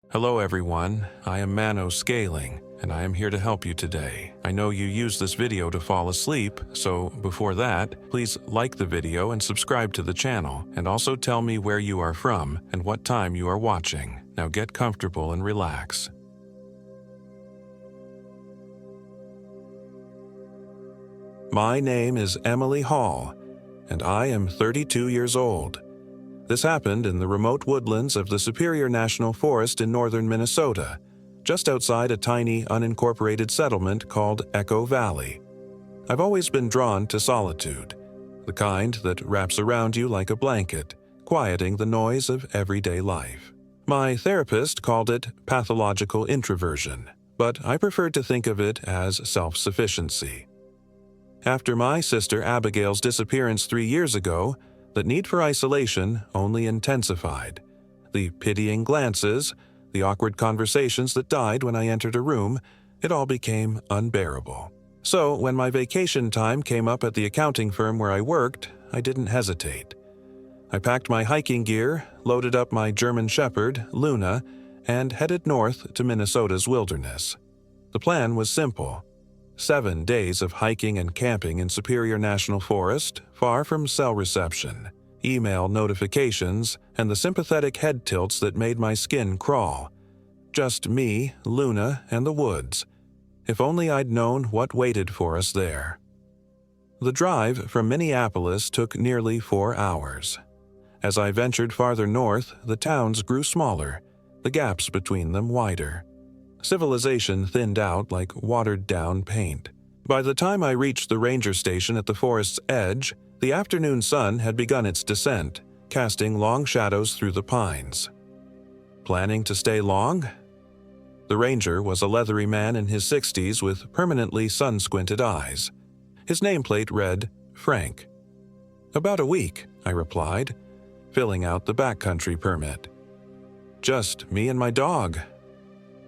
Hello everyone, I am MANO Scaling, and I am here to help you today. I know you use this video to fall asleep, so before that, please like the video and subscribe to the channel, and also tell me where you are from and what time you are watching. Now get comfortable and relax. My name is Emily Hall, and I am 32 years old. This happened in the remote woodlands of the Superior National Forest in northern Minnesota, just outside a tiny unincorporated settlement called Echo Valley. I've always been drawn to solitude, the kind that wraps around you like a blanket, quieting the noise of everyday life. My therapist called it pathological introversion, but I preferred to think of it as self-sufficiency. After my sister Abigail's disappearance 3 years ago, the need for isolation only intensified. The pitying glances, the awkward conversations that died when I entered a room, it all became unbearable. So when my vacation time came up at the accounting firm where I worked, I didn't hesitate. I packed my hiking gear, loaded up my German Shepherd, Luna, and headed north to Minnesota's wilderness. The plan was simple. 7 days of hiking and camping in Superior National Forest, far from cell reception, email notifications, and the sympathetic head tilts that made my skin crawl. Just me, Luna, and the woods. If only I'd known what waited for us there. The drive from Minneapolis took nearly 4 hours. As I ventured farther north, the towns grew smaller, the gaps between them wider. Civilization thinned out like watered-down paint. By the time I reached the ranger station at the forest's edge, the afternoon sun had begun its descent, casting long shadows through the pines. Planning to stay long? The ranger was a leathery man in his 60s with permanently sun-squinted eyes. His nameplate read, Frank. "About a week," I replied, filling out the backcountry permit. "Just me and my dog."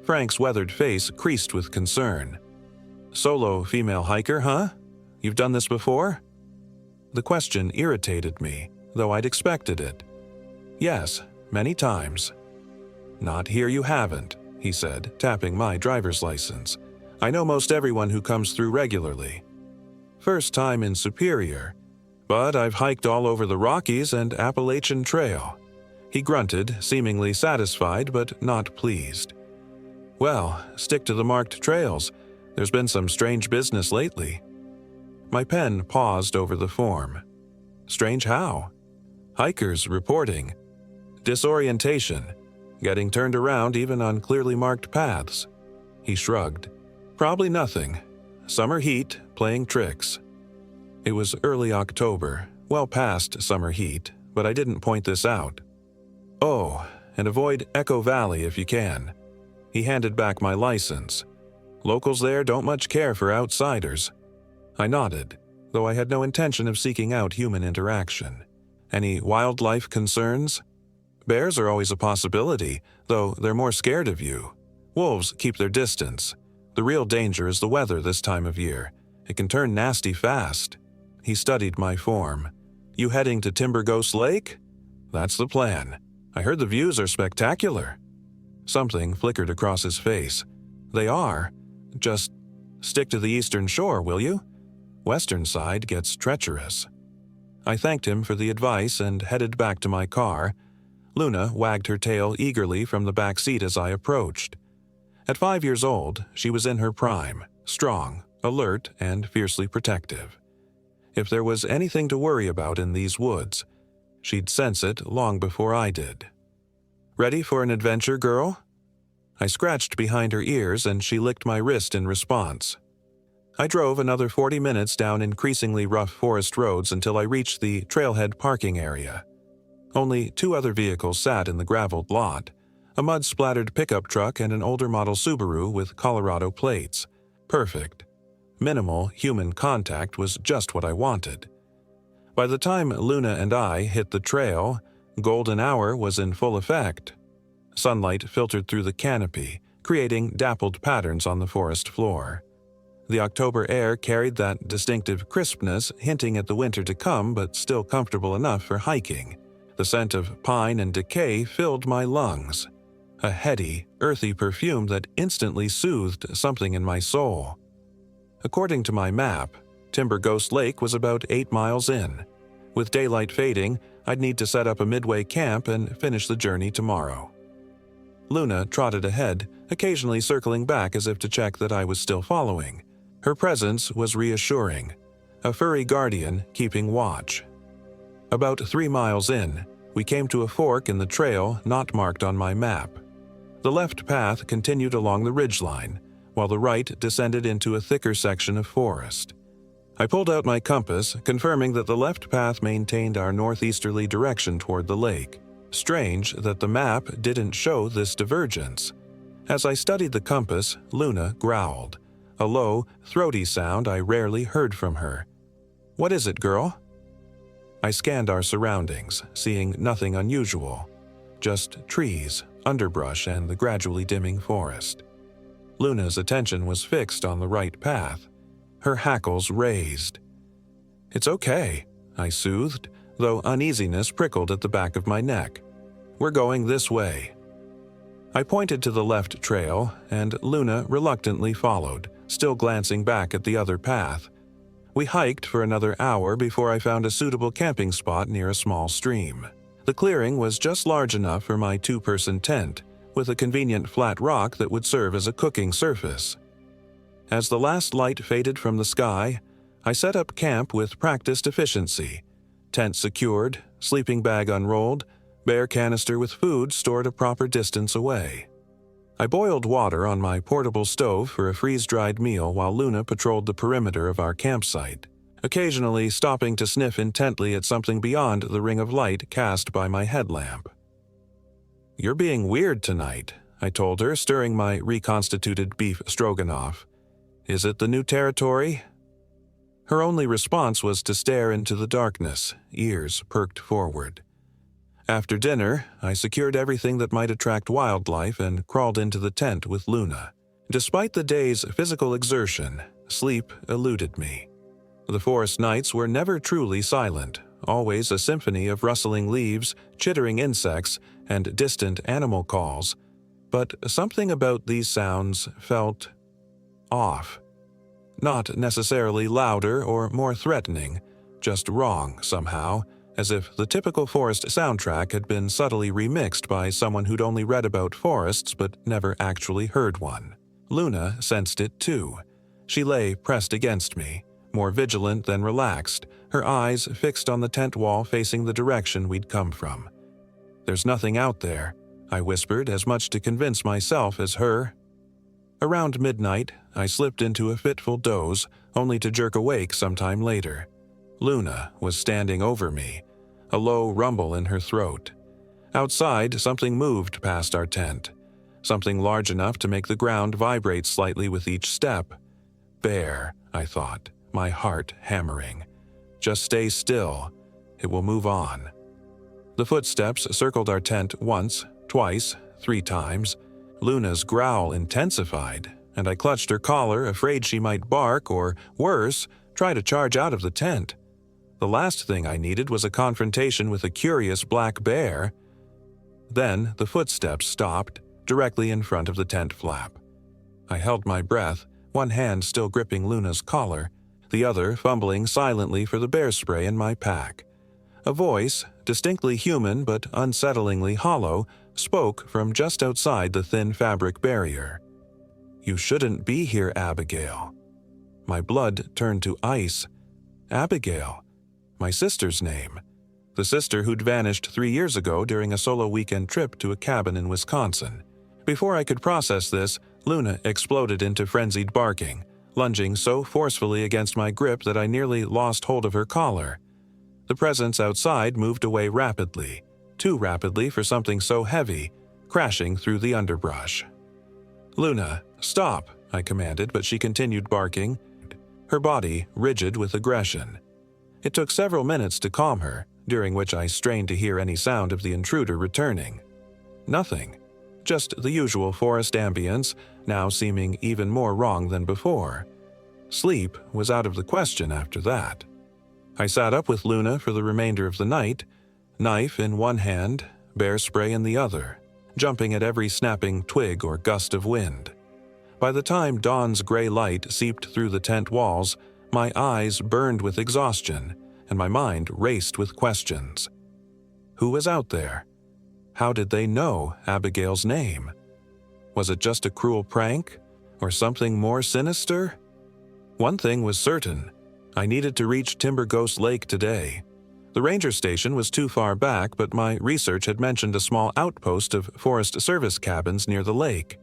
Frank's weathered face creased with concern. "Solo female hiker, huh? You've done this before?" The question irritated me, though I'd expected it. "Yes, many times." "Not here you haven't," he said, tapping my driver's license. "I know most everyone who comes through regularly." "First time in Superior, but I've hiked all over the Rockies and Appalachian Trail." He grunted, seemingly satisfied but not pleased. "Well, stick to the marked trails. There's been some strange business lately." My pen paused over the form. "Strange how?" "Hikers reporting. Disorientation. Getting turned around even on clearly marked paths." He shrugged. "Probably nothing. Summer heat playing tricks." It was early October, well past summer heat, but I didn't point this out. "Oh, and avoid Echo Valley if you can." He handed back my license. "Locals there don't much care for outsiders." I nodded, though I had no intention of seeking out human interaction. "Any wildlife concerns?" "Bears are always a possibility, though they're more scared of you. Wolves keep their distance. The real danger is the weather this time of year. It can turn nasty fast." He studied my form. "You heading to Timber Ghost Lake?" "That's the plan. I heard the views are spectacular." Something flickered across his face. "They are. Just stick to the eastern shore, will you? Western side gets treacherous." I thanked him for the advice and headed back to my car. Luna wagged her tail eagerly from the back seat as I approached. At 5 years old, she was in her prime, strong, alert, and fiercely protective. If there was anything to worry about in these woods, she'd sense it long before I did. "Ready for an adventure, girl?" I scratched behind her ears and she licked my wrist in response. I drove another 40 minutes down increasingly rough forest roads until I reached the trailhead parking area. Only 2 other vehicles sat in the graveled lot, a mud-splattered pickup truck and an older model Subaru with Colorado plates. Perfect. Minimal human contact was just what I wanted. By the time Luna and I hit the trail, golden hour was in full effect. Sunlight filtered through the canopy, creating dappled patterns on the forest floor. The October air carried that distinctive crispness, hinting at the winter to come but still comfortable enough for hiking. The scent of pine and decay filled my lungs. a heady, earthy perfume that instantly soothed something in my soul. According to my map, Timber Ghost Lake was about 8 miles in. With daylight fading, I'd need to set up a midway camp and finish the journey tomorrow. Luna trotted ahead, occasionally circling back as if to check that I was still following. Her presence was reassuring, a furry guardian keeping watch. About 3 miles in, we came to a fork in the trail not marked on my map. The left path continued along the ridgeline, while the right descended into a thicker section of forest. I pulled out my compass, confirming that the left path maintained our northeasterly direction toward the lake. Strange that the map didn't show this divergence. As I studied the compass, Luna growled, a low, throaty sound I rarely heard from her. "What is it, girl?" I scanned our surroundings, seeing nothing unusual. Just trees, underbrush, and the gradually dimming forest. Luna's attention was fixed on the right path. Her hackles raised. "It's okay," I soothed, though uneasiness prickled at the back of my neck. "We're going this way." I pointed to the left trail, and Luna reluctantly followed, still glancing back at the other path. We hiked for another hour before I found a suitable camping spot near a small stream. The clearing was just large enough for my 2-person tent, with a convenient flat rock that would serve as a cooking surface. As the last light faded from the sky, I set up camp with practiced efficiency. Tent secured, sleeping bag unrolled, bear canister with food stored a proper distance away. I boiled water on my portable stove for a freeze-dried meal while Luna patrolled the perimeter of our campsite, occasionally stopping to sniff intently at something beyond the ring of light cast by my headlamp. "You're being weird tonight," I told her, stirring my reconstituted beef stroganoff. "Is it the new territory?" Her only response was to stare into the darkness, ears perked forward. After dinner, I secured everything that might attract wildlife and crawled into the tent with Luna. Despite the day's physical exertion, sleep eluded me. The forest nights were never truly silent, always a symphony of rustling leaves, chittering insects, and distant animal calls. But something about these sounds felt off. Not necessarily louder or more threatening, just wrong somehow, as if the typical forest soundtrack had been subtly remixed by someone who'd only read about forests but never actually heard one. Luna sensed it too. She lay pressed against me, more vigilant than relaxed, her eyes fixed on the tent wall facing the direction we'd come from. "There's nothing out there," I whispered, as much to convince myself as her. Around midnight, I slipped into a fitful doze, only to jerk awake sometime later. Luna was standing over me, a low rumble in her throat. Outside, something moved past our tent, something large enough to make the ground vibrate slightly with each step. "Bear," I thought, my heart hammering. "Just stay still. It will move on." The footsteps circled our tent once, twice, 3 times. Luna's growl intensified, and I clutched her collar, afraid she might bark or, worse, try to charge out of the tent. The last thing I needed was a confrontation with a curious black bear. Then the footsteps stopped, directly in front of the tent flap. I held my breath, one hand still gripping Luna's collar, the other fumbling silently for the bear spray in my pack. A voice, distinctly human but unsettlingly hollow, spoke from just outside the thin fabric barrier. "You shouldn't be here, Abigail." My blood turned to ice. Abigail. My sister's name. The sister who'd vanished 3 years ago during a solo weekend trip to a cabin in Wisconsin. Before I could process this, Luna exploded into frenzied barking, lunging so forcefully against my grip that I nearly lost hold of her collar. The presence outside moved away rapidly, too rapidly for something so heavy, crashing through the underbrush. "Luna, stop," I commanded, but she continued barking, her body rigid with aggression. It took several minutes to calm her, during which I strained to hear any sound of the intruder returning. Nothing. Just the usual forest ambience, now seeming even more wrong than before. Sleep was out of the question after that. I sat up with Luna for the remainder of the night, knife in one hand, bear spray in the other. jumping at every snapping twig or gust of wind. By the time dawn's gray light seeped through the tent walls, my eyes burned with exhaustion, and my mind raced with questions. Who was out there? How did they know Abigail's name? Was it just a cruel prank, or something more sinister? One thing was certain. I needed to reach Timber Ghost Lake today. The ranger station was too far back, but my research had mentioned a small outpost of Forest Service cabins near the lake.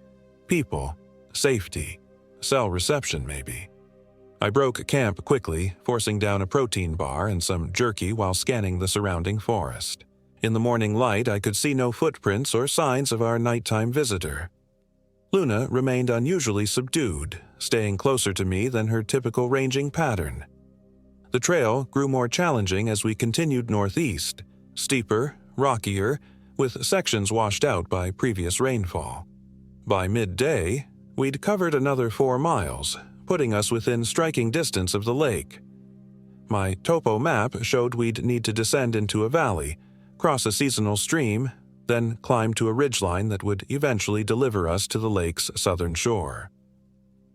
People, safety, cell reception maybe. I broke camp quickly, forcing down a protein bar and some jerky while scanning the surrounding forest. In the morning light, I could see no footprints or signs of our nighttime visitor. Luna remained unusually subdued, staying closer to me than her typical ranging pattern. The trail grew more challenging as we continued northeast, steeper, rockier, with sections washed out by previous rainfall. By midday, we'd covered another 4 miles, putting us within striking distance of the lake. My topo map showed we'd need to descend into a valley, cross a seasonal stream, then climb to a ridgeline that would eventually deliver us to the lake's southern shore.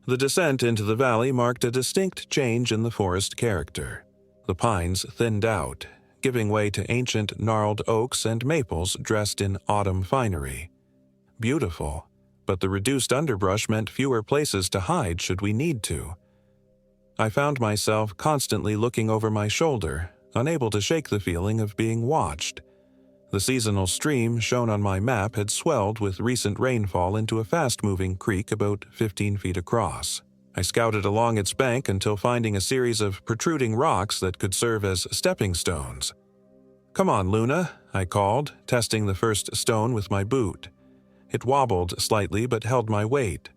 The descent into the valley marked a distinct change in the forest character. The pines thinned out, giving way to ancient gnarled oaks and maples dressed in autumn finery. Beautiful, but the reduced underbrush meant fewer places to hide should we need to. I found myself constantly looking over my shoulder, unable to shake the feeling of being watched. The seasonal stream shown on my map had swelled with recent rainfall into a fast-moving creek about 15 feet across. I scouted along its bank until finding a series of protruding rocks that could serve as stepping stones. "Come on, Luna," I called, testing the first stone with my boot. It wobbled slightly but held my weight.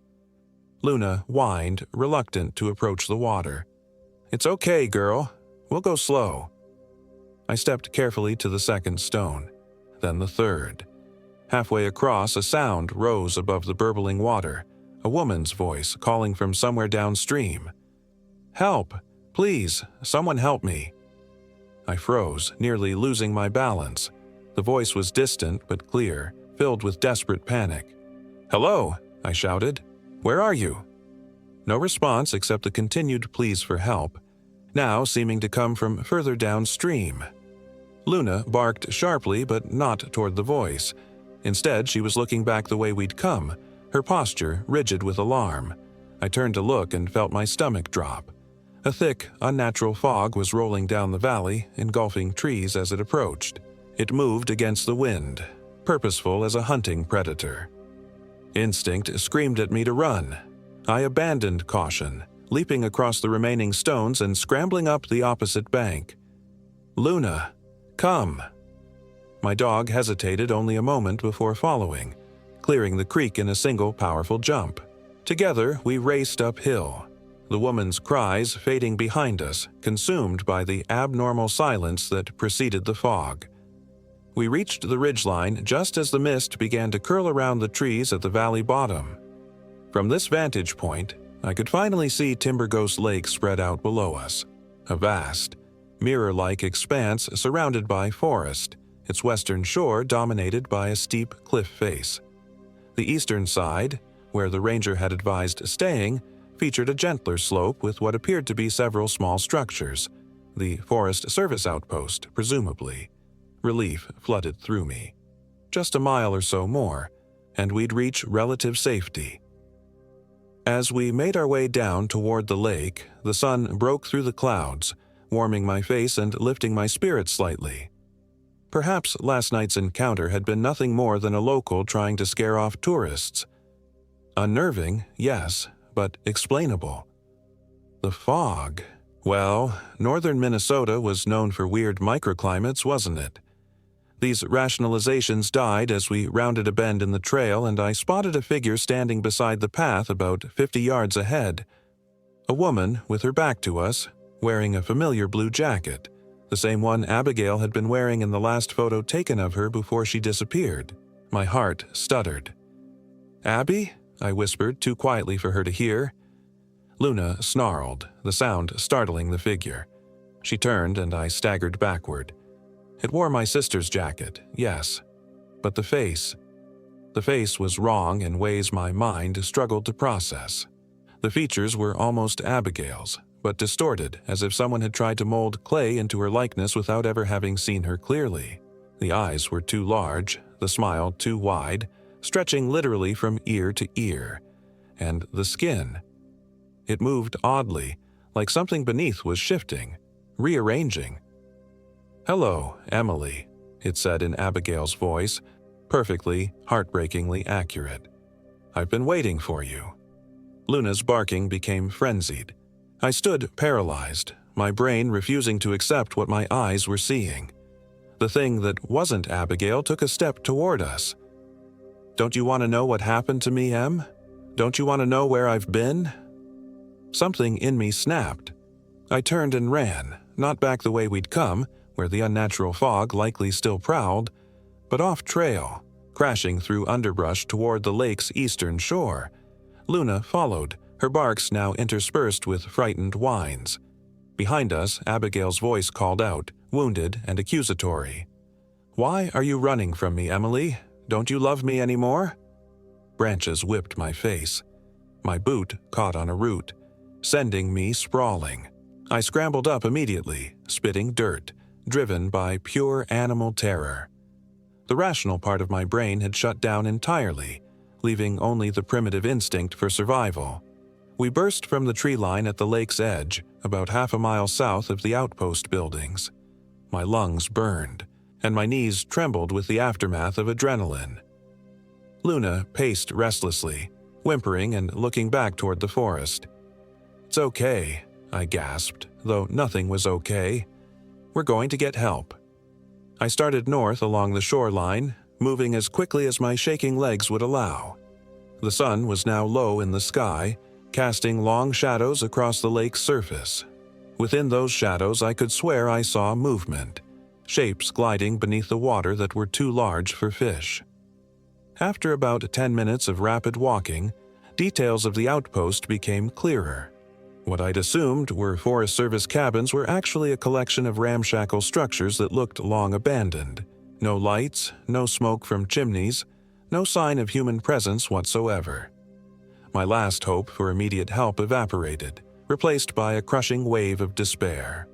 Luna whined, reluctant to approach the water. "It's okay, girl. We'll go slow." I stepped carefully to the second stone, then the third. Halfway across, a sound rose above the burbling water, a woman's voice calling from somewhere downstream. "Help! Please, someone help me." I froze, nearly losing my balance. The voice was distant but clear, filled with desperate panic. "Hello," I shouted. "Where are you?" No response except the continued pleas for help, now seeming to come from further downstream. Luna barked sharply but not toward the voice. Instead, she was looking back the way we'd come, her posture rigid with alarm. I turned to look and felt my stomach drop. A thick, unnatural fog was rolling down the valley, engulfing trees as it approached. It moved against the wind, purposeful as a hunting predator. Instinct screamed at me to run. I abandoned caution, leaping across the remaining stones and scrambling up the opposite bank. "Luna, come!" My dog hesitated only a moment before following, clearing the creek in a single powerful jump. Together, we raced uphill, the woman's cries fading behind us, consumed by the abnormal silence that preceded the fog. We reached the ridgeline just as the mist began to curl around the trees at the valley bottom. From this vantage point, I could finally see Timber Ghost Lake spread out below us, a vast, mirror-like expanse surrounded by forest, its western shore dominated by a steep cliff face. The eastern side, where the ranger had advised staying, featured a gentler slope with what appeared to be several small structures, the Forest Service outpost, presumably. Relief flooded through me. Just a mile or so more, and we'd reach relative safety. As we made our way down toward the lake, the sun broke through the clouds, warming my face and lifting my spirits slightly. Perhaps last night's encounter had been nothing more than a local trying to scare off tourists. Unnerving, yes, but explainable. The fog. Well, northern Minnesota was known for weird microclimates, wasn't it? These rationalizations died as we rounded a bend in the trail and I spotted a figure standing beside the path about 50 yards ahead. A woman with her back to us, wearing a familiar blue jacket, the same one Abigail had been wearing in the last photo taken of her before she disappeared. My heart stuttered. "Abby?" I whispered, too quietly for her to hear. Luna snarled, the sound startling the figure. She turned and I staggered backward. It wore my sister's jacket, yes, but the face. The face was wrong in ways my mind struggled to process. The features were almost Abigail's, but distorted, as if someone had tried to mold clay into her likeness without ever having seen her clearly. The eyes were too large, the smile too wide, stretching literally from ear to ear. And the skin. It moved oddly, like something beneath was shifting, rearranging. "Hello, Emily," it said in Abigail's voice, perfectly, heartbreakingly accurate. "I've been waiting for you." Luna's barking became frenzied. I stood paralyzed, my brain refusing to accept what my eyes were seeing. The thing that wasn't Abigail took a step toward us. "Don't you want to know what happened to me, Em? Don't you want to know where I've been?" Something in me snapped. I turned and ran, not back the way we'd come, where the unnatural fog likely still prowled, but off trail, crashing through underbrush toward the lake's eastern shore. Luna followed, her barks now interspersed with frightened whines. Behind us, Abigail's voice called out, wounded and accusatory. "Why are you running from me, Emily? Don't you love me anymore?" Branches whipped my face. My boot caught on a root, sending me sprawling. I scrambled up immediately, spitting dirt, driven by pure animal terror. The rational part of my brain had shut down entirely, leaving only the primitive instinct for survival. We burst from the tree line at the lake's edge, about half a mile south of the outpost buildings. My lungs burned, and my knees trembled with the aftermath of adrenaline. Luna paced restlessly, whimpering and looking back toward the forest. "It's okay," I gasped, though nothing was okay. "We're going to get help." I started north along the shoreline, moving as quickly as my shaking legs would allow. The sun was now low in the sky, casting long shadows across the lake's surface. Within those shadows I could swear I saw movement, shapes gliding beneath the water that were too large for fish. After about 10 minutes of rapid walking, details of the outpost became clearer. What I'd assumed were Forest Service cabins were actually a collection of ramshackle structures that looked long abandoned. No lights, no smoke from chimneys, no sign of human presence whatsoever. My last hope for immediate help evaporated, replaced by a crushing wave of despair.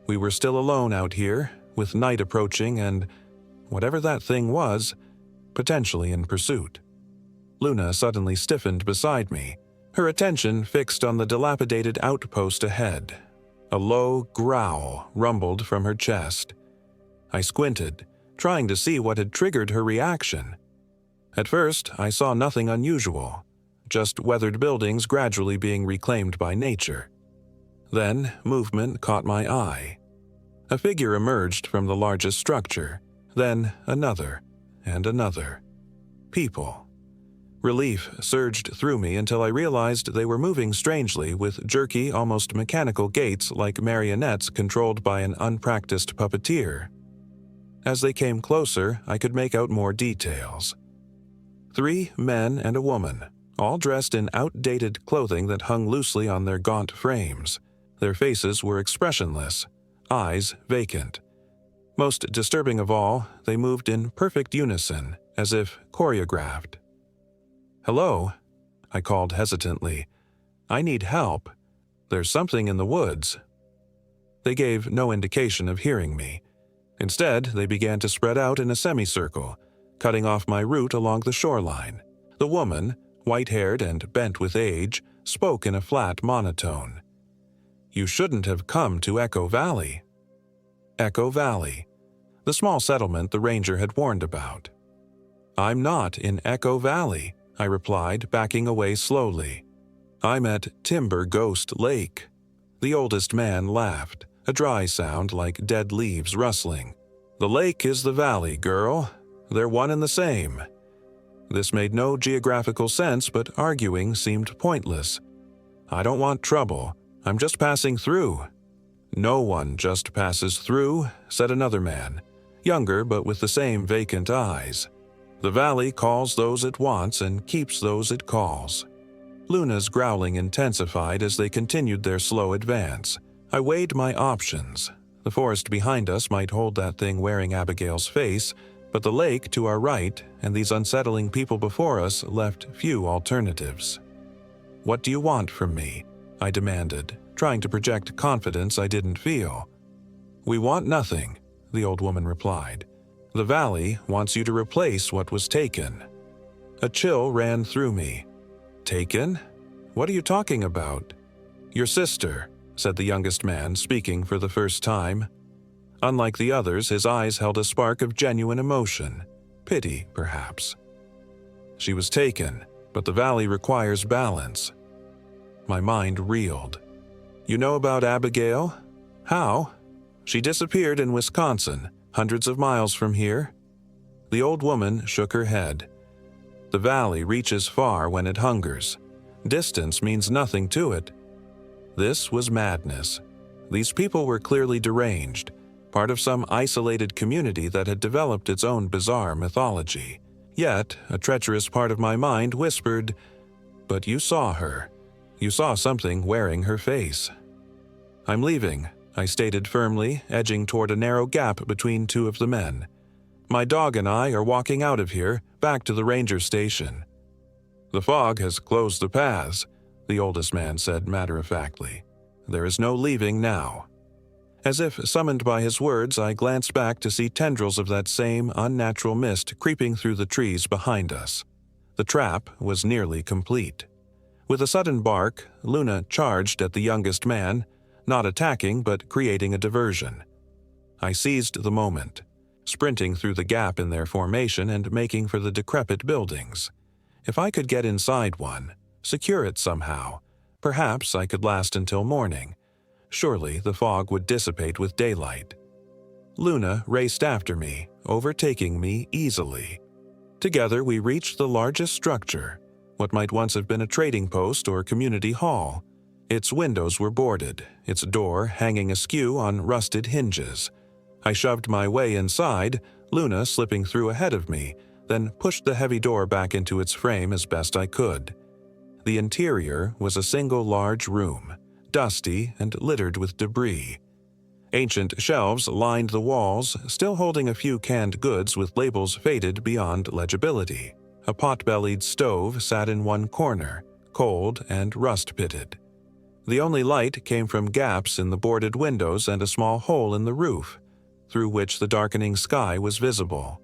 We were still alone out here, with night approaching and, whatever that thing was, potentially in pursuit. Luna suddenly stiffened beside me, her attention fixed on the dilapidated outpost ahead. A low growl rumbled from her chest. I squinted, trying to see what had triggered her reaction. At first, I saw nothing unusual, just weathered buildings gradually being reclaimed by nature. Then, movement caught my eye. A figure emerged from the largest structure, then another, and another. People. Relief surged through me until I realized they were moving strangely with jerky, almost mechanical gaits like marionettes controlled by an unpracticed puppeteer. As they came closer, I could make out more details. 3 men and a woman, all dressed in outdated clothing that hung loosely on their gaunt frames. Their faces were expressionless, eyes vacant. Most disturbing of all, they moved in perfect unison, as if choreographed. "Hello," I called hesitantly. "I need help. There's something in the woods." They gave no indication of hearing me. Instead, they began to spread out in a semicircle, cutting off my route along the shoreline. The woman, white-haired and bent with age, spoke in a flat monotone. "You shouldn't have come to Echo Valley." Echo Valley, the small settlement the ranger had warned about. "I'm not in Echo Valley," I replied, backing away slowly. "I'm at Timber Ghost Lake." The oldest man laughed, a dry sound like dead leaves rustling. "The lake is the valley, girl. They're one and the same." This made no geographical sense, but arguing seemed pointless. "I don't want trouble. I'm just passing through." "No one just passes through," said another man, younger but with the same vacant eyes. "The valley calls those it wants and keeps those it calls." Luna's growling intensified as they continued their slow advance. I weighed my options. The forest behind us might hold that thing wearing Abigail's face, But the lake to our right and these unsettling people before us left few alternatives. "What do you want from me?" I demanded, trying to project confidence I didn't feel. "We want nothing," the old woman replied. "The valley wants you to replace what was taken." A chill ran through me. "Taken? What are you talking about?" "Your sister," said the youngest man, speaking for the first time. Unlike the others, his eyes held a spark of genuine emotion, pity, perhaps. "She was taken, but the valley requires balance." My mind reeled. "You know about Abigail? How?" "She disappeared in Wisconsin, hundreds of miles from here." The old woman shook her head. "The valley reaches far when it hungers. Distance means nothing to it." This was madness. These people were clearly deranged, part of some isolated community that had developed its own bizarre mythology. Yet, a treacherous part of my mind whispered, "But you saw her. You saw something wearing her face." "I'm leaving," I stated firmly, edging toward a narrow gap between two of the men. "My dog and I are walking out of here, back to the ranger station." "The fog has closed the paths," the oldest man said matter-of-factly. "There is no leaving now." As if summoned by his words, I glanced back to see tendrils of that same unnatural mist creeping through the trees behind us. The trap was nearly complete. With a sudden bark, Luna charged at the youngest man, not attacking but creating a diversion. I seized the moment, sprinting through the gap in their formation and making for the decrepit buildings. If I could get inside one, secure it somehow, perhaps I could last until morning. Surely the fog would dissipate with daylight. Luna raced after me, overtaking me easily. Together we reached the largest structure, what might once have been a trading post or community hall. Its windows were boarded, its door hanging askew on rusted hinges. I shoved my way inside, Luna slipping through ahead of me, then pushed the heavy door back into its frame as best I could. The interior was a single large room, dusty and littered with debris. Ancient shelves lined the walls, still holding a few canned goods with labels faded beyond legibility. A pot-bellied stove sat in one corner, cold and rust-pitted. The only light came from gaps in the boarded windows and a small hole in the roof, through which the darkening sky was visible.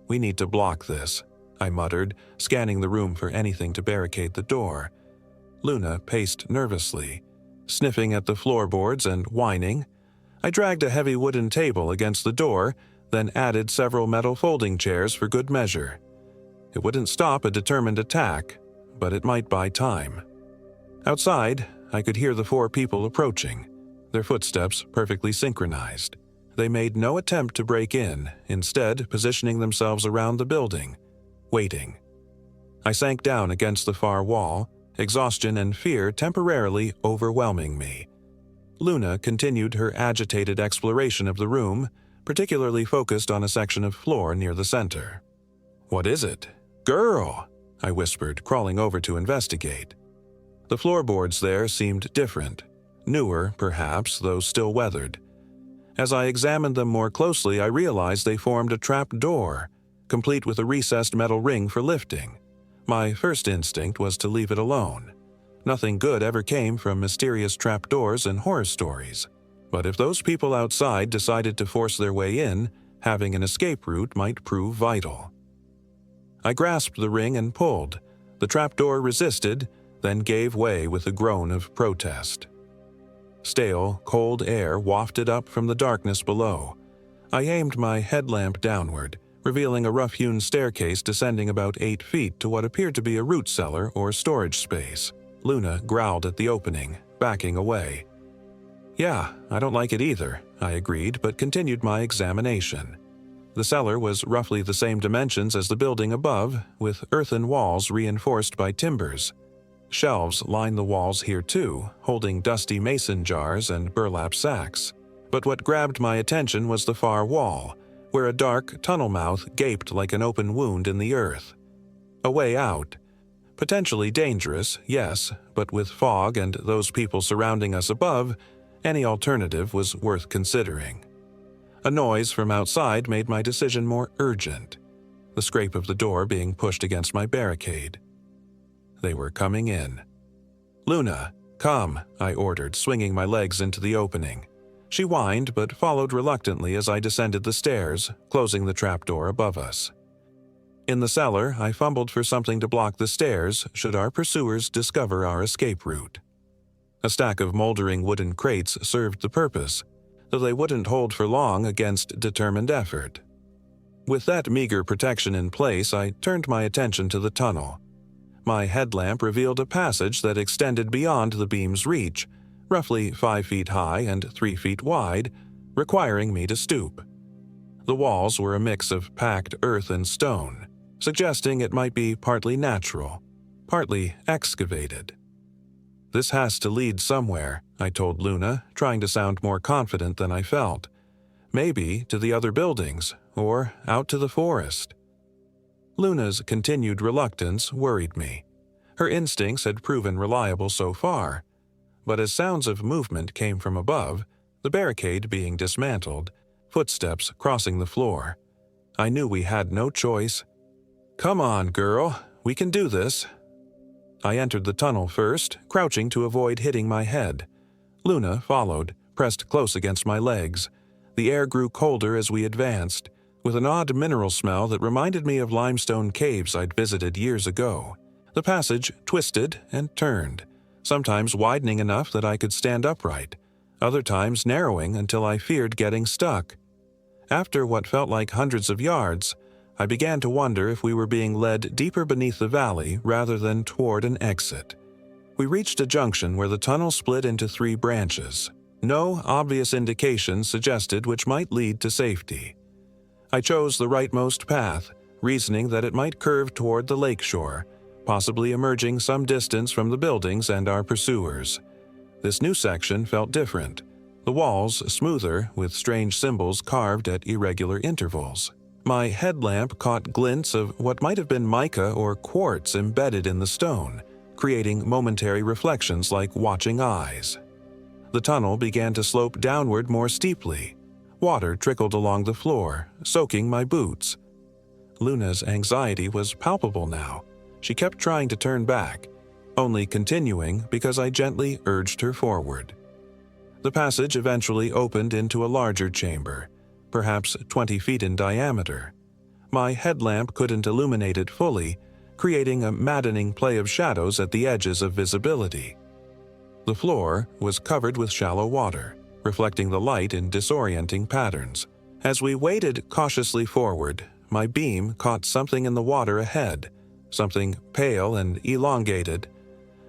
"We need to block this," I muttered, scanning the room for anything to barricade the door. Luna paced nervously, sniffing at the floorboards and whining. I dragged a heavy wooden table against the door, then added several metal folding chairs for good measure. It wouldn't stop a determined attack, but it might buy time. Outside, I could hear the four people approaching, their footsteps perfectly synchronized. They made no attempt to break in, instead positioning themselves around the building, waiting. I sank down against the far wall, exhaustion and fear temporarily overwhelming me. Luna continued her agitated exploration of the room, particularly focused on a section of floor near the center. "What is it?" "Girl!" I whispered, crawling over to investigate. The floorboards there seemed different, newer perhaps, though still weathered. As I examined them more closely, I realized they formed a trap door, complete with a recessed metal ring for lifting. My first instinct was to leave it alone. Nothing good ever came from mysterious trapdoors and horror stories. But if those people outside decided to force their way in, having an escape route might prove vital. I grasped the ring and pulled. The trapdoor resisted, then gave way with a groan of protest. Stale, cold air wafted up from the darkness below. I aimed my headlamp downward, revealing a rough-hewn staircase descending about 8 feet to what appeared to be a root cellar or storage space. Luna growled at the opening, backing away. "Yeah, I don't like it either," I agreed, but continued my examination. The cellar was roughly the same dimensions as the building above, with earthen walls reinforced by timbers. Shelves lined the walls here too, holding dusty mason jars and burlap sacks. But what grabbed my attention was the far wall, where a dark tunnel mouth gaped like an open wound in the earth. A way out. Potentially dangerous, yes, but with fog and those people surrounding us above, any alternative was worth considering. A noise from outside made my decision more urgent, the scrape of the door being pushed against my barricade. They were coming in. "Luna, come," I ordered, swinging my legs into the opening. She whined but followed reluctantly as I descended the stairs, closing the trapdoor above us. In the cellar, I fumbled for something to block the stairs should our pursuers discover our escape route. A stack of moldering wooden crates served the purpose, though they wouldn't hold for long against determined effort. With that meager protection in place, I turned my attention to the tunnel. My headlamp revealed a passage that extended beyond the beam's reach, roughly 5 feet high and 3 feet wide, requiring me to stoop. The walls were a mix of packed earth and stone, suggesting it might be partly natural, partly excavated. "This has to lead somewhere," I told Luna, trying to sound more confident than I felt. "Maybe to the other buildings, or out to the forest." Luna's continued reluctance worried me. Her instincts had proven reliable so far, but as sounds of movement came from above, the barricade being dismantled, footsteps crossing the floor, I knew we had no choice. "Come on, girl, we can do this." I entered the tunnel first, crouching to avoid hitting my head. Luna followed, pressed close against my legs. The air grew colder as we advanced, with an odd mineral smell that reminded me of limestone caves I'd visited years ago. The passage twisted and turned, sometimes widening enough that I could stand upright, other times narrowing until I feared getting stuck. After what felt like hundreds of yards, I began to wonder if we were being led deeper beneath the valley rather than toward an exit. We reached a junction where the tunnel split into 3 branches. No obvious indication suggested which might lead to safety. I chose the rightmost path, reasoning that it might curve toward the lakeshore, possibly emerging some distance from the buildings and our pursuers. This new section felt different, the walls smoother with strange symbols carved at irregular intervals. My headlamp caught glints of what might have been mica or quartz embedded in the stone, creating momentary reflections like watching eyes. The tunnel began to slope downward more steeply. Water trickled along the floor, soaking my boots. Luna's anxiety was palpable now. She kept trying to turn back, only continuing because I gently urged her forward. The passage eventually opened into a larger chamber, perhaps 20 feet in diameter. My headlamp couldn't illuminate it fully, creating a maddening play of shadows at the edges of visibility. The floor was covered with shallow water, reflecting the light in disorienting patterns. As we waded cautiously forward, my beam caught something in the water ahead, something pale and elongated.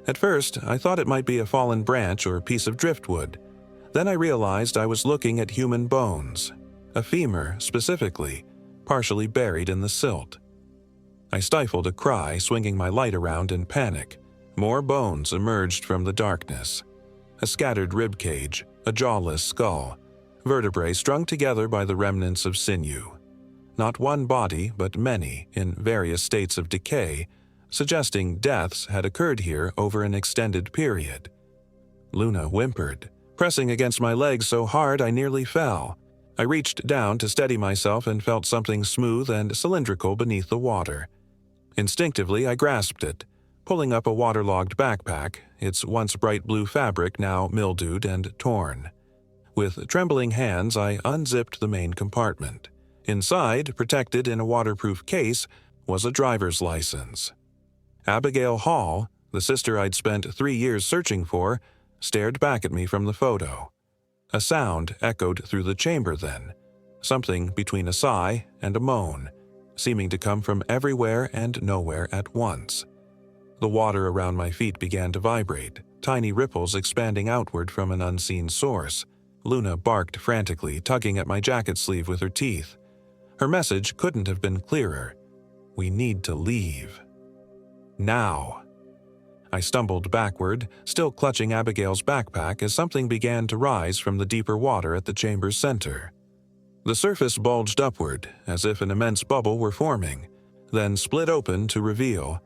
At first, I thought it might be a fallen branch or piece of driftwood. Then I realized I was looking at human bones, a femur specifically, partially buried in the silt. I stifled a cry, swinging my light around in panic. More bones emerged from the darkness. A scattered rib cage, a jawless skull, vertebrae strung together by the remnants of sinew. Not one body, but many, in various states of decay, suggesting deaths had occurred here over an extended period. Luna whimpered, pressing against my legs so hard I nearly fell. I reached down to steady myself and felt something smooth and cylindrical beneath the water. Instinctively, I grasped it, pulling up a waterlogged backpack, its once bright blue fabric now mildewed and torn. With trembling hands, I unzipped the main compartment. Inside, protected in a waterproof case, was a driver's license. Abigail Hall, the sister I'd spent 3 years searching for, stared back at me from the photo. A sound echoed through the chamber then, something between a sigh and a moan, seeming to come from everywhere and nowhere at once. The water around my feet began to vibrate, tiny ripples expanding outward from an unseen source. Luna barked frantically, tugging at my jacket sleeve with her teeth. Her message couldn't have been clearer. We need to leave. Now. I stumbled backward, still clutching Abigail's backpack as something began to rise from the deeper water at the chamber's center. The surface bulged upward, as if an immense bubble were forming, then split open to reveal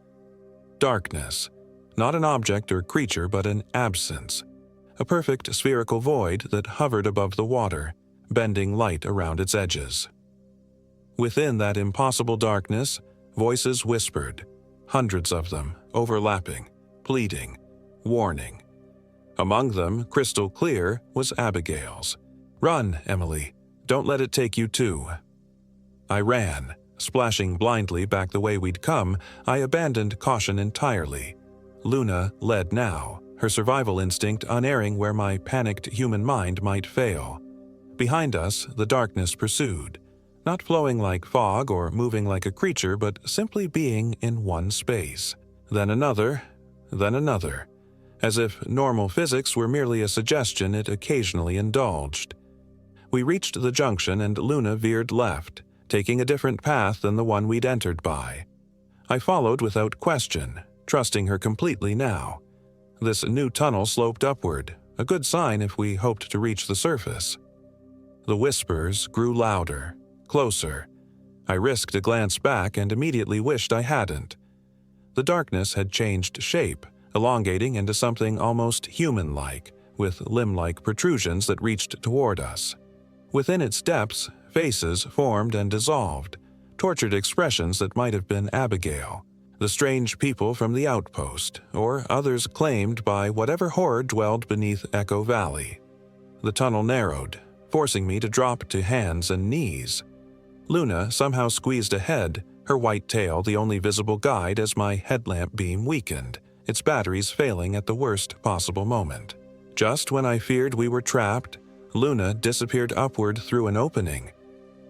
darkness. Not an object or creature, but an absence. A perfect spherical void that hovered above the water, bending light around its edges. Within that impossible darkness, voices whispered, hundreds of them, overlapping, pleading, warning. Among them, crystal clear, was Abigail's. "Run, Emily. Don't let it take you too." I ran. Splashing blindly back the way we'd come, I abandoned caution entirely. Luna led now, her survival instinct unerring where my panicked human mind might fail. Behind us, the darkness pursued, not flowing like fog or moving like a creature, but simply being in one space. Then another, as if normal physics were merely a suggestion it occasionally indulged. We reached the junction and Luna veered left, taking a different path than the one we'd entered by. I followed without question, trusting her completely now. This new tunnel sloped upward, a good sign if we hoped to reach the surface. The whispers grew louder, closer. I risked a glance back and immediately wished I hadn't. The darkness had changed shape, elongating into something almost human-like, with limb-like protrusions that reached toward us. Within its depths, faces formed and dissolved, tortured expressions that might have been Abigail, the strange people from the outpost, or others claimed by whatever horror dwelled beneath Echo Valley. The tunnel narrowed, forcing me to drop to hands and knees. Luna somehow squeezed ahead, her white tail the only visible guide as my headlamp beam weakened, its batteries failing at the worst possible moment. Just when I feared we were trapped, Luna disappeared upward through an opening.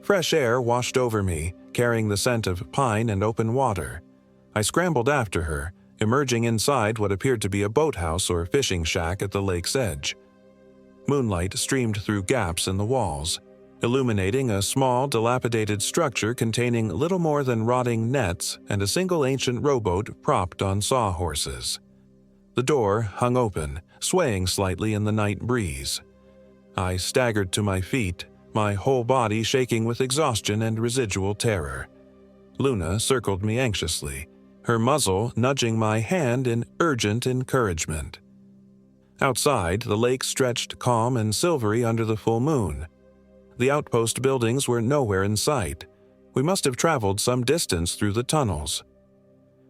Fresh air washed over me, carrying the scent of pine and open water. I scrambled after her, emerging inside what appeared to be a boathouse or fishing shack at the lake's edge. Moonlight streamed through gaps in the walls, illuminating a small, dilapidated structure containing little more than rotting nets and a single ancient rowboat propped on sawhorses. The door hung open, swaying slightly in the night breeze. I staggered to my feet, my whole body shaking with exhaustion and residual terror. Luna circled me anxiously, her muzzle nudging my hand in urgent encouragement. Outside, the lake stretched calm and silvery under the full moon. The outpost buildings were nowhere in sight. We must have traveled some distance through the tunnels.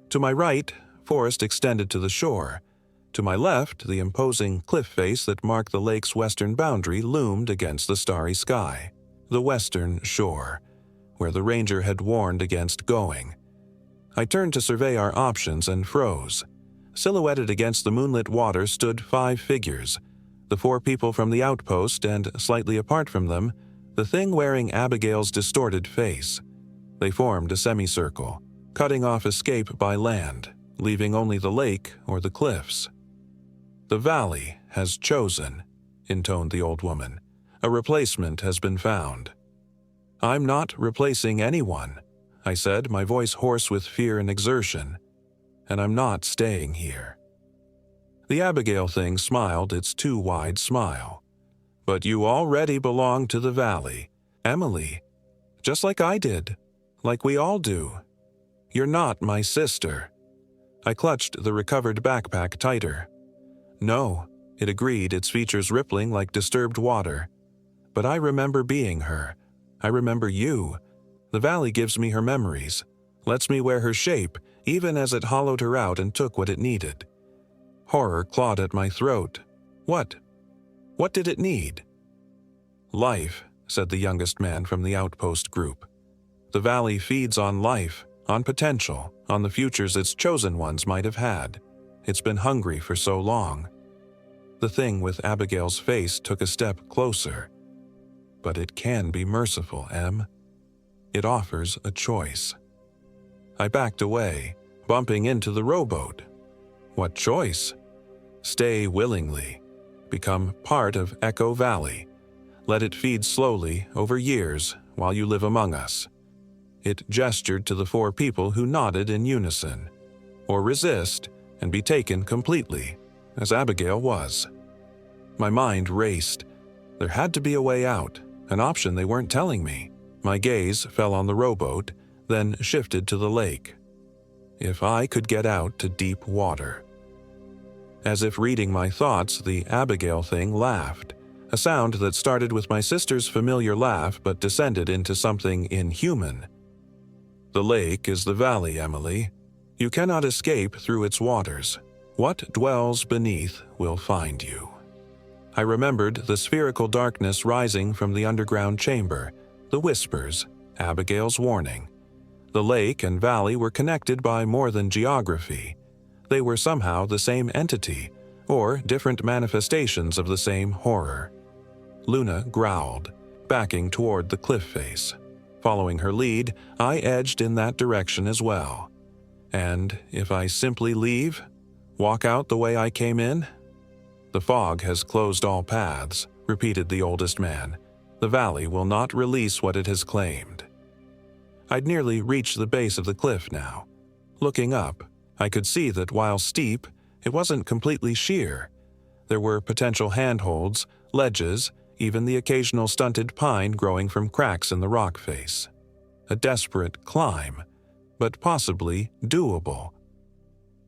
To my right, forest extended to the shore. To my left, the imposing cliff face that marked the lake's western boundary loomed against the starry sky. The western shore, where the ranger had warned against going. I turned to survey our options and froze. Silhouetted against the moonlit water stood 5 figures, the 4 people from the outpost and, slightly apart from them, the thing wearing Abigail's distorted face. They formed a semicircle, cutting off escape by land, leaving only the lake or the cliffs. "The valley has chosen," intoned the old woman. "A replacement has been found." "I'm not replacing anyone," I said, my voice hoarse with fear and exertion. "And I'm not staying here." The Abigail thing smiled its too wide smile. "But you already belong to the valley, Emily. Just like I did. Like we all do. You're not my sister." I clutched the recovered backpack tighter. "No," it agreed, its features rippling like disturbed water. "But I remember being her. I remember you. The valley gives me her memories, lets me wear her shape, even as it hollowed her out and took what it needed." Horror clawed at my throat. What? What did it need? "Life," said the youngest man from the outpost group. "The valley feeds on life, on potential, on the futures its chosen ones might have had. It's been hungry for so long." The thing with Abigail's face took a step closer. "But it can be merciful, Em. It offers a choice." I backed away, bumping into the rowboat. What choice? Stay willingly. Become part of Echo Valley. Let it feed slowly over years while you live among us. It gestured to the 4 people who nodded in unison. Or resist and be taken completely, as Abigail was. My mind raced. There had to be a way out, an option they weren't telling me. My gaze fell on the rowboat, then shifted to the lake. If I could get out to deep water. As if reading my thoughts, the Abigail thing laughed, a sound that started with my sister's familiar laugh but descended into something inhuman. "The lake is the valley, Emily. You cannot escape through its waters. What dwells beneath will find you." I remembered the spherical darkness rising from the underground chamber, the whispers, Abigail's warning. The lake and valley were connected by more than geography. They were somehow the same entity, or different manifestations of the same horror. Luna growled, backing toward the cliff face. Following her lead, I edged in that direction as well. And if I simply leave, walk out the way I came in? "The fog has closed all paths," repeated the oldest man. "The valley will not release what it has claimed." I'd nearly reached the base of the cliff now. Looking up, I could see that while steep, it wasn't completely sheer. There were potential handholds, ledges, even the occasional stunted pine growing from cracks in the rock face. A desperate climb, but possibly doable.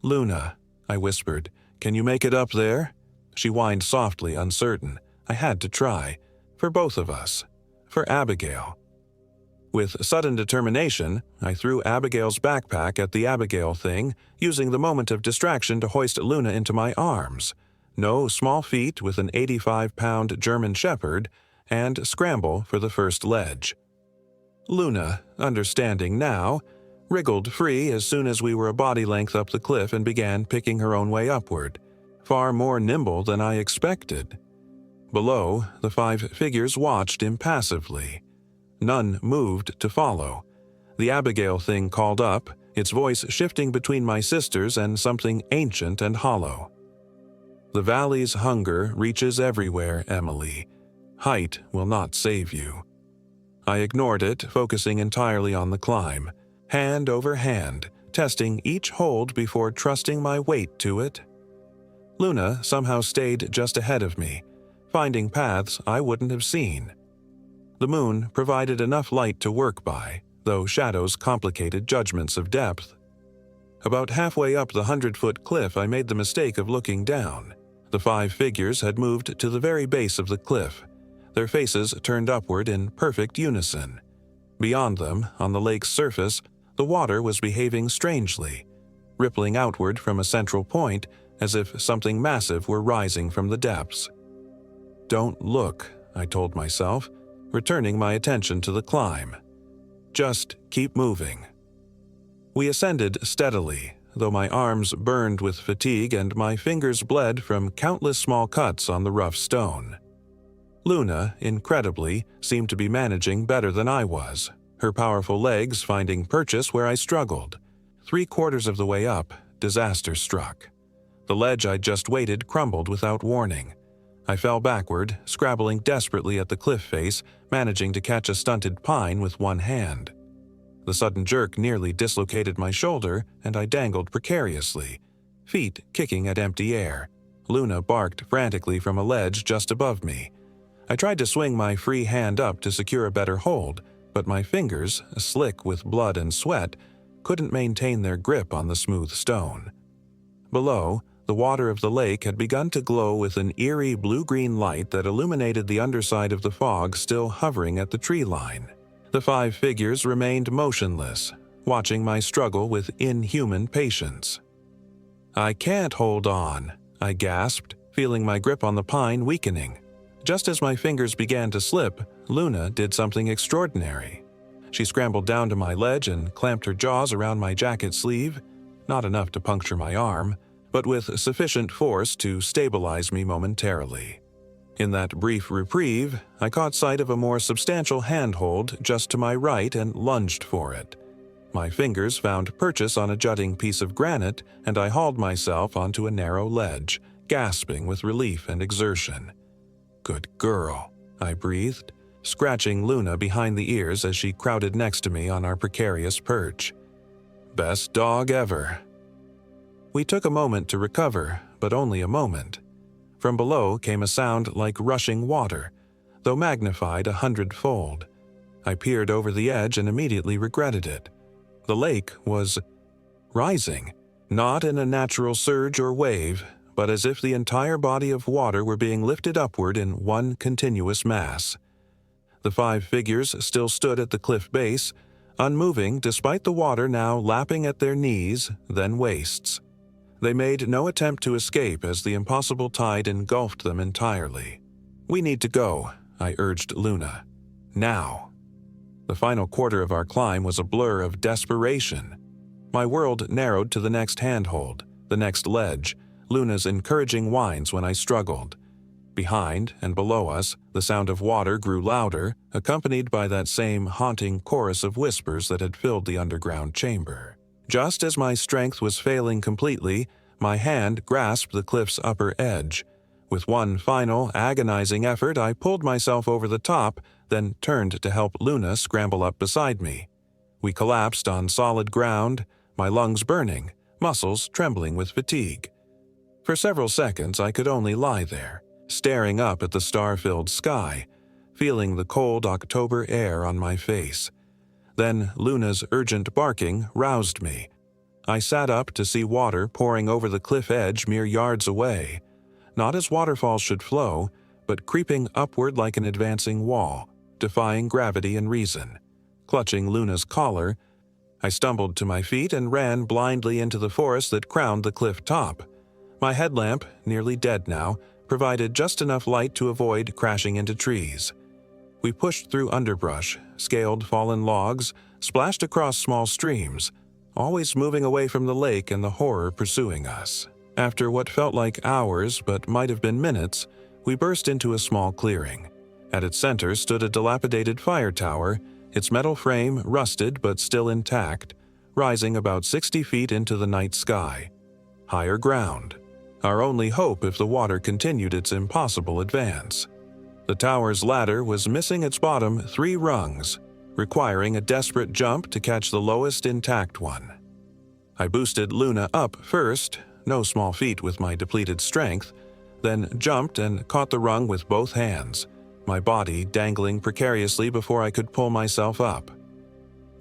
"Luna," I whispered, "can you make it up there?" She whined softly, uncertain. I had to try. For both of us. For Abigail. With sudden determination, I threw Abigail's backpack at the Abigail thing, using the moment of distraction to hoist Luna into my arms. No small feat with an 85-pound German Shepherd, and scramble for the first ledge. Luna, understanding now, wriggled free as soon as we were a body length up the cliff and began picking her own way upward, far more nimble than I expected. Below, the 5 figures watched impassively. None moved to follow. The Abigail thing called up, its voice shifting between my sisters and something ancient and hollow. "The valley's hunger reaches everywhere, Emily. Height will not save you." I ignored it, focusing entirely on the climb, hand over hand, testing each hold before trusting my weight to it. Luna somehow stayed just ahead of me, finding paths I wouldn't have seen. The moon provided enough light to work by, though shadows complicated judgments of depth. About halfway up the 100-foot cliff, I made the mistake of looking down. The 5 figures had moved to the very base of the cliff, their faces turned upward in perfect unison. Beyond them, on the lake's surface, the water was behaving strangely, rippling outward from a central point as if something massive were rising from the depths. "Don't look," I told myself, returning my attention to the climb. "Just keep moving." We ascended steadily, though my arms burned with fatigue and my fingers bled from countless small cuts on the rough stone. Luna, incredibly, seemed to be managing better than I was, her powerful legs finding purchase where I struggled. 3/4 of the way up, disaster struck. The ledge I'd just waded crumbled without warning. I fell backward, scrabbling desperately at the cliff face, managing to catch a stunted pine with one hand. The sudden jerk nearly dislocated my shoulder, and I dangled precariously, feet kicking at empty air. Luna barked frantically from a ledge just above me. I tried to swing my free hand up to secure a better hold, but my fingers, slick with blood and sweat, couldn't maintain their grip on the smooth stone. Below, the water of the lake had begun to glow with an eerie blue-green light that illuminated the underside of the fog still hovering at the tree line. The 5 figures remained motionless, watching my struggle with inhuman patience. "I can't hold on," I gasped, feeling my grip on the pine weakening. Just as my fingers began to slip, Luna did something extraordinary. She scrambled down to my ledge and clamped her jaws around my jacket sleeve, not enough to puncture my arm, but with sufficient force to stabilize me momentarily. In that brief reprieve, I caught sight of a more substantial handhold just to my right and lunged for it. My fingers found purchase on a jutting piece of granite, and I hauled myself onto a narrow ledge, gasping with relief and exertion. "Good girl," I breathed, scratching Luna behind the ears as she crowded next to me on our precarious perch. "Best dog ever." We took a moment to recover, but only a moment. From below came a sound like rushing water, though magnified 100-fold. I peered over the edge and immediately regretted it. The lake was rising, not in a natural surge or wave, but as if the entire body of water were being lifted upward in one continuous mass. The 5 figures still stood at the cliff base, unmoving despite the water now lapping at their knees, then waists. They made no attempt to escape as the impossible tide engulfed them entirely. "We need to go," I urged Luna. "Now." The final quarter of our climb was a blur of desperation. My world narrowed to the next handhold, the next ledge, Luna's encouraging whines when I struggled. Behind and below us, the sound of water grew louder, accompanied by that same haunting chorus of whispers that had filled the underground chamber. Just as my strength was failing completely, my hand grasped the cliff's upper edge. With one final, agonizing effort, I pulled myself over the top, then turned to help Luna scramble up beside me. We collapsed on solid ground, my lungs burning, muscles trembling with fatigue. For several seconds, I could only lie there, staring up at the star-filled sky, feeling the cold October air on my face. Then Luna's urgent barking roused me. I sat up to see water pouring over the cliff edge mere yards away, not as waterfalls should flow, but creeping upward like an advancing wall, defying gravity and reason. Clutching Luna's collar, I stumbled to my feet and ran blindly into the forest that crowned the cliff top. My headlamp, nearly dead now, provided just enough light to avoid crashing into trees. We pushed through underbrush, scaled fallen logs, splashed across small streams, always moving away from the lake and the horror pursuing us. After what felt like hours but might have been minutes, we burst into a small clearing. At its center stood a dilapidated fire tower, its metal frame rusted but still intact, rising about 60 feet into the night sky. Higher ground. Our only hope if the water continued its impossible advance. The tower's ladder was missing its bottom 3 rungs, requiring a desperate jump to catch the lowest intact one. I boosted Luna up first, no small feat with my depleted strength, then jumped and caught the rung with both hands, my body dangling precariously before I could pull myself up.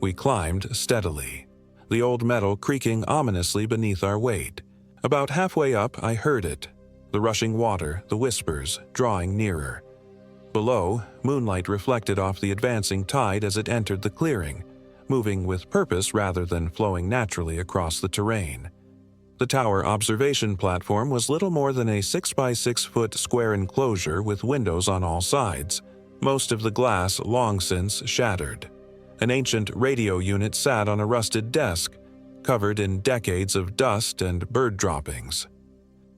We climbed steadily, the old metal creaking ominously beneath our weight. About halfway up, I heard it, the rushing water, the whispers, drawing nearer. Below, moonlight reflected off the advancing tide as it entered the clearing, moving with purpose rather than flowing naturally across the terrain. The tower observation platform was little more than a 6-by-6-foot square enclosure with windows on all sides, most of the glass long since shattered. An ancient radio unit sat on a rusted desk, covered in decades of dust and bird droppings.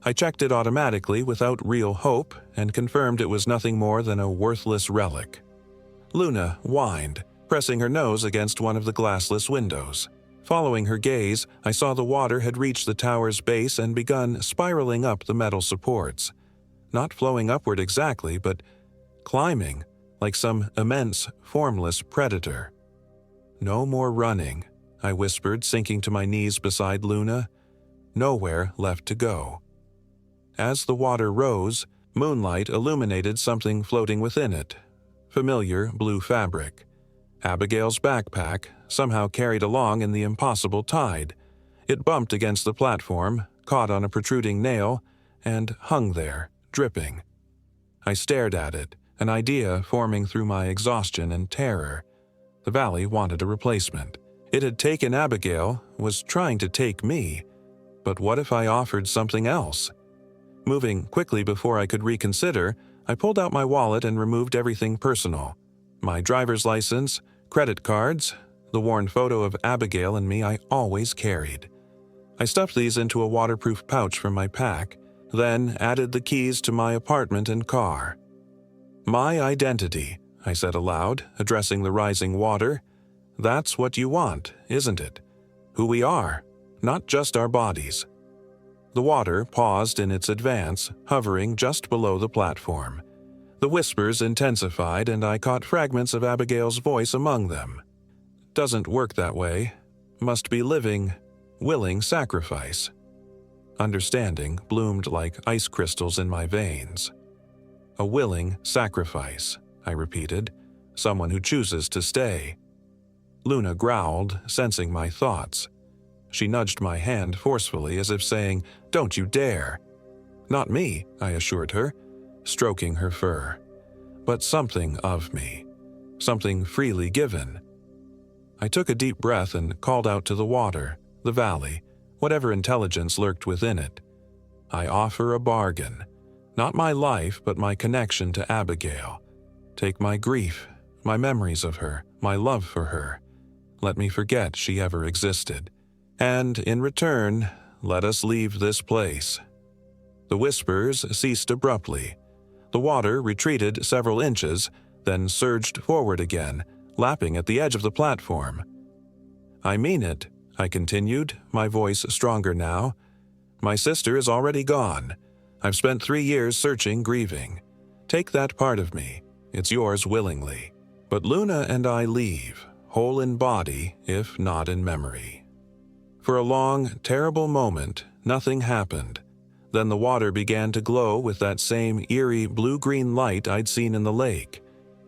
I checked it automatically without real hope and confirmed it was nothing more than a worthless relic. Luna whined, pressing her nose against one of the glassless windows. Following her gaze, I saw the water had reached the tower's base and begun spiraling up the metal supports. Not flowing upward exactly, but climbing, like some immense, formless predator. "No more running," I whispered, sinking to my knees beside Luna. Nowhere left to go. As the water rose, moonlight illuminated something floating within it. Familiar blue fabric. Abigail's backpack, somehow carried along in the impossible tide. It bumped against the platform, caught on a protruding nail, and hung there, dripping. I stared at it, an idea forming through my exhaustion and terror. The valley wanted a replacement. It had taken Abigail, was trying to take me. But what if I offered something else? Moving quickly before I could reconsider, I pulled out my wallet and removed everything personal. My driver's license, credit cards, the worn photo of Abigail and me I always carried. I stuffed these into a waterproof pouch from my pack, then added the keys to my apartment and car. "My identity," I said aloud, addressing the rising water. "That's what you want, isn't it? Who we are, not just our bodies." The water paused in its advance, hovering just below the platform. The whispers intensified, and I caught fragments of Abigail's voice among them. "Doesn't work that way. Must be living, willing sacrifice." Understanding bloomed like ice crystals in my veins. "A willing sacrifice," I repeated. "Someone who chooses to stay." Luna growled, sensing my thoughts. She nudged my hand forcefully as if saying, "Don't you dare." Not me, I assured her, stroking her fur, but something of me, something freely given. I took a deep breath and called out to the water, the valley, whatever intelligence lurked within it. I offer a bargain, not my life, but my connection to Abigail. Take my grief, my memories of her, my love for her. Let me forget she ever existed. And in return, let us leave this place. The whispers ceased abruptly. The water retreated several inches, then surged forward again, lapping at the edge of the platform. I mean it, I continued, my voice stronger now. My sister is already gone. I've spent 3 years searching, grieving. Take that part of me. It's yours willingly. But Luna and I leave, whole in body, if not in memory. For a long, terrible moment, nothing happened. Then the water began to glow with that same eerie blue-green light I'd seen in the lake.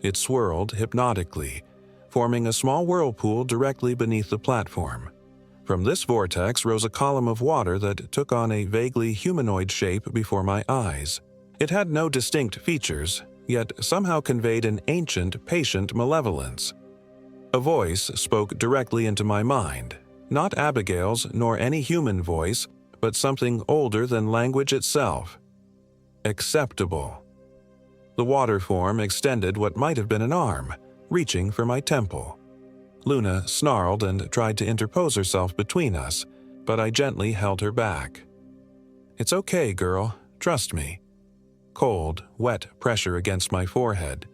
It swirled hypnotically, forming a small whirlpool directly beneath the platform. From this vortex rose a column of water that took on a vaguely humanoid shape before my eyes. It had no distinct features, yet somehow conveyed an ancient, patient malevolence. A voice spoke directly into my mind, not Abigail's nor any human voice, but something older than language itself. Acceptable. The water form extended what might have been an arm, reaching for my temple. Luna snarled and tried to interpose herself between us, but I gently held her back. It's okay, girl. Trust me. Cold, wet pressure against my forehead,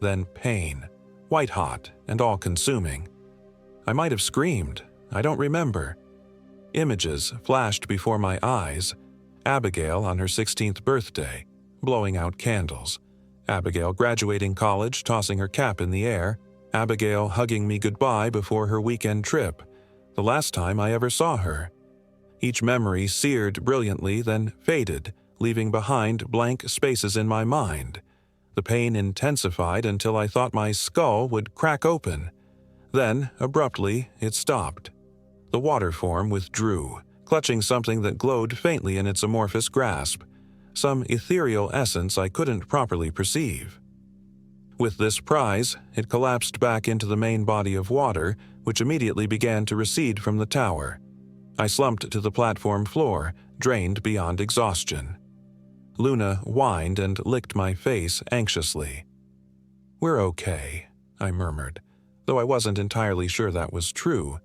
then pain, white-hot and all-consuming. I might have screamed. I don't remember. Images flashed before my eyes. Abigail on her 16th birthday, blowing out candles. Abigail graduating college, tossing her cap in the air. Abigail hugging me goodbye before her weekend trip, the last time I ever saw her. Each memory seared brilliantly, then faded, leaving behind blank spaces in my mind. The pain intensified until I thought my skull would crack open. Then, abruptly, it stopped. The water form withdrew, clutching something that glowed faintly in its amorphous grasp, some ethereal essence I couldn't properly perceive. With this prize, it collapsed back into the main body of water, which immediately began to recede from the tower. I slumped to the platform floor, drained beyond exhaustion. Luna whined and licked my face anxiously. "We're okay," I murmured, though I wasn't entirely sure that was true.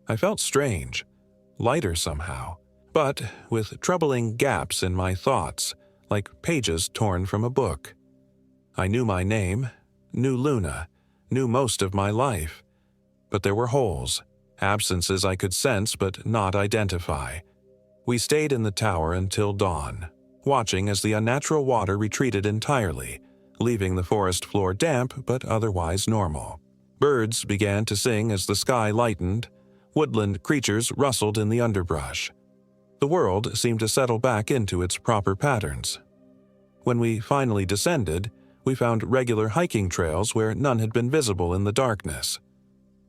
I felt strange, lighter somehow, but with troubling gaps in my thoughts, like pages torn from a book. I knew my name, knew Luna, knew most of my life. But there were holes, absences I could sense but not identify. We stayed in the tower until dawn, watching as the unnatural water retreated entirely, leaving the forest floor damp but otherwise normal. Birds began to sing as the sky lightened. Woodland creatures rustled in the underbrush. The world seemed to settle back into its proper patterns. When we finally descended, we found regular hiking trails where none had been visible in the darkness.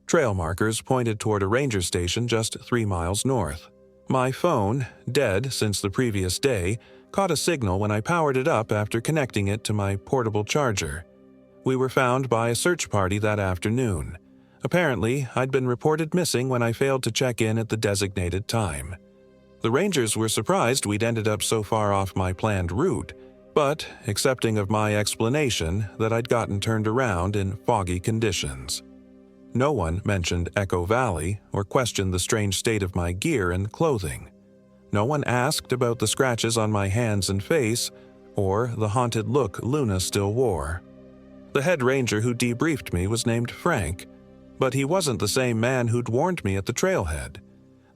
Trail markers pointed toward a ranger station just 3 miles north. My phone, dead since the previous day, caught a signal when I powered it up after connecting it to my portable charger. We were found by a search party that afternoon. Apparently, I'd been reported missing when I failed to check in at the designated time. The rangers were surprised we'd ended up so far off my planned route, but accepting of my explanation that I'd gotten turned around in foggy conditions. No one mentioned Echo Valley or questioned the strange state of my gear and clothing. No one asked about the scratches on my hands and face or the haunted look Luna still wore. The head ranger who debriefed me was named Frank, but he wasn't the same man who'd warned me at the trailhead.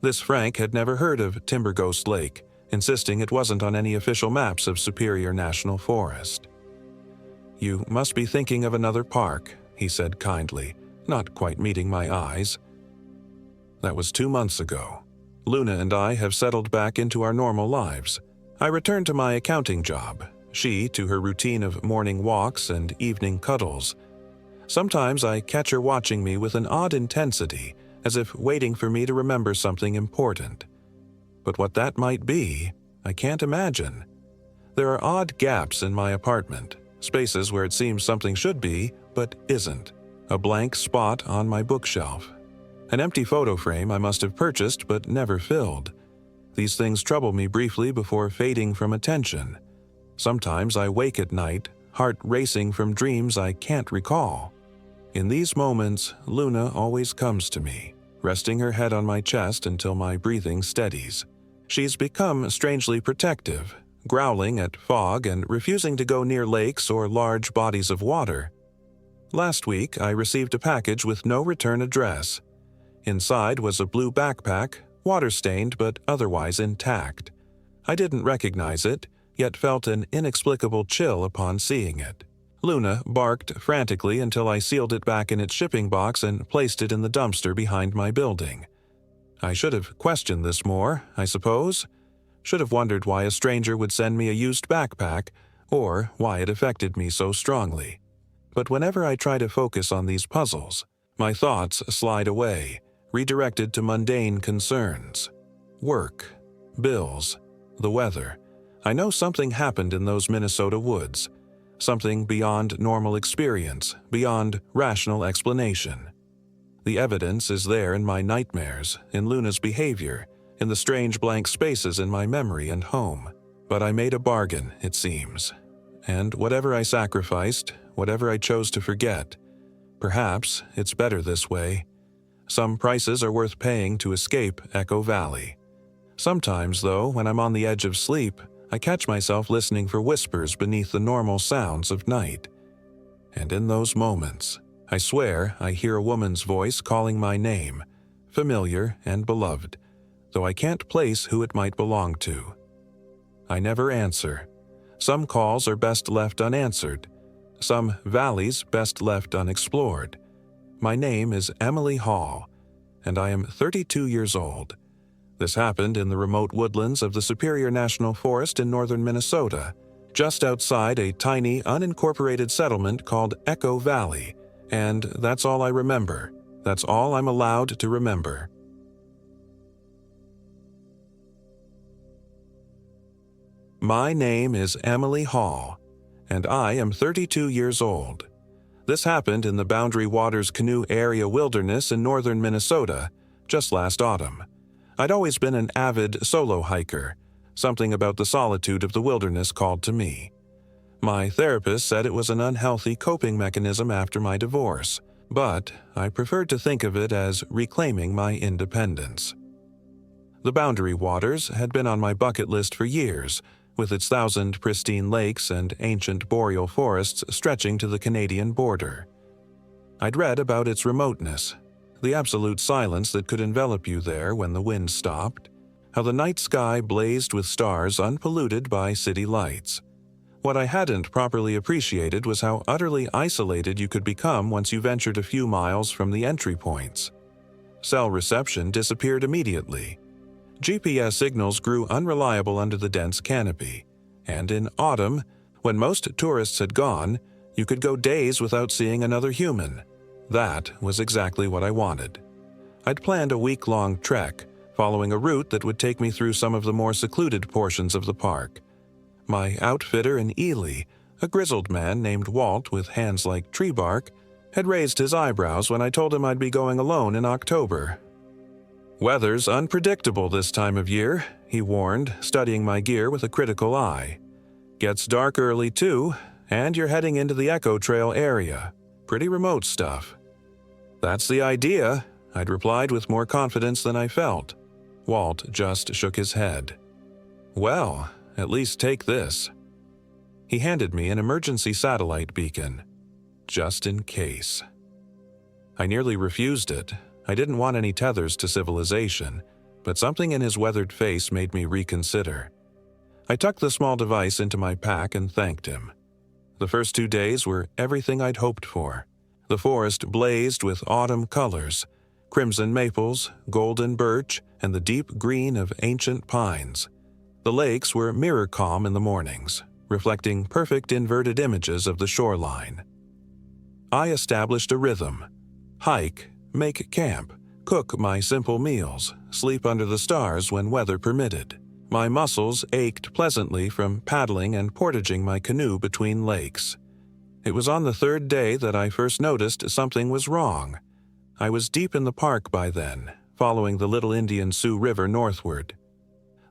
This Frank had never heard of Timber Ghost Lake, insisting it wasn't on any official maps of Superior National Forest. "You must be thinking of another park," he said kindly, not quite meeting my eyes. That was 2 months ago. Luna and I have settled back into our normal lives. I returned to my accounting job, she to her routine of morning walks and evening cuddles. Sometimes I catch her watching me with an odd intensity, as if waiting for me to remember something important. But what that might be, I can't imagine. There are odd gaps in my apartment, spaces where it seems something should be, but isn't. A blank spot on my bookshelf. An empty photo frame I must have purchased but never filled. These things trouble me briefly before fading from attention. Sometimes I wake at night, heart racing from dreams I can't recall. In these moments, Luna always comes to me, resting her head on my chest until my breathing steadies. She's become strangely protective, growling at fog and refusing to go near lakes or large bodies of water. Last week, I received a package with no return address. Inside was a blue backpack, water-stained but otherwise intact. I didn't recognize it, yet felt an inexplicable chill upon seeing it. Luna barked frantically until I sealed it back in its shipping box and placed it in the dumpster behind my building. I should have questioned this more, I suppose. Should have wondered why a stranger would send me a used backpack, or why it affected me so strongly. But whenever I try to focus on these puzzles, my thoughts slide away, redirected to mundane concerns. Work, bills, the weather. I know something happened in those Minnesota woods. Something beyond normal experience, beyond rational explanation. The evidence is there in my nightmares, in Luna's behavior, in the strange blank spaces in my memory and home. But I made a bargain, it seems. And whatever I sacrificed, whatever I chose to forget, perhaps it's better this way. Some prices are worth paying to escape Echo Valley. Sometimes, though, when I'm on the edge of sleep, I catch myself listening for whispers beneath the normal sounds of night. And in those moments, I swear I hear a woman's voice calling my name, familiar and beloved, though I can't place who it might belong to. I never answer. Some calls are best left unanswered. Some valleys best left unexplored. My name is Emily Hall, and I am 32 years old. This happened in the remote woodlands of the Superior National Forest in northern Minnesota, just outside a tiny, unincorporated settlement called Echo Valley, and that's all I remember. That's all I'm allowed to remember. My name is Emily Hall, and I am 32 years old. This happened in the Boundary Waters Canoe Area Wilderness in northern Minnesota, just last autumn. I'd always been an avid solo hiker. Something about the solitude of the wilderness called to me. My therapist said it was an unhealthy coping mechanism after my divorce, but I preferred to think of it as reclaiming my independence. The Boundary Waters had been on my bucket list for years, with its 1,000 pristine lakes and ancient boreal forests stretching to the Canadian border. I'd read about its remoteness, the absolute silence that could envelop you there when the wind stopped, how the night sky blazed with stars unpolluted by city lights. What I hadn't properly appreciated was how utterly isolated you could become once you ventured a few miles from the entry points. Cell reception disappeared immediately. GPS signals grew unreliable under the dense canopy, and in autumn, when most tourists had gone, you could go days without seeing another human. That was exactly what I wanted. I'd planned a week-long trek, following a route that would take me through some of the more secluded portions of the park. My outfitter in Ely, a grizzled man named Walt with hands like tree bark, had raised his eyebrows when I told him I'd be going alone in October. "Weather's unpredictable this time of year," he warned, studying my gear with a critical eye. "Gets dark early, too, and you're heading into the Echo Trail area. Pretty remote stuff." "That's the idea," I'd replied with more confidence than I felt. Walt just shook his head. "Well, at least take this." He handed me an emergency satellite beacon. Just in case. I nearly refused it. I didn't want any tethers to civilization, but something in his weathered face made me reconsider. I tucked the small device into my pack and thanked him. The first 2 days were everything I'd hoped for. The forest blazed with autumn colors, crimson maples, golden birch, and the deep green of ancient pines. The lakes were mirror calm in the mornings, reflecting perfect inverted images of the shoreline. I established a rhythm. Hike, make camp, cook my simple meals, sleep under the stars when weather permitted. My muscles ached pleasantly from paddling and portaging my canoe between lakes. It was on the third day that I first noticed something was wrong. I was deep in the park by then, following the Little Indian Sioux River northward.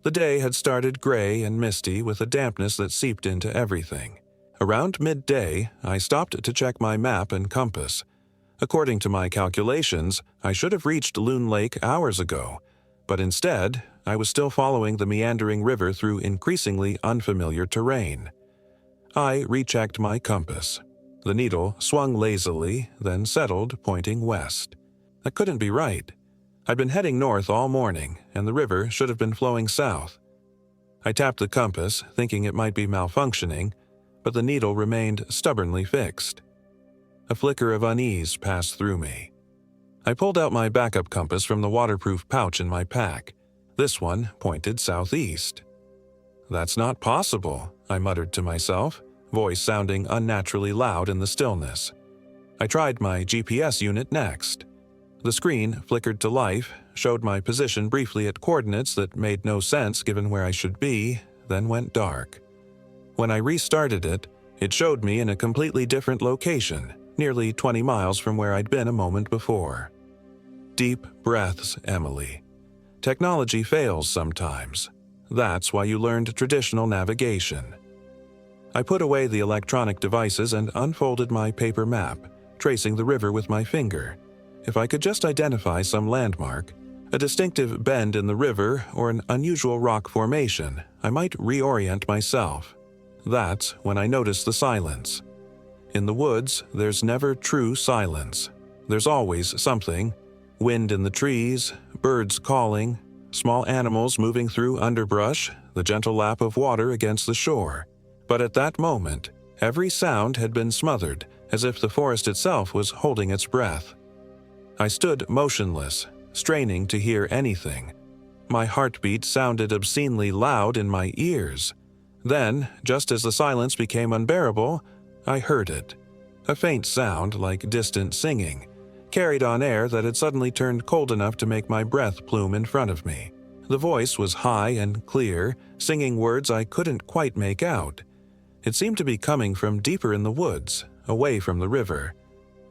The day had started gray and misty with a dampness that seeped into everything. Around midday, I stopped to check my map and compass. According to my calculations, I should have reached Loon Lake hours ago, but instead, I was still following the meandering river through increasingly unfamiliar terrain. I rechecked my compass. The needle swung lazily, then settled, pointing west. That couldn't be right. I'd been heading north all morning, and the river should have been flowing south. I tapped the compass, thinking it might be malfunctioning, but the needle remained stubbornly fixed. A flicker of unease passed through me. I pulled out my backup compass from the waterproof pouch in my pack. This one pointed southeast. "That's not possible," I muttered to myself, voice sounding unnaturally loud in the stillness. I tried my GPS unit next. The screen flickered to life, showed my position briefly at coordinates that made no sense given where I should be, then went dark. When I restarted it, it showed me in a completely different location, nearly 20 miles from where I'd been a moment before. Deep breaths, Emily. Technology fails sometimes. That's why you learned traditional navigation. I put away the electronic devices and unfolded my paper map, tracing the river with my finger. If I could just identify some landmark, a distinctive bend in the river or an unusual rock formation, I might reorient myself. That's when I noticed the silence. In the woods, there's never true silence. There's always something. Wind in the trees, birds calling, small animals moving through underbrush, the gentle lap of water against the shore. But at that moment, every sound had been smothered, as if the forest itself was holding its breath. I stood motionless, straining to hear anything. My heartbeat sounded obscenely loud in my ears. Then, just as the silence became unbearable, I heard it. A faint sound like distant singing, carried on air that had suddenly turned cold enough to make my breath plume in front of me. The voice was high and clear, singing words I couldn't quite make out. It seemed to be coming from deeper in the woods, away from the river.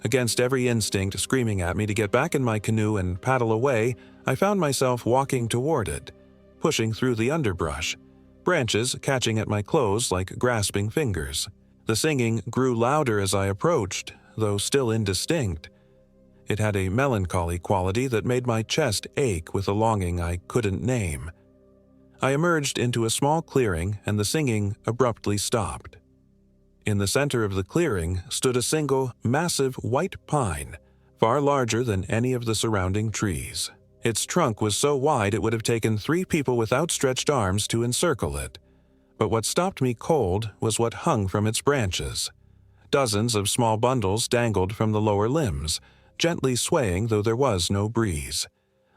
Against every instinct screaming at me to get back in my canoe and paddle away, I found myself walking toward it, pushing through the underbrush, branches catching at my clothes like grasping fingers. The singing grew louder as I approached, though still indistinct. It had a melancholy quality that made my chest ache with a longing I couldn't name. I emerged into a small clearing and the singing abruptly stopped. In the center of the clearing stood a single, massive white pine, far larger than any of the surrounding trees. Its trunk was so wide it would have taken 3 people with outstretched arms to encircle it. But what stopped me cold was what hung from its branches. Dozens of small bundles dangled from the lower limbs, gently swaying though there was no breeze.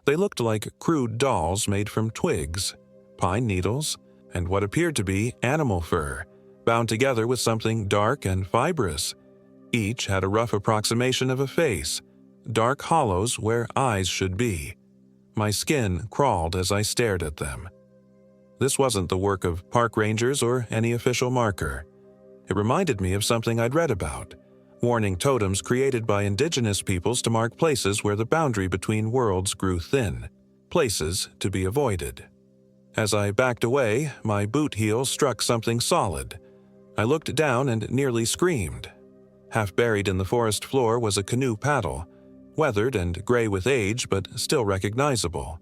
They looked like crude dolls made from twigs, pine needles, and what appeared to be animal fur, bound together with something dark and fibrous. Each had a rough approximation of a face, dark hollows where eyes should be. My skin crawled as I stared at them. This wasn't the work of park rangers or any official marker. It reminded me of something I'd read about, warning totems created by indigenous peoples to mark places where the boundary between worlds grew thin, places to be avoided. As I backed away, my boot heel struck something solid. I looked down and nearly screamed. Half buried in the forest floor was a canoe paddle, weathered and gray with age but still recognizable.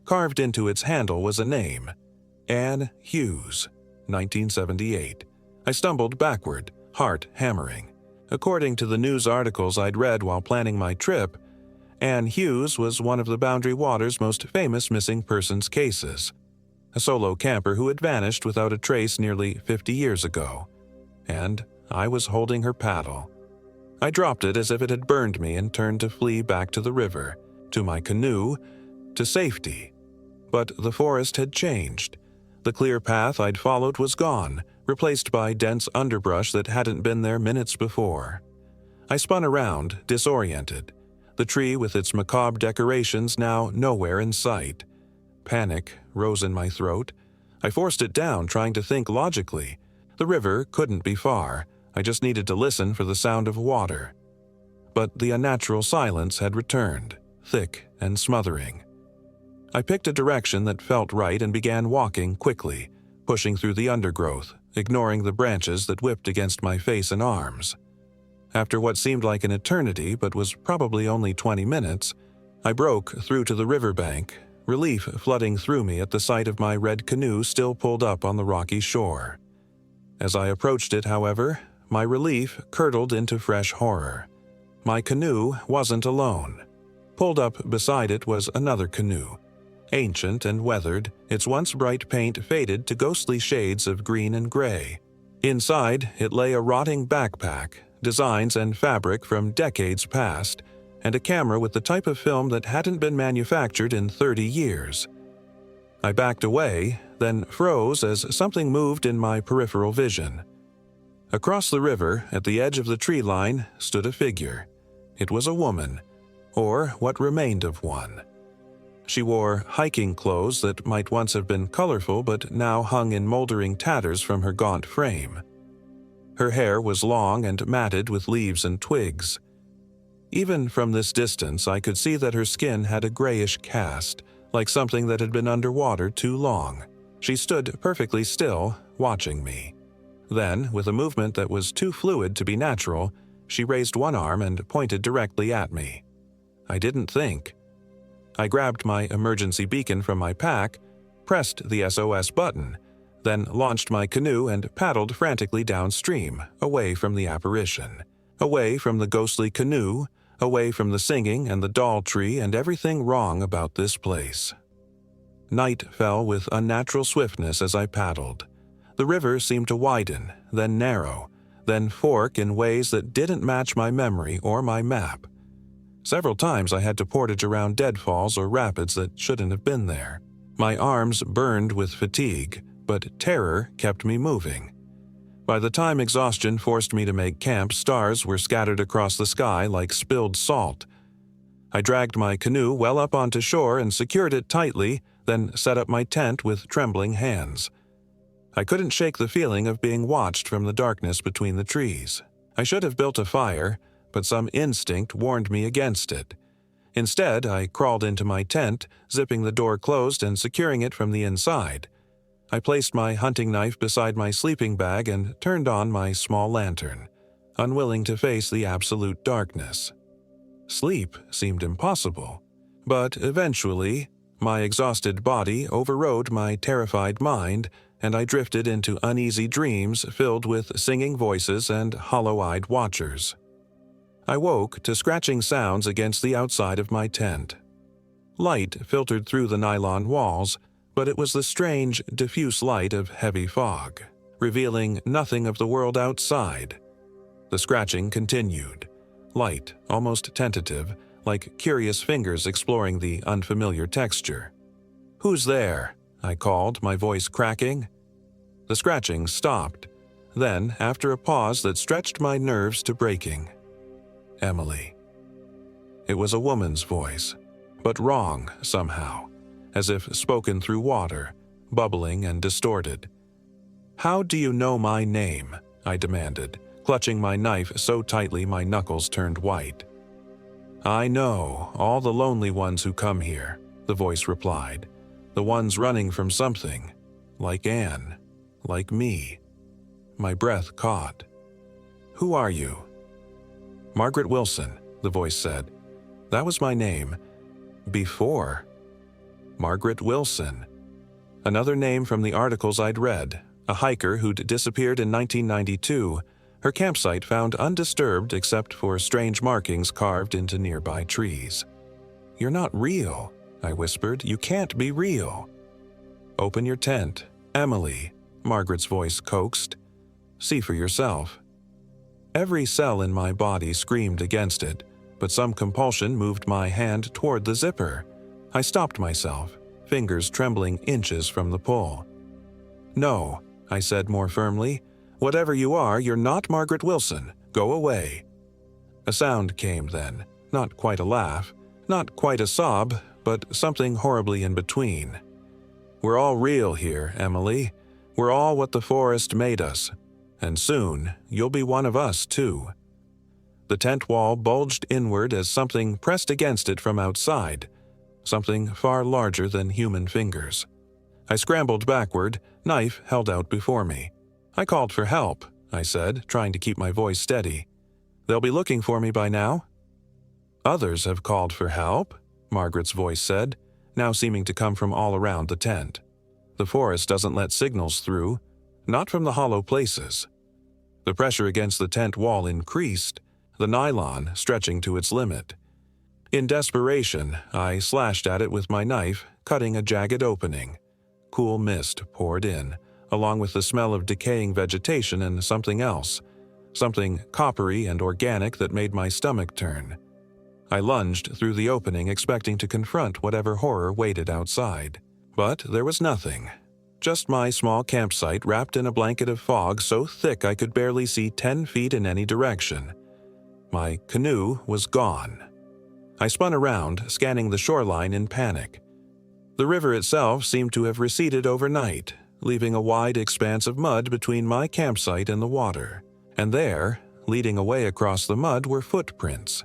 Carved into its handle was a name, Anne Hughes, 1978. I stumbled backward, heart hammering. According to the news articles I'd read while planning my trip, Anne Hughes was one of the Boundary Waters' most famous missing persons cases, a solo camper who had vanished without a trace nearly 50 years ago. And I was holding her paddle. I dropped it as if it had burned me and turned to flee back to the river, to my canoe, to safety. But the forest had changed. The clear path I'd followed was gone, replaced by dense underbrush that hadn't been there minutes before. I spun around, disoriented, the tree with its macabre decorations now nowhere in sight. Panic rose in my throat. I forced it down, trying to think logically. The river couldn't be far. I just needed to listen for the sound of water. But the unnatural silence had returned, thick and smothering. I picked a direction that felt right and began walking quickly, pushing through the undergrowth, ignoring the branches that whipped against my face and arms. After what seemed like an eternity but was probably only 20 minutes, I broke through to the riverbank, relief flooding through me at the sight of my red canoe still pulled up on the rocky shore. As I approached it, however, my relief curdled into fresh horror. My canoe wasn't alone. Pulled up beside it was another canoe, ancient and weathered, its once bright paint faded to ghostly shades of green and gray. Inside, it lay a rotting backpack, designs and fabric from decades past, and a camera with the type of film that hadn't been manufactured in 30 years. I backed away, then froze as something moved in my peripheral vision. Across the river, at the edge of the tree line, stood a figure. It was a woman, or what remained of one. She wore hiking clothes that might once have been colorful but now hung in moldering tatters from her gaunt frame. Her hair was long and matted with leaves and twigs. Even from this distance, I could see that her skin had a grayish cast, like something that had been underwater too long. She stood perfectly still, watching me. Then, with a movement that was too fluid to be natural, she raised one arm and pointed directly at me. I didn't think. I grabbed my emergency beacon from my pack, pressed the SOS button, then launched my canoe and paddled frantically downstream, away from the apparition, away from the ghostly canoe, away from the singing and the doll tree and everything wrong about this place. Night fell with unnatural swiftness as I paddled. The river seemed to widen, then narrow, then fork in ways that didn't match my memory or my map. Several times I had to portage around deadfalls or rapids that shouldn't have been there. My arms burned with fatigue, but terror kept me moving. By the time exhaustion forced me to make camp, stars were scattered across the sky like spilled salt. I dragged my canoe well up onto shore and secured it tightly, then set up my tent with trembling hands. I couldn't shake the feeling of being watched from the darkness between the trees. I should have built a fire, but some instinct warned me against it. Instead, I crawled into my tent, zipping the door closed and securing it from the inside. I placed my hunting knife beside my sleeping bag and turned on my small lantern, unwilling to face the absolute darkness. Sleep seemed impossible, but eventually, my exhausted body overrode my terrified mind, and I drifted into uneasy dreams filled with singing voices and hollow-eyed watchers. I woke to scratching sounds against the outside of my tent. Light filtered through the nylon walls, but it was the strange, diffuse light of heavy fog, revealing nothing of the world outside. The scratching continued, light, almost tentative, like curious fingers exploring the unfamiliar texture. "Who's there?" I called, my voice cracking. The scratching stopped. Then, after a pause that stretched my nerves to breaking, "Emily." It was a woman's voice, but wrong somehow, as if spoken through water, bubbling and distorted. "How do you know my name?" I demanded, clutching my knife so tightly my knuckles turned white. "I know all the lonely ones who come here," the voice replied. "The ones running from something, like Anne, like me." My breath caught. "Who are you?" "Margaret Wilson," the voice said. "That was my name. Before." Margaret Wilson. Another name from the articles I'd read, a hiker who'd disappeared in 1992, her campsite found undisturbed except for strange markings carved into nearby trees. "You're not real," I whispered. "You can't be real." "Open your tent, Emily," Margaret's voice coaxed. "See for yourself." Every cell in my body screamed against it, but some compulsion moved my hand toward the zipper. I stopped myself, fingers trembling inches from the pull. "No," I said more firmly. "Whatever you are, you're not Margaret Wilson. Go away." A sound came then, not quite a laugh, not quite a sob, but something horribly in between. We're all real here, Emily. We're all what the forest made us. And soon, you'll be one of us, too." The tent wall bulged inward as something pressed against it from outside, something far larger than human fingers. I scrambled backward, knife held out before me. "I called for help," I said, trying to keep my voice steady. "They'll be looking for me by now." "Others have called for help," Margaret's voice said, now seeming to come from all around the tent. "The forest doesn't let signals through, not from the hollow places." The pressure against the tent wall increased, the nylon stretching to its limit. In desperation, I slashed at it with my knife, cutting a jagged opening. Cool mist poured in, along with the smell of decaying vegetation and something else, something coppery and organic that made my stomach turn. I lunged through the opening, expecting to confront whatever horror waited outside. But there was nothing. Just my small campsite wrapped in a blanket of fog so thick I could barely see 10 feet in any direction. My canoe was gone. I spun around, scanning the shoreline in panic. The river itself seemed to have receded overnight, leaving a wide expanse of mud between my campsite and the water. And there, leading away across the mud, were footprints.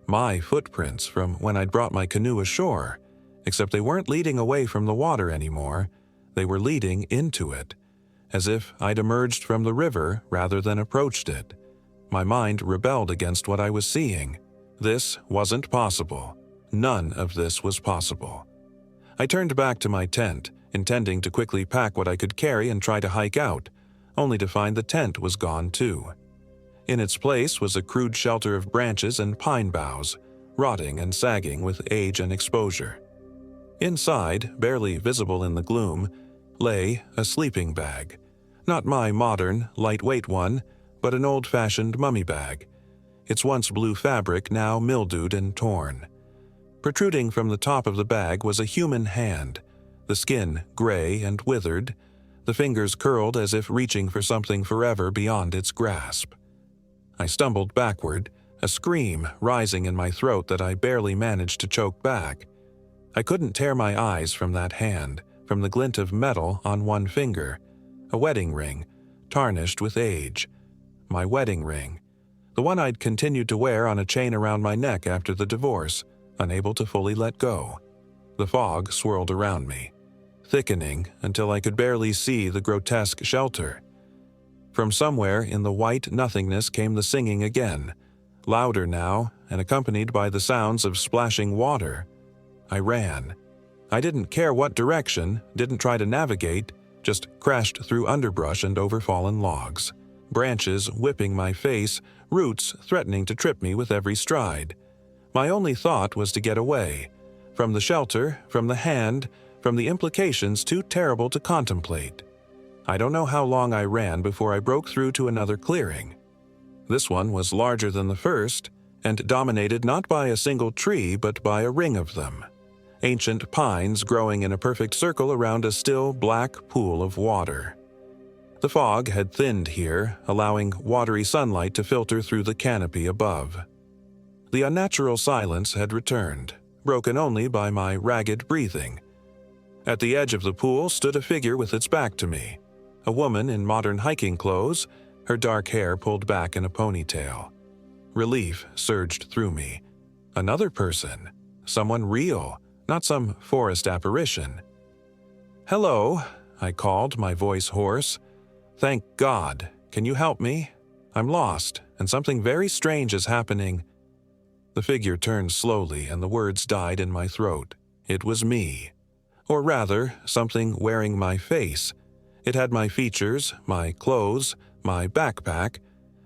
My footprints from when I'd brought my canoe ashore, except they weren't leading away from the water anymore. They were leading into it, as if I'd emerged from the river rather than approached it. My mind rebelled against what I was seeing. This wasn't possible. None of this was possible. I turned back to my tent, intending to quickly pack what I could carry and try to hike out, only to find the tent was gone too. In its place was a crude shelter of branches and pine boughs, rotting and sagging with age and exposure. Inside, barely visible in the gloom, lay a sleeping bag. Not my modern, lightweight one, but an old-fashioned mummy bag. Its once blue fabric now mildewed and torn. Protruding from the top of the bag was a human hand, the skin gray and withered, the fingers curled as if reaching for something forever beyond its grasp. I stumbled backward, a scream rising in my throat that I barely managed to choke back. I couldn't tear my eyes from that hand, from the glint of metal on one finger, a wedding ring, tarnished with age. My wedding ring, the one I'd continued to wear on a chain around my neck after the divorce, unable to fully let go. The fog swirled around me, thickening until I could barely see the grotesque shelter. From somewhere in the white nothingness came the singing again, louder now and accompanied by the sounds of splashing water. I ran. I didn't care what direction, didn't try to navigate, just crashed through underbrush and over fallen logs, branches whipping my face, roots threatening to trip me with every stride. My only thought was to get away, from the shelter, from the hand, from the implications too terrible to contemplate. I don't know how long I ran before I broke through to another clearing. This one was larger than the first, and dominated not by a single tree but by a ring of them. Ancient pines growing in a perfect circle around a still black pool of water. The fog had thinned here, allowing watery sunlight to filter through the canopy above. The unnatural silence had returned, broken only by my ragged breathing. At the edge of the pool stood a figure with its back to me, a woman in modern hiking clothes, her dark hair pulled back in a ponytail. Relief surged through me. Another person, someone real, not some forest apparition. "Hello," I called, my voice hoarse. "Thank God. Can you help me? I'm lost, and something very strange is happening." The figure turned slowly, and the words died in my throat. It was me. Or rather, something wearing my face. It had my features, my clothes, my backpack,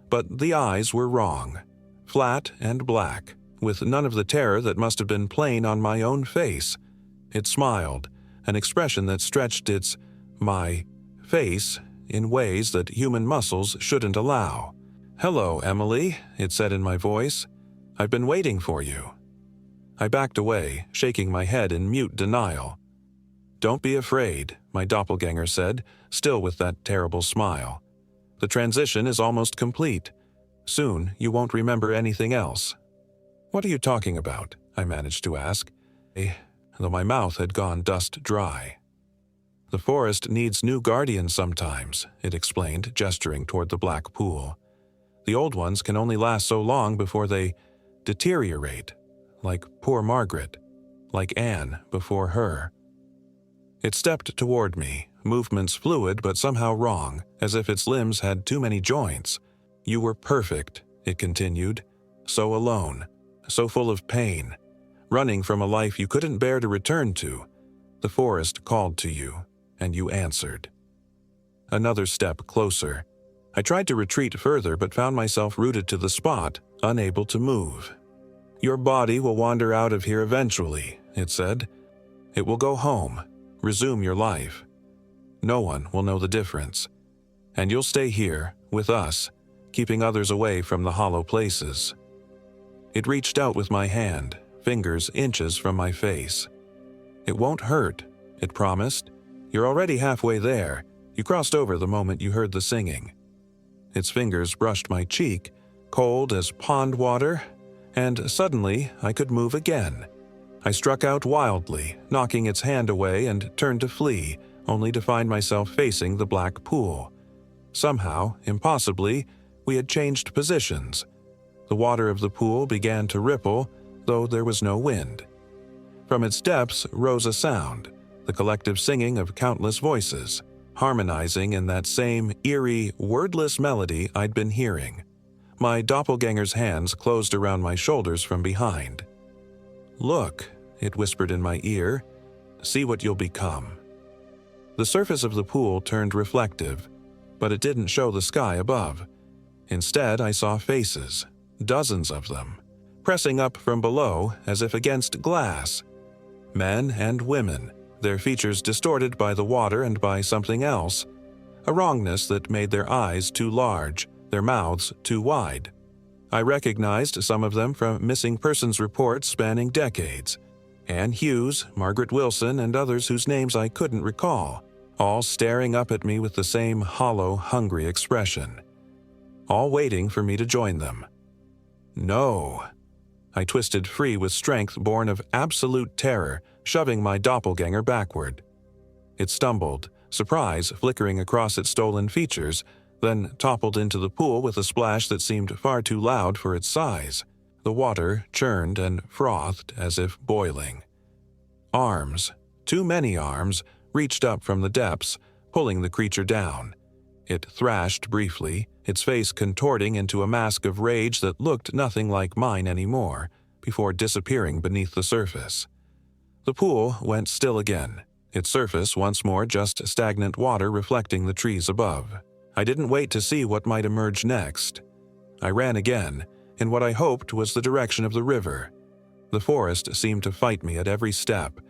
but the eyes were wrong. Flat and black, with none of the terror that must have been plain on my own face. It smiled, an expression that stretched my face in ways that human muscles shouldn't allow. "Hello, Emily," it said in my voice. "I've been waiting for you." I backed away, shaking my head in mute denial. "Don't be afraid," my doppelganger said, still with that terrible smile. "The transition is almost complete. Soon you won't remember anything else." "What are you talking about?" I managed to ask, though my mouth had gone dust dry. The forest needs new guardians sometimes, it explained, gesturing toward the black pool. The old ones can only last so long before they deteriorate, like poor Margaret, like Anne before her. It stepped toward me, movements fluid but somehow wrong, as if its limbs had too many joints. You were perfect, it continued, so alone, so full of pain, running from a life you couldn't bear to return to. The forest called to you, and you answered. Another step closer. I tried to retreat further but found myself rooted to the spot, unable to move. Your body will wander out of here eventually, it said. It will go home, resume your life. No one will know the difference. And you'll stay here, with us, keeping others away from the hollow places. It reached out with my hand, fingers inches from my face. It won't hurt, it promised. You're already halfway there. You crossed over the moment you heard the singing. Its fingers brushed my cheek, cold as pond water, and suddenly I could move again. I struck out wildly, knocking its hand away and turned to flee, only to find myself facing the black pool. Somehow, impossibly, we had changed positions. The water of the pool began to ripple, though there was no wind. From its depths rose a sound, the collective singing of countless voices, harmonizing in that same eerie, wordless melody I'd been hearing. My doppelganger's hands closed around my shoulders from behind. Look, it whispered in my ear, see what you'll become. The surface of the pool turned reflective, but it didn't show the sky above. Instead, I saw faces, dozens of them, pressing up from below as if against glass. Men and women, their features distorted by the water and by something else, a wrongness that made their eyes too large, their mouths too wide. I recognized some of them from missing persons reports spanning decades. Anne Hughes, Margaret Wilson, and others whose names I couldn't recall, all staring up at me with the same hollow, hungry expression. All waiting for me to join them. No. I twisted free with strength born of absolute terror, shoving my doppelganger backward. It stumbled, surprise flickering across its stolen features, then toppled into the pool with a splash that seemed far too loud for its size. The water churned and frothed as if boiling. Arms, too many arms, reached up from the depths, pulling the creature down. It thrashed briefly, its face contorting into a mask of rage that looked nothing like mine anymore, before disappearing beneath the surface. The pool went still again, its surface once more just stagnant water reflecting the trees above. I didn't wait to see what might emerge next. I ran again, in what I hoped was the direction of the river. The forest seemed to fight me at every step,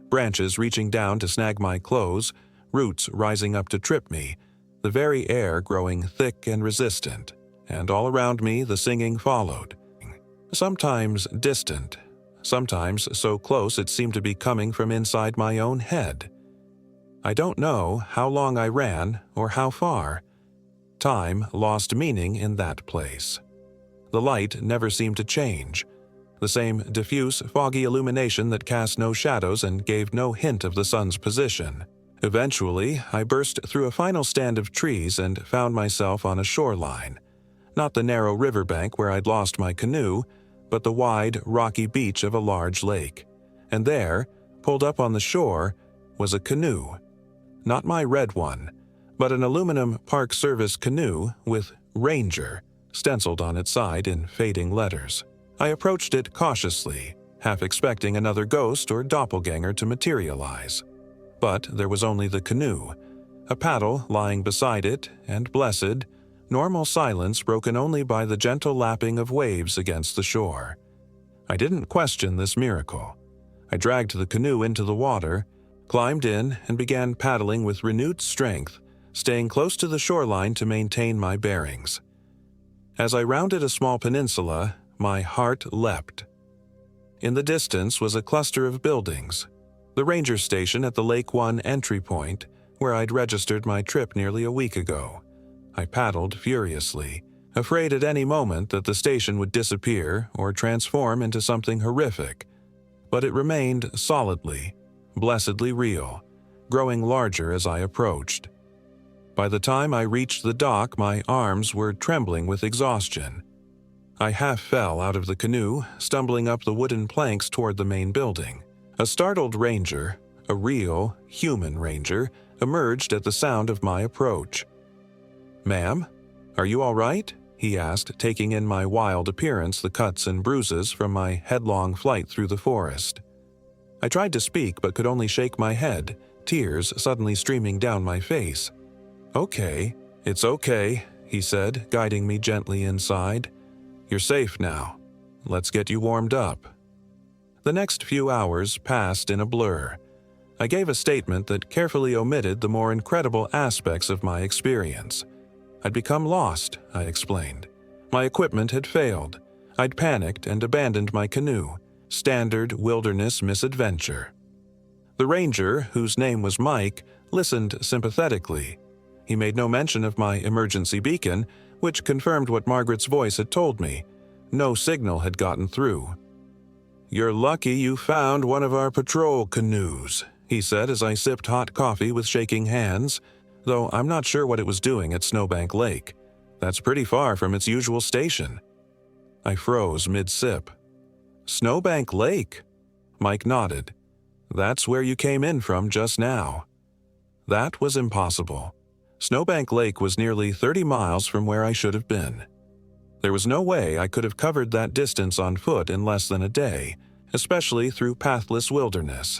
branches reaching down to snag my clothes, roots rising up to trip me, the very air growing thick and resistant, and all around me the singing followed. Sometimes distant, sometimes so close it seemed to be coming from inside my own head. I don't know how long I ran or how far. Time lost meaning in that place. The light never seemed to change. The same diffuse, foggy illumination that cast no shadows and gave no hint of the sun's position. Eventually, I burst through a final stand of trees and found myself on a shoreline. Not the narrow riverbank where I'd lost my canoe, but the wide, rocky beach of a large lake. And there, pulled up on the shore, was a canoe. Not my red one, but an aluminum Park Service canoe with Ranger stenciled on its side in fading letters. I approached it cautiously, half expecting another ghost or doppelganger to materialize. But there was only the canoe, a paddle lying beside it, and blessed, normal silence broken only by the gentle lapping of waves against the shore. I didn't question this miracle. I dragged the canoe into the water, climbed in, and began paddling with renewed strength, staying close to the shoreline to maintain my bearings. As I rounded a small peninsula, my heart leapt. In the distance was a cluster of buildings, the ranger station at the Lake One entry point, where I'd registered my trip nearly a week ago. I paddled furiously, afraid at any moment that the station would disappear or transform into something horrific. But it remained solidly, blessedly real, growing larger as I approached. By the time I reached the dock, my arms were trembling with exhaustion. I half fell out of the canoe, stumbling up the wooden planks toward the main building. A startled ranger, a real, human ranger, emerged at the sound of my approach. "Ma'am, are you all right?" he asked, taking in my wild appearance, the cuts and bruises from my headlong flight through the forest. I tried to speak but could only shake my head, tears suddenly streaming down my face. "Okay, it's okay," he said, guiding me gently inside. "You're safe now. Let's get you warmed up." The next few hours passed in a blur. I gave a statement that carefully omitted the more incredible aspects of my experience. I'd become lost, I explained. My equipment had failed. I'd panicked and abandoned my canoe. Standard wilderness misadventure. The ranger, whose name was Mike, listened sympathetically. He made no mention of my emergency beacon, which confirmed what Margaret's voice had told me. No signal had gotten through. "You're lucky you found one of our patrol canoes," he said as I sipped hot coffee with shaking hands, though I'm not sure what it was doing at Snowbank Lake. That's pretty far from its usual station. I froze mid-sip. "Snowbank Lake?" Mike nodded. "That's where you came in from just now." That was impossible. Snowbank Lake was nearly 30 miles from where I should have been. There was no way I could have covered that distance on foot in less than a day, especially through pathless wilderness.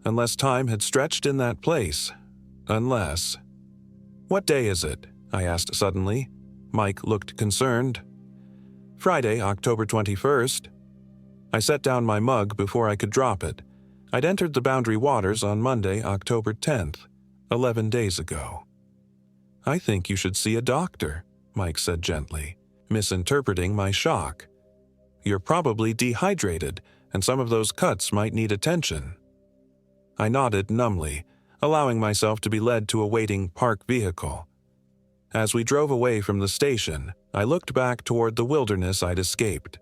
Unless time had stretched in that place. Unless... "What day is it?" I asked suddenly. Mike looked concerned. "Friday, October 21st. I set down my mug before I could drop it. I'd entered the Boundary Waters on Monday, October 10th, 11 days ago. "I think you should see a doctor," Mike said gently, misinterpreting my shock. "You're probably dehydrated, and some of those cuts might need attention." I nodded numbly, allowing myself to be led to a waiting park vehicle. As we drove away from the station, I looked back toward the wilderness I'd escaped.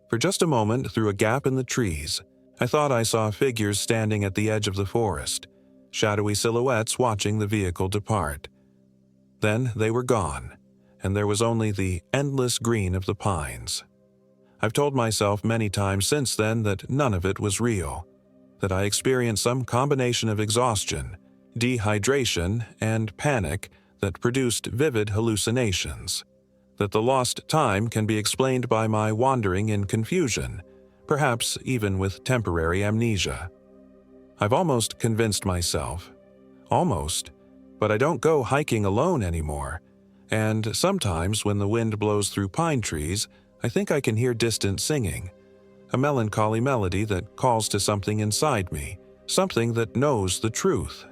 For just a moment, through a gap in the trees, I thought I saw figures standing at the edge of the forest, shadowy silhouettes watching the vehicle depart. Then they were gone, and there was only the endless green of the pines. I've told myself many times since then that none of it was real, that I experienced some combination of exhaustion, dehydration, and panic that produced vivid hallucinations, that the lost time can be explained by my wandering in confusion, perhaps even with temporary amnesia. I've almost convinced myself. Almost. But I don't go hiking alone anymore, and sometimes when the wind blows through pine trees, I think I can hear distant singing, a melancholy melody that calls to something inside me, something that knows the truth.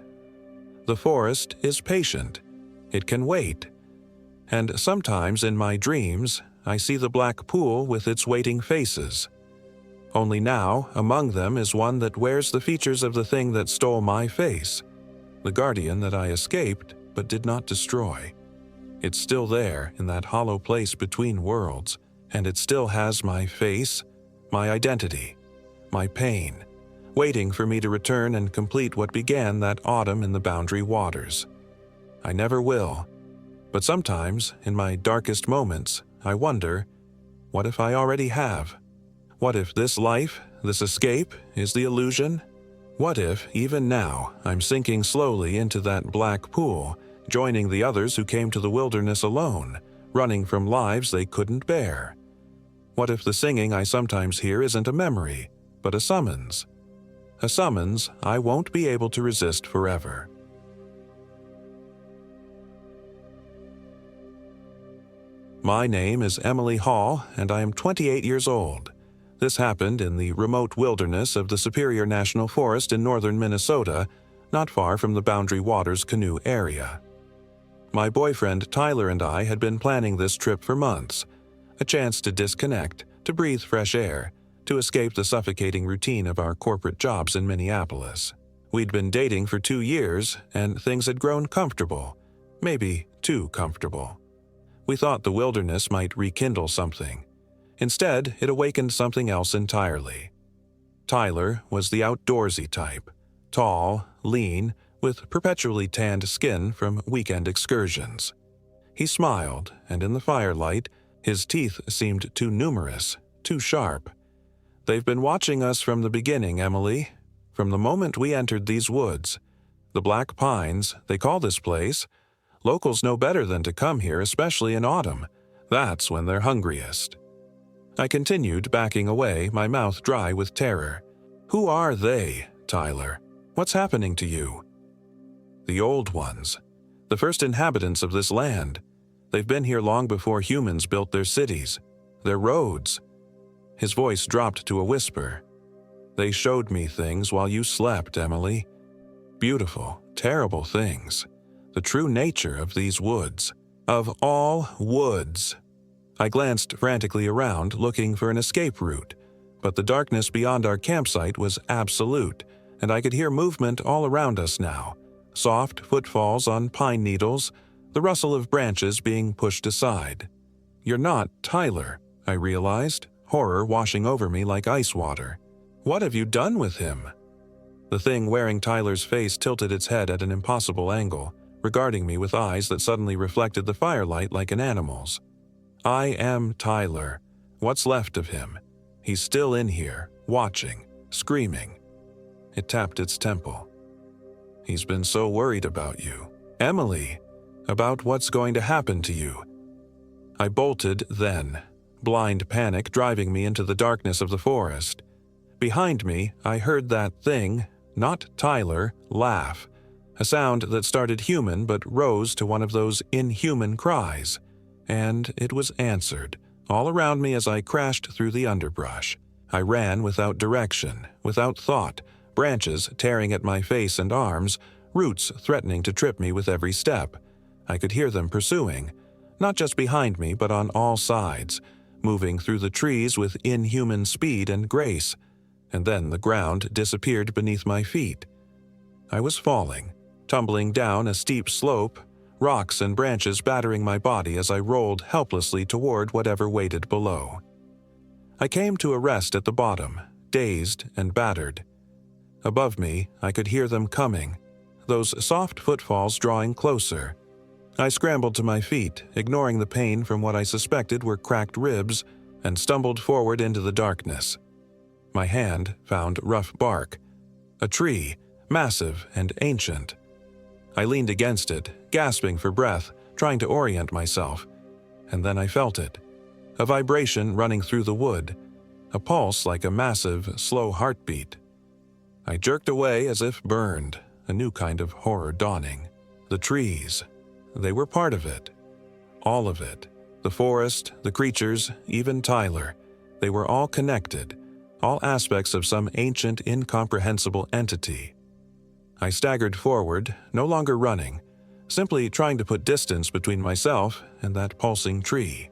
The forest is patient. It can wait. And sometimes in my dreams, I see the black pool with its waiting faces. Only now, among them is one that wears the features of the thing that stole my face, the guardian that I escaped but did not destroy. It's still there in that hollow place between worlds, and it still has my face, my identity, my pain, waiting for me to return and complete what began that autumn in the Boundary Waters. I never will, but sometimes, in my darkest moments, I wonder, what if I already have? What if this life, this escape, is the illusion? What if, even now, I'm sinking slowly into that black pool, joining the others who came to the wilderness alone, running from lives they couldn't bear? What if the singing I sometimes hear isn't a memory, but a summons? A summons I won't be able to resist forever. My name is Emily Hall, and I am 28 years old. This happened in the remote wilderness of the Superior National Forest in northern Minnesota, not far from the Boundary Waters canoe area. My boyfriend Tyler and I had been planning this trip for months, a chance to disconnect, to breathe fresh air, to escape the suffocating routine of our corporate jobs in Minneapolis. We'd been dating for 2 years, and things had grown comfortable, maybe too comfortable. We thought the wilderness might rekindle something. Instead, it awakened something else entirely. Tyler was the outdoorsy type, tall, lean, with perpetually tanned skin from weekend excursions. He smiled, and in the firelight, his teeth seemed too numerous, too sharp. "They've been watching us from the beginning, Emily. From the moment we entered these woods. The Black Pines, they call this place. Locals know better than to come here, especially in autumn. That's when they're hungriest." I continued backing away, my mouth dry with terror. "Who are they, Tyler? What's happening to you?" "The Old Ones. The first inhabitants of this land. They've been here long before humans built their cities, their roads." His voice dropped to a whisper. "They showed me things while you slept, Emily. Beautiful, terrible things. The true nature of these woods. Of all woods." I glanced frantically around, looking for an escape route, but the darkness beyond our campsite was absolute, and I could hear movement all around us now. Soft footfalls on pine needles, the rustle of branches being pushed aside. "You're not Tyler," I realized, horror washing over me like ice water. "What have you done with him?" The thing wearing Tyler's face tilted its head at an impossible angle, regarding me with eyes that suddenly reflected the firelight like an animal's. "I am Tyler. What's left of him. He's still in here, watching, screaming." It tapped its temple. "He's been so worried about you. Emily, about what's going to happen to you." I bolted then, blind panic driving me into the darkness of the forest. Behind me, I heard that thing, not Tyler, laugh, a sound that started human but rose to one of those inhuman cries. And it was answered, all around me as I crashed through the underbrush. I ran without direction, without thought, branches tearing at my face and arms, roots threatening to trip me with every step. I could hear them pursuing, not just behind me but on all sides, moving through the trees with inhuman speed and grace. And then the ground disappeared beneath my feet. I was falling, tumbling down a steep slope, rocks and branches battering my body as I rolled helplessly toward whatever waited below. I came to a rest at the bottom, dazed and battered. Above me, I could hear them coming, those soft footfalls drawing closer. I scrambled to my feet, ignoring the pain from what I suspected were cracked ribs, and stumbled forward into the darkness. My hand found rough bark, a tree, massive and ancient. I leaned against it, gasping for breath, trying to orient myself, and then I felt it. A vibration running through the wood, a pulse like a massive, slow heartbeat. I jerked away as if burned, a new kind of horror dawning. The trees, they were part of it. All of it. The forest, the creatures, even Tyler. They were all connected, all aspects of some ancient, incomprehensible entity. I staggered forward, no longer running, simply trying to put distance between myself and that pulsing tree.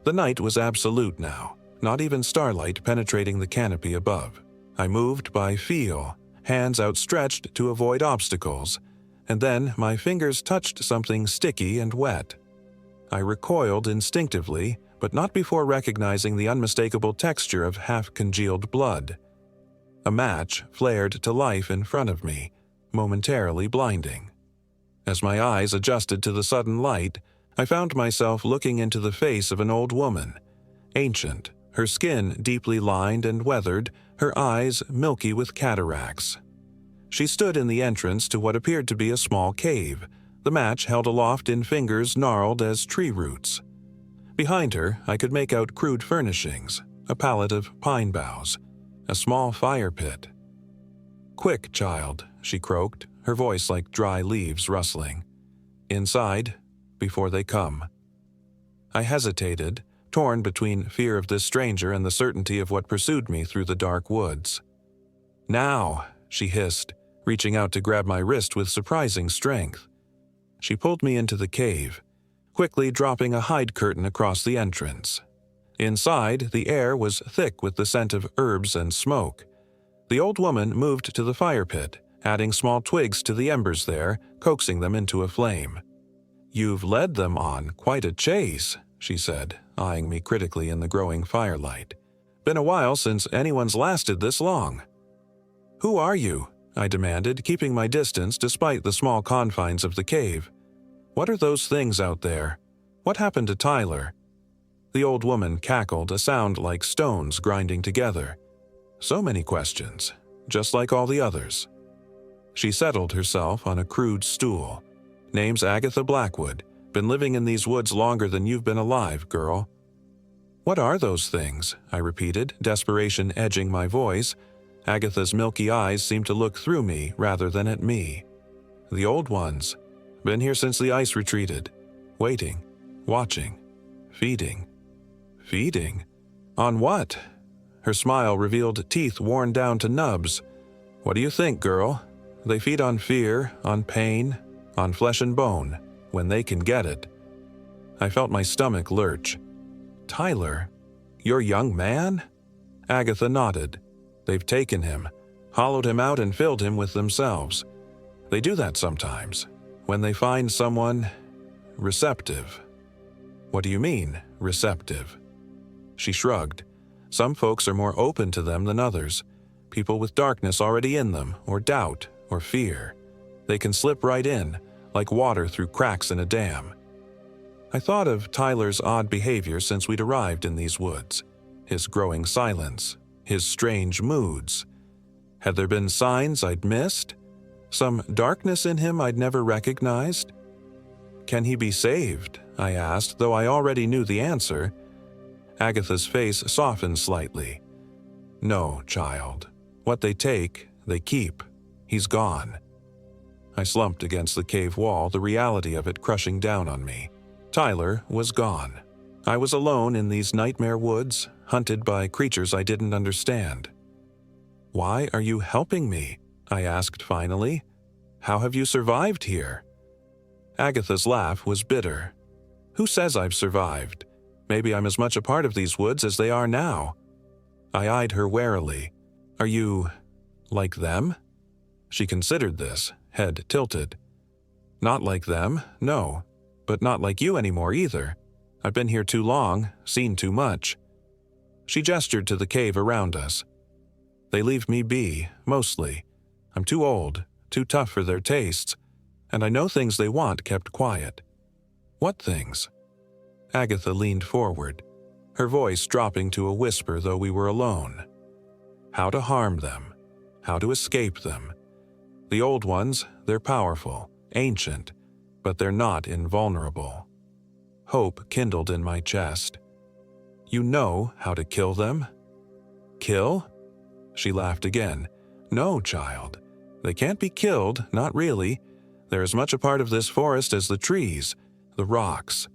The night was absolute now, not even starlight penetrating the canopy above. I moved by feel, hands outstretched to avoid obstacles, and then my fingers touched something sticky and wet. I recoiled instinctively, but not before recognizing the unmistakable texture of half-congealed blood. A match flared to life in front of me, momentarily blinding. As my eyes adjusted to the sudden light, I found myself looking into the face of an old woman, ancient, her skin deeply lined and weathered, her eyes milky with cataracts. She stood in the entrance to what appeared to be a small cave, the match held aloft in fingers gnarled as tree roots. Behind her, I could make out crude furnishings, a pallet of pine boughs, a small fire pit. "Quick, child," she croaked, her voice like dry leaves rustling. "Inside, before they come." I hesitated, torn between fear of this stranger and the certainty of what pursued me through the dark woods. "Now," she hissed, reaching out to grab my wrist with surprising strength. She pulled me into the cave, quickly dropping a hide curtain across the entrance. Inside, the air was thick with the scent of herbs and smoke. The old woman moved to the fire pit, adding small twigs to the embers there, coaxing them into a flame. "You've led them on quite a chase," she said, eyeing me critically in the growing firelight. "Been a while since anyone's lasted this long." "Who are you?" I demanded, keeping my distance despite the small confines of the cave. What are those things out there? What happened to Tyler? The old woman cackled, a sound like stones grinding together. So many questions, just like all the others. She settled herself on a crude stool. Name's Agatha Blackwood. Been living in these woods longer than you've been alive, girl. What are those things? I repeated, desperation edging my voice. Agatha's milky eyes seemed to look through me rather than at me. The old ones. Been here since the ice retreated. Waiting. Watching. Feeding. Feeding? On what? Her smile revealed teeth worn down to nubs. What do you think, girl? They feed on fear, on pain, on flesh and bone, when they can get it. I felt my stomach lurch. Tyler? Your young man? Agatha nodded. They've taken him, hollowed him out and filled him with themselves. They do that sometimes, when they find someone receptive. What do you mean, receptive? She shrugged. Some folks are more open to them than others. People with darkness already in them, or doubt, or fear. They can slip right in, like water through cracks in a dam. I thought of Tyler's odd behavior since we'd arrived in these woods. His growing silence. His strange moods. Had there been signs I'd missed? Some darkness in him I'd never recognized? Can he be saved? I asked, though I already knew the answer. Agatha's face softened slightly. No, child. What they take, they keep. He's gone. I slumped against the cave wall, the reality of it crushing down on me. Tyler was gone. I was alone in these nightmare woods, hunted by creatures I didn't understand. Why are you helping me? I asked finally. How have you survived here? Agatha's laugh was bitter. Who says I've survived? Maybe I'm as much a part of these woods as they are now. I eyed her warily. Are you like them? She considered this, head tilted. Not like them, no. But not like you anymore either. I've been here too long, seen too much. She gestured to the cave around us. They leave me be, mostly. I'm too old, too tough for their tastes, and I know things they want kept quiet. What things? Agatha leaned forward, her voice dropping to a whisper though we were alone. How to harm them, how to escape them. The old ones, they're powerful, ancient, but they're not invulnerable. Hope kindled in my chest. You know how to kill them? Kill? She laughed again. No, child. They can't be killed, not really. They're as much a part of this forest as the trees, the rocks.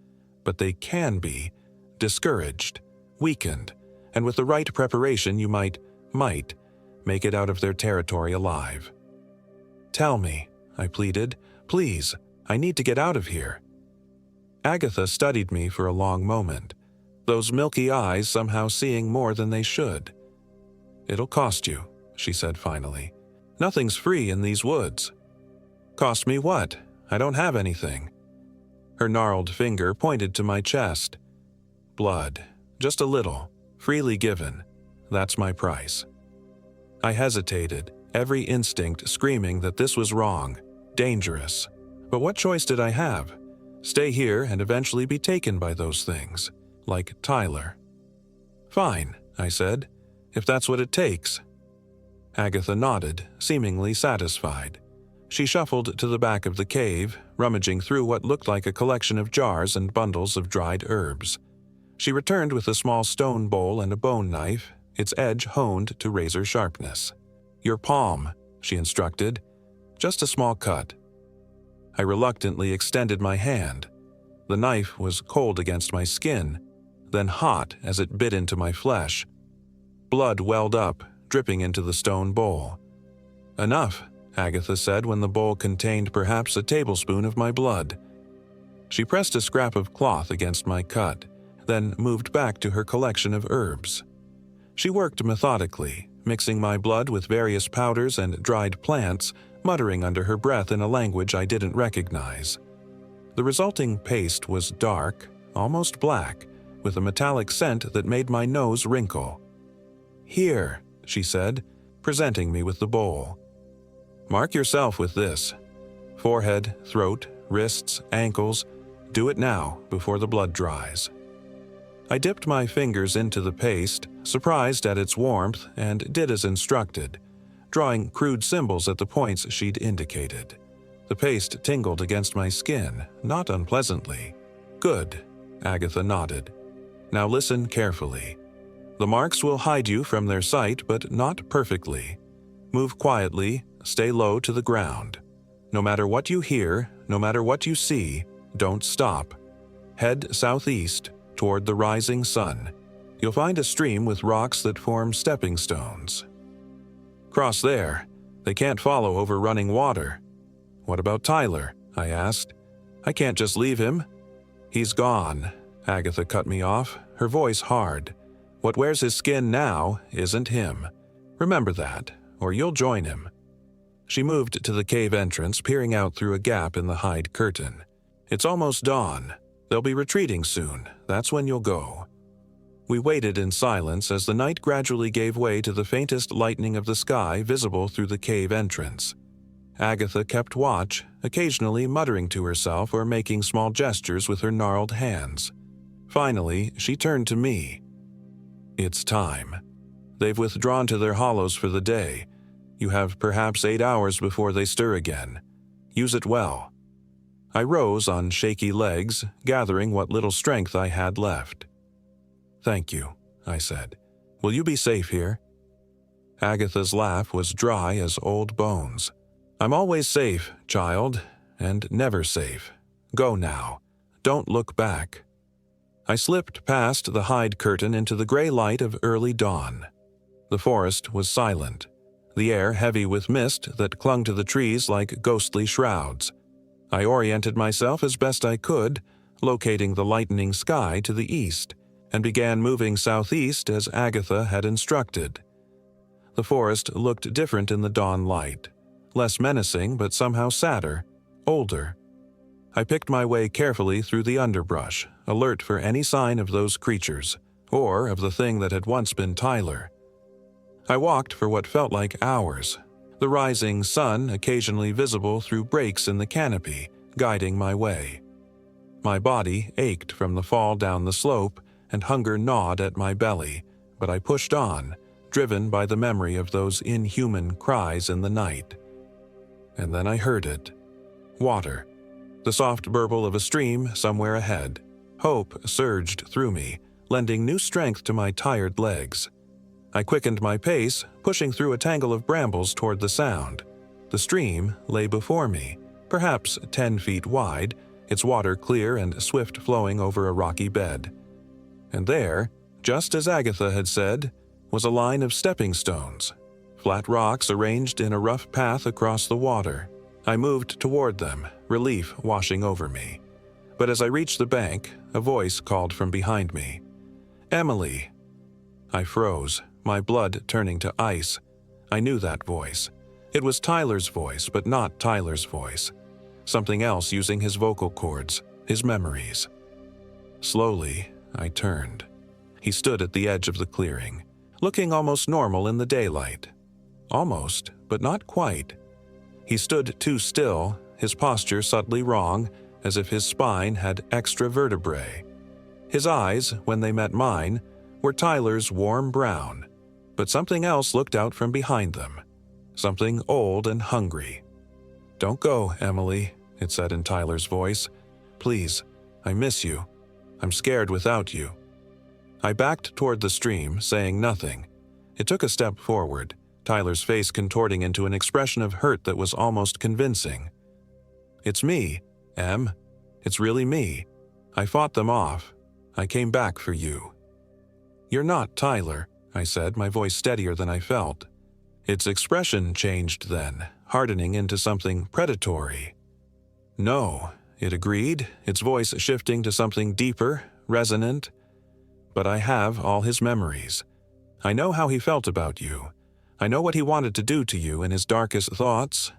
But they can be discouraged, weakened, and with the right preparation you might make it out of their territory alive. Tell me, I pleaded. Please, I need to get out of here. Agatha studied me for a long moment, those milky eyes somehow seeing more than they should. It'll cost you, she said finally. Nothing's free in these woods. Cost me what? I don't have anything. Her gnarled finger pointed to my chest. Blood, just a little, freely given. That's my price. I hesitated, every instinct screaming that this was wrong, dangerous. But what choice did I have? Stay here and eventually be taken by those things, like Tyler. Fine, I said, if that's what it takes. Agatha nodded, seemingly satisfied. She shuffled to the back of the cave, rummaging through what looked like a collection of jars and bundles of dried herbs. She returned with a small stone bowl and a bone knife, its edge honed to razor sharpness. Your palm, she instructed. Just a small cut. I reluctantly extended my hand. The knife was cold against my skin, then hot as it bit into my flesh. Blood welled up, dripping into the stone bowl. Enough, Agatha said when the bowl contained perhaps a tablespoon of my blood. She pressed a scrap of cloth against my cut, then moved back to her collection of herbs. She worked methodically, mixing my blood with various powders and dried plants, muttering under her breath in a language I didn't recognize. The resulting paste was dark, almost black, with a metallic scent that made my nose wrinkle. Here, she said, presenting me with the bowl. Mark yourself with this. Forehead, throat, wrists, ankles. Do it now, before the blood dries. I dipped my fingers into the paste, surprised at its warmth, and did as instructed, drawing crude symbols at the points she'd indicated. The paste tingled against my skin, not unpleasantly. Good, Agatha nodded. Now listen carefully. The marks will hide you from their sight, but not perfectly. Move quietly, stay low to the ground. No matter what you hear, no matter what you see, don't stop. Head southeast, toward the rising sun. You'll find a stream with rocks that form stepping stones. Cross there. They can't follow over running water. What about Tyler? I asked. I can't just leave him. He's gone. Agatha cut me off, her voice hard. What wears his skin now isn't him. Remember that, or you'll join him. She moved to the cave entrance, peering out through a gap in the hide curtain. It's almost dawn. They'll be retreating soon. That's when you'll go. We waited in silence as the night gradually gave way to the faintest lightening of the sky visible through the cave entrance. Agatha kept watch, occasionally muttering to herself or making small gestures with her gnarled hands. Finally, she turned to me. It's time. They've withdrawn to their hollows for the day. You have perhaps 8 hours before they stir again. Use it well. I rose on shaky legs, gathering what little strength I had left. Thank you, I said. Will you be safe here? Agatha's laugh was dry as old bones. I'm always safe, child, and never safe. Go now. Don't look back. I slipped past the hide curtain into the gray light of early dawn. The forest was silent, the air heavy with mist that clung to the trees like ghostly shrouds. I oriented myself as best I could, locating the lightening sky to the east, and began moving southeast as Agatha had instructed. The forest looked different in the dawn light, less menacing but somehow sadder, older. I picked my way carefully through the underbrush, alert for any sign of those creatures, or of the thing that had once been Tyler. I walked for what felt like hours, the rising sun occasionally visible through breaks in the canopy, guiding my way. My body ached from the fall down the slope, and hunger gnawed at my belly, but I pushed on, driven by the memory of those inhuman cries in the night. And then I heard it. Water. The soft burble of a stream somewhere ahead. Hope surged through me, lending new strength to my tired legs. I quickened my pace, pushing through a tangle of brambles toward the sound. The stream lay before me, perhaps 10 feet wide, its water clear and swift flowing over a rocky bed. And there, just as Agatha had said, was a line of stepping stones, flat rocks arranged in a rough path across the water. I moved toward them, relief washing over me. But as I reached the bank, a voice called from behind me. "Emily." I froze, my blood turning to ice. I knew that voice. It was Tyler's voice, but not Tyler's voice. Something else using his vocal cords, his memories. Slowly, I turned. He stood at the edge of the clearing, looking almost normal in the daylight. Almost, but not quite. He stood too still, his posture subtly wrong, as if his spine had extra vertebrae. His eyes, when they met mine, were Tyler's warm brown, but something else looked out from behind them. Something old and hungry. "Don't go, Emily," it said in Tyler's voice. "Please, I miss you. I'm scared without you." I backed toward the stream, saying nothing. It took a step forward, Tyler's face contorting into an expression of hurt that was almost convincing. "It's me, Em. It's really me. I fought them off. I came back for you." "You're not Tyler," I said, my voice steadier than I felt. Its expression changed then, hardening into something predatory. "No," it agreed, its voice shifting to something deeper, resonant. "But I have all his memories. I know how he felt about you. I know what he wanted to do to you in his darkest thoughts."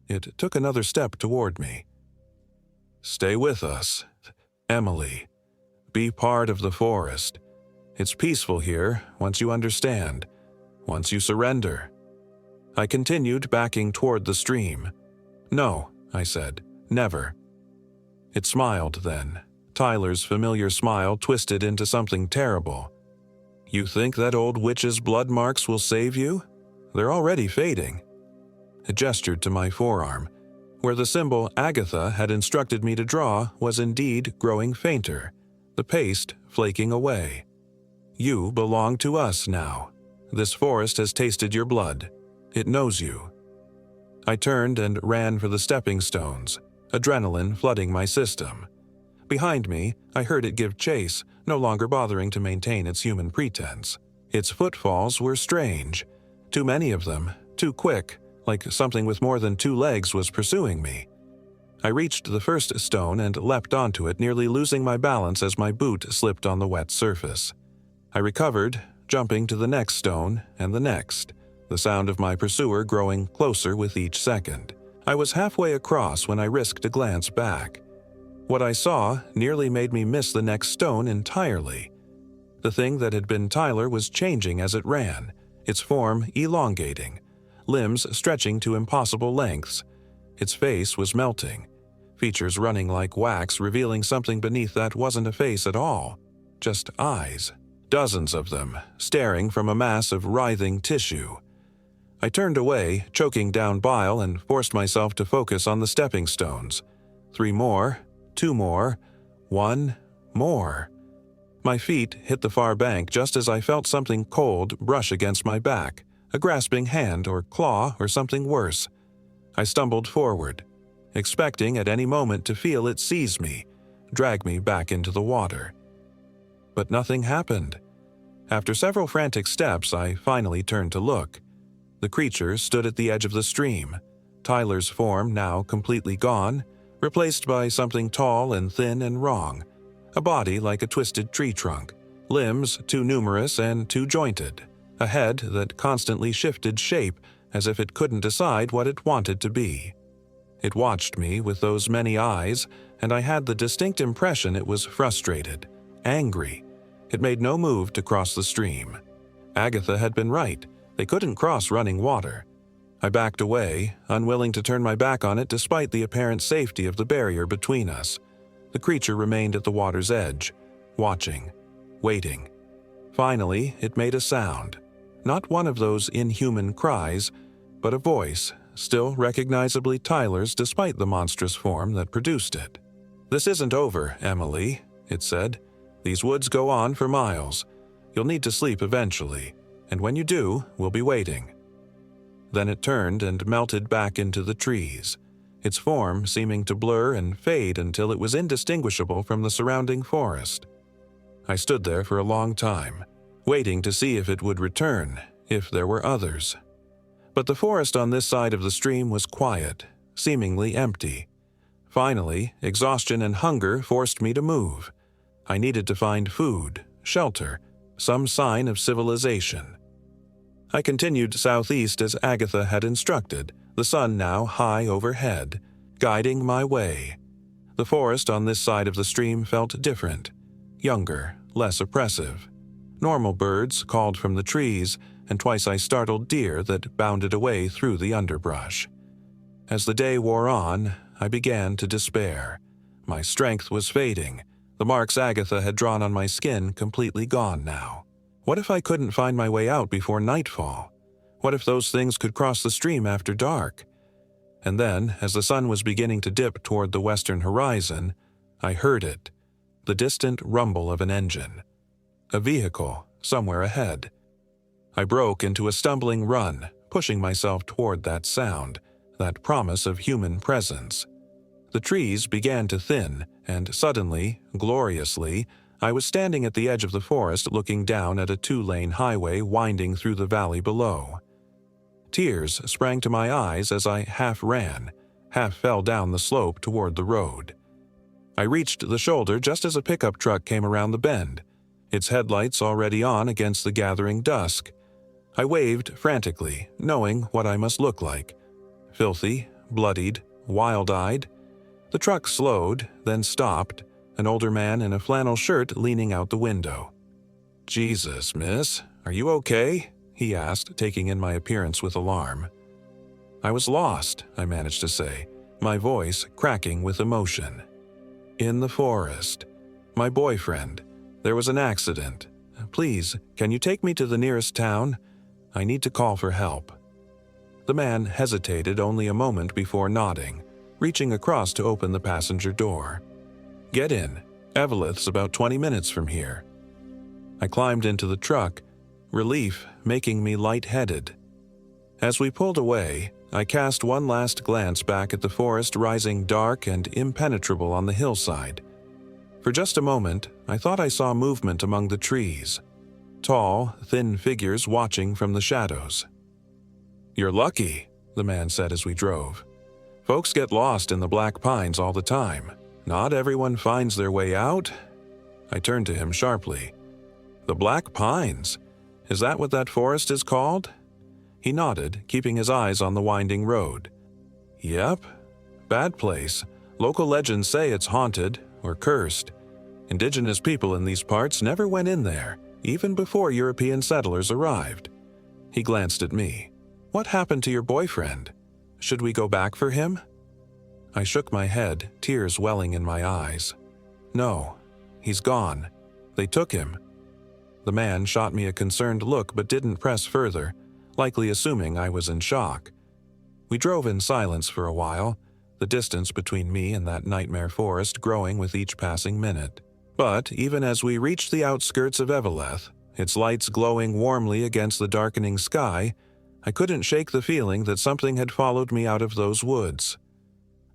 It took another step toward me. "Stay with us, Emily. Be part of the forest. It's peaceful here once you understand, once you surrender." I continued backing toward the stream. "No," I said, "never." It smiled then. Tyler's familiar smile twisted into something terrible. "You think that old witch's blood marks will save you? They're already fading." It gestured to my forearm. Where the symbol Agatha had instructed me to draw was indeed growing fainter, the paste flaking away. "You belong to us now. This forest has tasted your blood. It knows you." I turned and ran for the stepping stones, adrenaline flooding my system. Behind me, I heard it give chase, no longer bothering to maintain its human pretense. Its footfalls were strange. Too many of them, too quick, like something with more than 2 legs was pursuing me. I reached the first stone and leapt onto it, nearly losing my balance as my boot slipped on the wet surface. I recovered, jumping to the next stone and the next, the sound of my pursuer growing closer with each second. I was halfway across when I risked a glance back. What I saw nearly made me miss the next stone entirely. The thing that had been Tyler was changing as it ran, its form elongating, limbs stretching to impossible lengths. Its face was melting, features running like wax, revealing something beneath that wasn't a face at all, just eyes. Dozens of them, staring from a mass of writhing tissue. I turned away, choking down bile, and forced myself to focus on the stepping stones. 3 more, 2 more, 1 more. My feet hit the far bank just as I felt something cold brush against my back, a grasping hand or claw or something worse. I stumbled forward, expecting at any moment to feel it seize me, drag me back into the water. But nothing happened. After several frantic steps, I finally turned to look. The creature stood at the edge of the stream, Tyler's form now completely gone, replaced by something tall and thin and wrong, a body like a twisted tree trunk, limbs too numerous and too jointed, a head that constantly shifted shape as if it couldn't decide what it wanted to be. It watched me with those many eyes, and I had the distinct impression it was frustrated, angry. It made no move to cross the stream. Agatha had been right. They couldn't cross running water. I backed away, unwilling to turn my back on it despite the apparent safety of the barrier between us. The creature remained at the water's edge, watching, waiting. Finally, it made a sound. Not one of those inhuman cries, but a voice, still recognizably Tyler's despite the monstrous form that produced it. "This isn't over, Emily," it said. "These woods go on for miles. You'll need to sleep eventually, and when you do, we'll be waiting." Then it turned and melted back into the trees, its form seeming to blur and fade until it was indistinguishable from the surrounding forest. I stood there for a long time, waiting to see if it would return, if there were others. But the forest on this side of the stream was quiet, seemingly empty. Finally, exhaustion and hunger forced me to move. I needed to find food, shelter, some sign of civilization. I continued southeast as Agatha had instructed, the sun now high overhead, guiding my way. The forest on this side of the stream felt different, younger, less oppressive. Normal birds called from the trees, and twice I startled deer that bounded away through the underbrush. As the day wore on, I began to despair. My strength was fading, the marks Agatha had drawn on my skin completely gone now. What if I couldn't find my way out before nightfall? What if those things could cross the stream after dark? And then, as the sun was beginning to dip toward the western horizon, I heard it, the distant rumble of an engine. A vehicle somewhere ahead. I broke into a stumbling run, pushing myself toward that sound, that promise of human presence. The trees began to thin, and suddenly, gloriously, I was standing at the edge of the forest looking down at a 2-lane highway winding through the valley below. Tears sprang to my eyes as I half ran, half fell down the slope toward the road. I reached the shoulder just as a pickup truck came around the bend, its headlights already on against the gathering dusk. I waved frantically, knowing what I must look like. Filthy, bloodied, wild-eyed. The truck slowed, then stopped, an older man in a flannel shirt leaning out the window. "Jesus, miss, are you okay?" he asked, taking in my appearance with alarm. I was lost, I managed to say, my voice cracking with emotion. In the forest. My boyfriend. There was an accident. Please, can you take me to the nearest town? I need to call for help. The man hesitated only a moment before nodding, reaching across to open the passenger door. Get in. Eveleth's about 20 minutes from here. I climbed into the truck, relief making me lightheaded. As we pulled away, I cast one last glance back at the forest rising dark and impenetrable on the hillside. For just a moment, I thought I saw movement among the trees. Tall, thin figures watching from the shadows. You're lucky, the man said as we drove. Folks get lost in the black pines all the time. Not everyone finds their way out. I turned to him sharply. The Black Pines? Is that what that forest is called? He nodded, keeping his eyes on the winding road. Yep. Bad place. Local legends say it's haunted or cursed. Indigenous people in these parts never went in there, even before European settlers arrived. He glanced at me. What happened to your boyfriend? Should we go back for him? I shook my head, tears welling in my eyes. No, he's gone. They took him. The man shot me a concerned look but didn't press further, likely assuming I was in shock. We drove in silence for a while, the distance between me and that nightmare forest growing with each passing minute. But even as we reached the outskirts of Eveleth, its lights glowing warmly against the darkening sky, I couldn't shake the feeling that something had followed me out of those woods.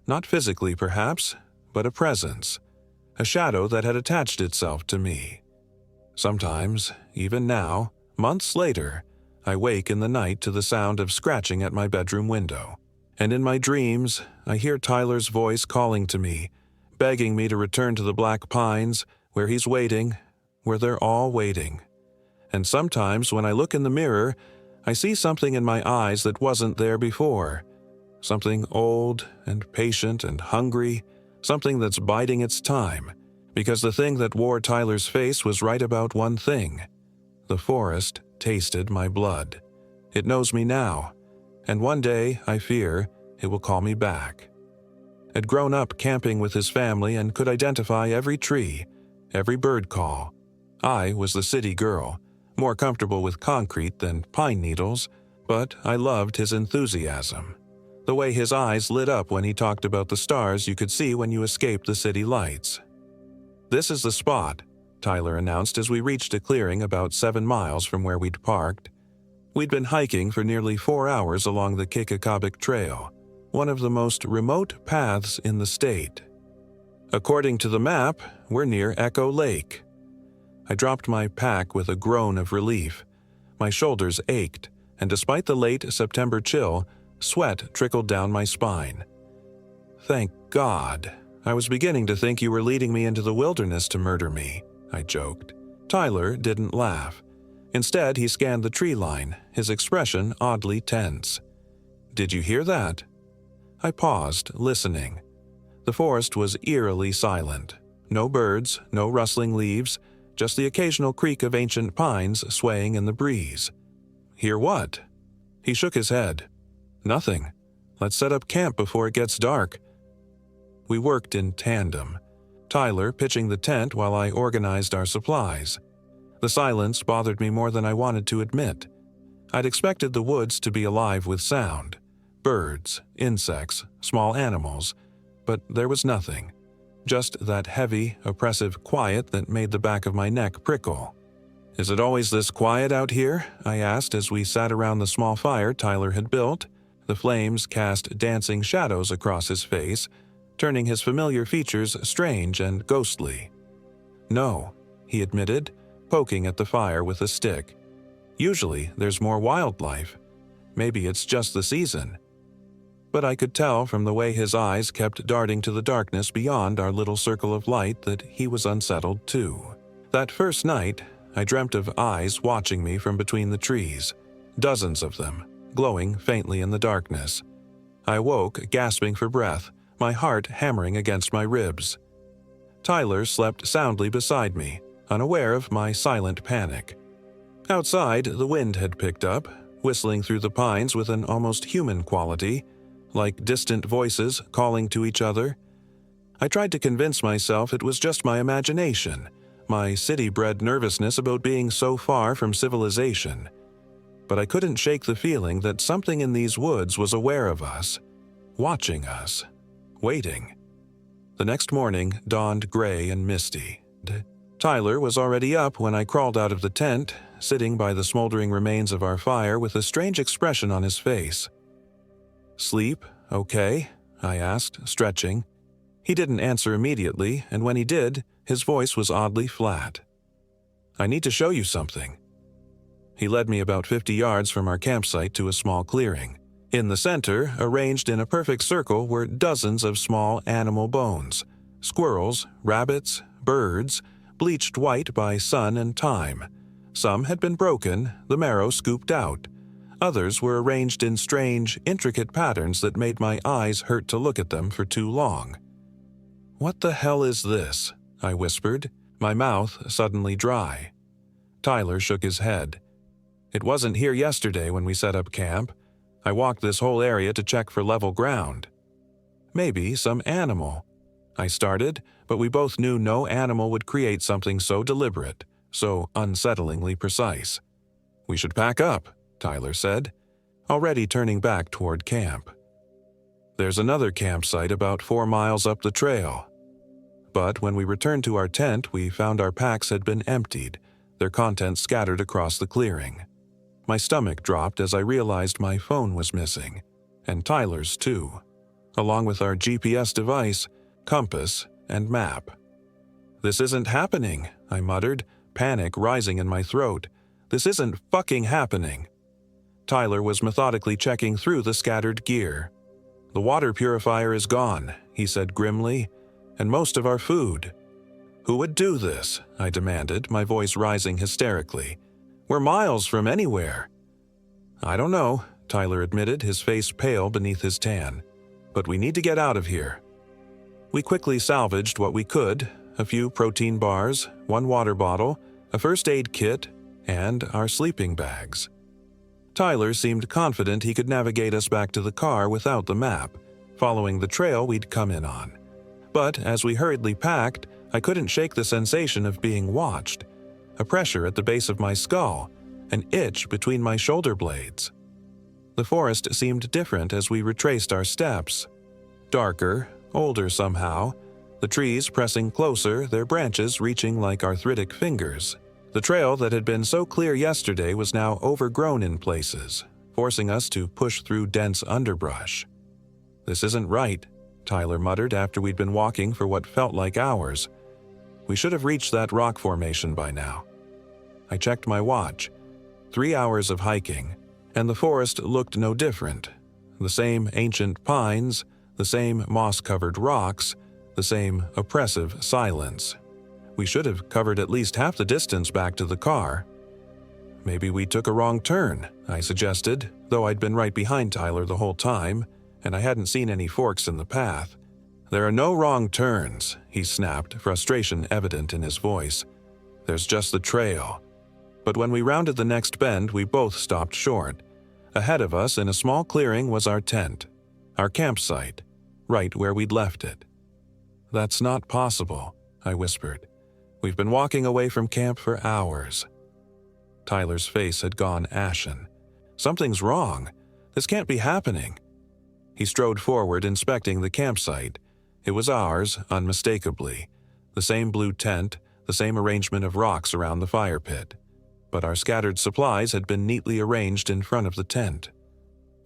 Not physically, perhaps, but a presence, a shadow that had attached itself to me. Sometimes, even now, months later, I wake in the night to the sound of scratching at my bedroom window. And in my dreams, I hear Tyler's voice calling to me, begging me to return to the Black Pines, where he's waiting, where they're all waiting. And sometimes when I look in the mirror, I see something in my eyes that wasn't there before. Something old and patient and hungry, something that's biding its time, because the thing that wore Tyler's face was right about one thing. The forest tasted my blood. It knows me now, and one day, I fear, it will call me back. I'd grown up camping with his family and could identify every tree, every bird call. I was the city girl, more comfortable with concrete than pine needles, but I loved his enthusiasm. The way his eyes lit up when he talked about the stars you could see when you escaped the city lights. This is the spot, Tyler announced as we reached a clearing about 7 miles from where we'd parked. We'd been hiking for nearly 4 hours along the Kikakabik Trail, one of the most remote paths in the state. According to the map, we're near Echo Lake. I dropped my pack with a groan of relief. My shoulders ached, and despite the late September chill, sweat trickled down my spine. Thank God. I was beginning to think you were leading me into the wilderness to murder me, I joked. Tyler didn't laugh. Instead, he scanned the tree line, his expression oddly tense. Did you hear that? I paused, listening. The forest was eerily silent. No birds, no rustling leaves, just the occasional creak of ancient pines swaying in the breeze. Hear what? He shook his head. Nothing. Let's set up camp before it gets dark. We worked in tandem, Tyler pitching the tent while I organized our supplies. The silence bothered me more than I wanted to admit. I'd expected the woods to be alive with sound. Birds, insects, small animals. But there was nothing. Just that heavy, oppressive quiet that made the back of my neck prickle. Is it always this quiet out here? I asked as we sat around the small fire Tyler had built. The flames cast dancing shadows across his face, turning his familiar features strange and ghostly. No, he admitted, poking at the fire with a stick. Usually there's more wildlife. Maybe it's just the season. But I could tell from the way his eyes kept darting to the darkness beyond our little circle of light that he was unsettled too. That first night, I dreamt of eyes watching me from between the trees, dozens of them, glowing faintly in the darkness. I woke, gasping for breath, my heart hammering against my ribs. Tyler slept soundly beside me, unaware of my silent panic. Outside, the wind had picked up, whistling through the pines with an almost human quality, like distant voices calling to each other. I tried to convince myself it was just my imagination, my city-bred nervousness about being so far from civilization. But I couldn't shake the feeling that something in these woods was aware of us, watching us, waiting. The next morning dawned gray and misty. Tyler was already up when I crawled out of the tent, sitting by the smoldering remains of our fire with a strange expression on his face. "Sleep, okay?" I asked, stretching. He didn't answer immediately, and when he did, his voice was oddly flat. "I need to show you something." He led me about 50 yards from our campsite to a small clearing. In the center, arranged in a perfect circle, were dozens of small animal bones: squirrels, rabbits, birds, bleached white by sun and time. Some had been broken, the marrow scooped out. Others were arranged in strange, intricate patterns that made my eyes hurt to look at them for too long. "What the hell is this?" I whispered, my mouth suddenly dry. Tyler shook his head. "It wasn't here yesterday when we set up camp. I walked this whole area to check for level ground." "Maybe some animal," I started, but we both knew no animal would create something so deliberate, so unsettlingly precise. "We should pack up," Tyler said, already turning back toward camp. "There's another campsite about 4 miles up the trail." But when we returned to our tent, we found our packs had been emptied, their contents scattered across the clearing. My stomach dropped as I realized my phone was missing, and Tyler's too, along with our GPS device, compass, and map. "This isn't happening," I muttered, panic rising in my throat. "This isn't fucking happening." Tyler was methodically checking through the scattered gear. "The water purifier is gone," he said grimly, "and most of our food." "Who would do this?" I demanded, my voice rising hysterically. "We're miles from anywhere." "I don't know," Tyler admitted, his face pale beneath his tan. "But we need to get out of here." We quickly salvaged what we could: a few protein bars, 1 water bottle, a first aid kit, and our sleeping bags. Tyler seemed confident he could navigate us back to the car without the map, following the trail we'd come in on. But as we hurriedly packed, I couldn't shake the sensation of being watched, a pressure at the base of my skull, an itch between my shoulder blades. The forest seemed different as we retraced our steps. Darker, older somehow, the trees pressing closer, their branches reaching like arthritic fingers. The trail that had been so clear yesterday was now overgrown in places, forcing us to push through dense underbrush. "This isn't right," Tyler muttered after we'd been walking for what felt like hours. "We should have reached that rock formation by now." I checked my watch. 3 hours of hiking, and the forest looked no different. The same ancient pines, the same moss-covered rocks, the same oppressive silence. We should have covered at least half the distance back to the car. "Maybe we took a wrong turn," I suggested, though I'd been right behind Tyler the whole time, and I hadn't seen any forks in the path. "There are no wrong turns," he snapped, frustration evident in his voice. "There's just the trail." But when we rounded the next bend, we both stopped short. Ahead of us, in a small clearing, was our tent, our campsite, right where we'd left it. "That's not possible," I whispered. "We've been walking away from camp for hours." Tyler's face had gone ashen. "Something's wrong. This can't be happening." He strode forward, inspecting the campsite. It was ours, unmistakably. The same blue tent, the same arrangement of rocks around the fire pit. But our scattered supplies had been neatly arranged in front of the tent.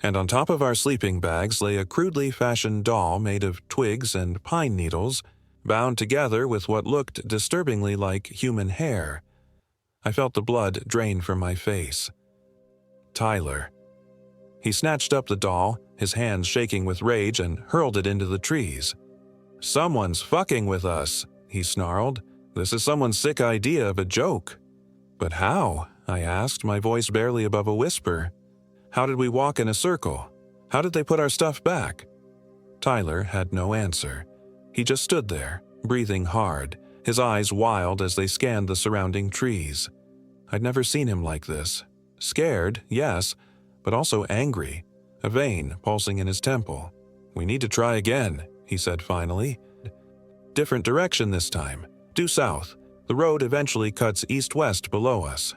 And on top of our sleeping bags lay a crudely fashioned doll made of twigs and pine needles, bound together with what looked disturbingly like human hair. I felt the blood drain from my face. "Tyler." He snatched up the doll, his hands shaking with rage, and hurled it into the trees. "Someone's fucking with us," he snarled. "This is someone's sick idea of a joke." "But how?" I asked, my voice barely above a whisper. "How did we walk in a circle? How did they put our stuff back?" Tyler had no answer. He just stood there, breathing hard, his eyes wild as they scanned the surrounding trees. I'd never seen him like this. Scared, yes, but also angry, a vein pulsing in his temple. "We need to try again," he said finally. "Different direction this time. Due south. The road eventually cuts east-west below us."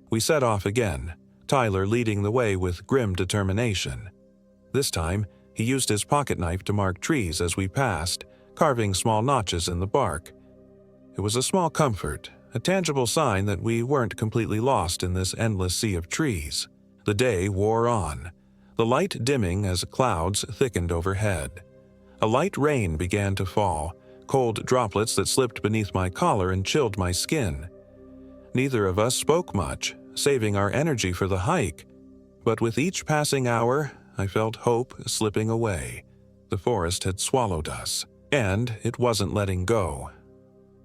We set off again, Tyler leading the way with grim determination. This time, he used his pocket knife to mark trees as we passed, carving small notches in the bark. It was a small comfort, a tangible sign that we weren't completely lost in this endless sea of trees. The day wore on, the light dimming as clouds thickened overhead. A light rain began to fall, cold droplets that slipped beneath my collar and chilled my skin. Neither of us spoke much, saving our energy for the hike. But with each passing hour, I felt hope slipping away. The forest had swallowed us, and it wasn't letting go.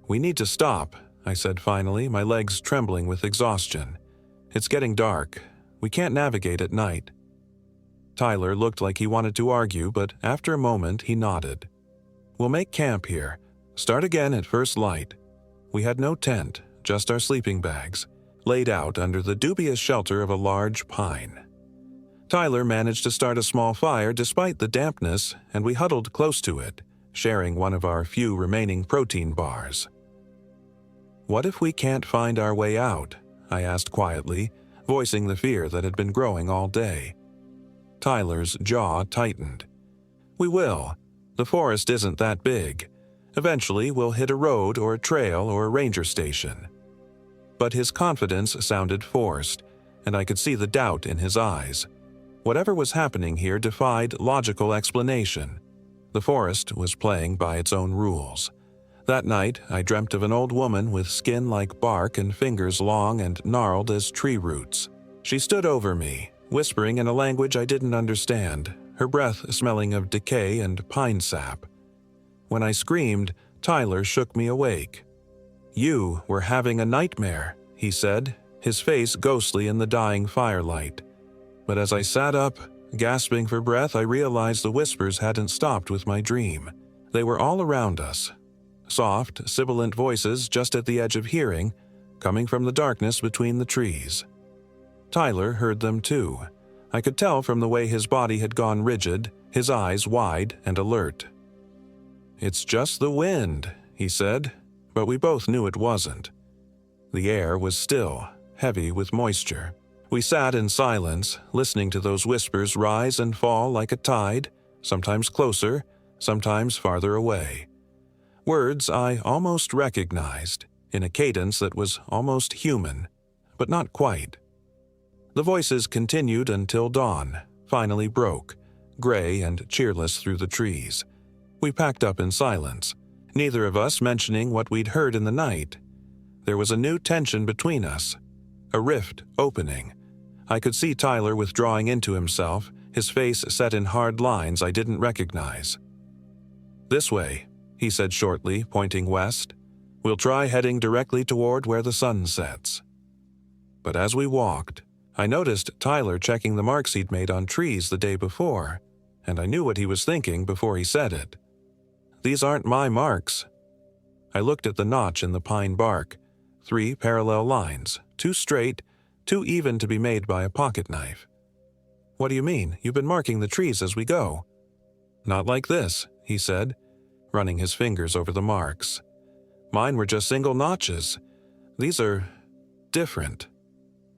"We need to stop," I said finally, my legs trembling with exhaustion. "It's getting dark. We can't navigate at night." Tyler looked like he wanted to argue, but after a moment he nodded. "We'll make camp here. Start again at first light." We had no tent, just our sleeping bags, laid out under the dubious shelter of a large pine. Tyler managed to start a small fire despite the dampness, and we huddled close to it, sharing one of our few remaining protein bars. "What if we can't find our way out?" I asked quietly, voicing the fear that had been growing all day. Tyler's jaw tightened. "We will. The forest isn't that big. Eventually, we'll hit a road or a trail or a ranger station." But his confidence sounded forced, and I could see the doubt in his eyes. Whatever was happening here defied logical explanation. The forest was playing by its own rules. That night, I dreamt of an old woman with skin like bark and fingers long and gnarled as tree roots. She stood over me, whispering in a language I didn't understand, her breath smelling of decay and pine sap. When I screamed, Tyler shook me awake. "You were having a nightmare," he said, his face ghostly in the dying firelight. But as I sat up, gasping for breath, I realized the whispers hadn't stopped with my dream. They were all around us. Soft, sibilant voices just at the edge of hearing, coming from the darkness between the trees. Tyler heard them too. I could tell from the way his body had gone rigid, his eyes wide and alert. "It's just the wind," he said, but we both knew it wasn't. The air was still, heavy with moisture. We sat in silence, listening to those whispers rise and fall like a tide, sometimes closer, sometimes farther away. Words I almost recognized, in a cadence that was almost human, but not quite. The voices continued until dawn finally broke, gray and cheerless through the trees. We packed up in silence, neither of us mentioning what we'd heard in the night. There was a new tension between us, a rift opening. I could see Tyler withdrawing into himself, his face set in hard lines I didn't recognize. "This way," he said shortly, pointing west. "We'll try heading directly toward where the sun sets." But as we walked, I noticed Tyler checking the marks he'd made on trees the day before, and I knew what he was thinking before he said it. "These aren't my marks." I looked at the notch in the pine bark, 3 parallel lines, 2 straight, 2 even to be made by a pocket knife. "What do you mean? You've been marking the trees as we go." "Not like this," he said, running his fingers over the marks. "Mine were just single notches. These are different."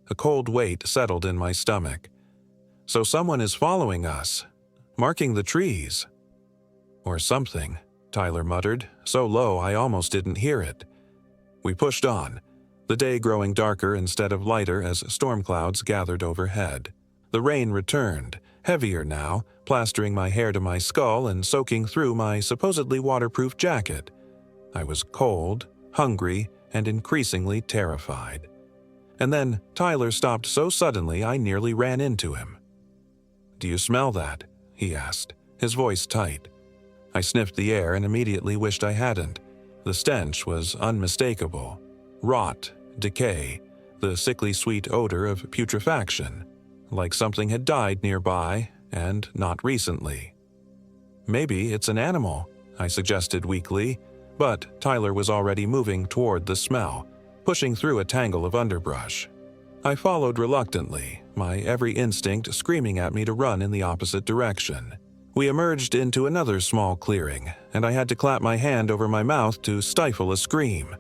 A cold weight settled in my stomach. "So someone is following us, marking the trees." "Or something," Tyler muttered, so low I almost didn't hear it. We pushed on, the day growing darker instead of lighter as storm clouds gathered overhead. The rain returned, heavier now, plastering my hair to my skull and soaking through my supposedly waterproof jacket. I was cold, hungry, and increasingly terrified. And then Tyler stopped so suddenly I nearly ran into him. "Do you smell that?" he asked, his voice tight. I sniffed the air and immediately wished I hadn't. The stench was unmistakable. Rot, decay, the sickly sweet odor of putrefaction, like something had died nearby, and not recently. "Maybe it's an animal," I suggested weakly, but Tyler was already moving toward the smell, pushing through a tangle of underbrush. I followed reluctantly, my every instinct screaming at me to run in the opposite direction. We emerged into another small clearing, and I had to clap my hand over my mouth to stifle a scream.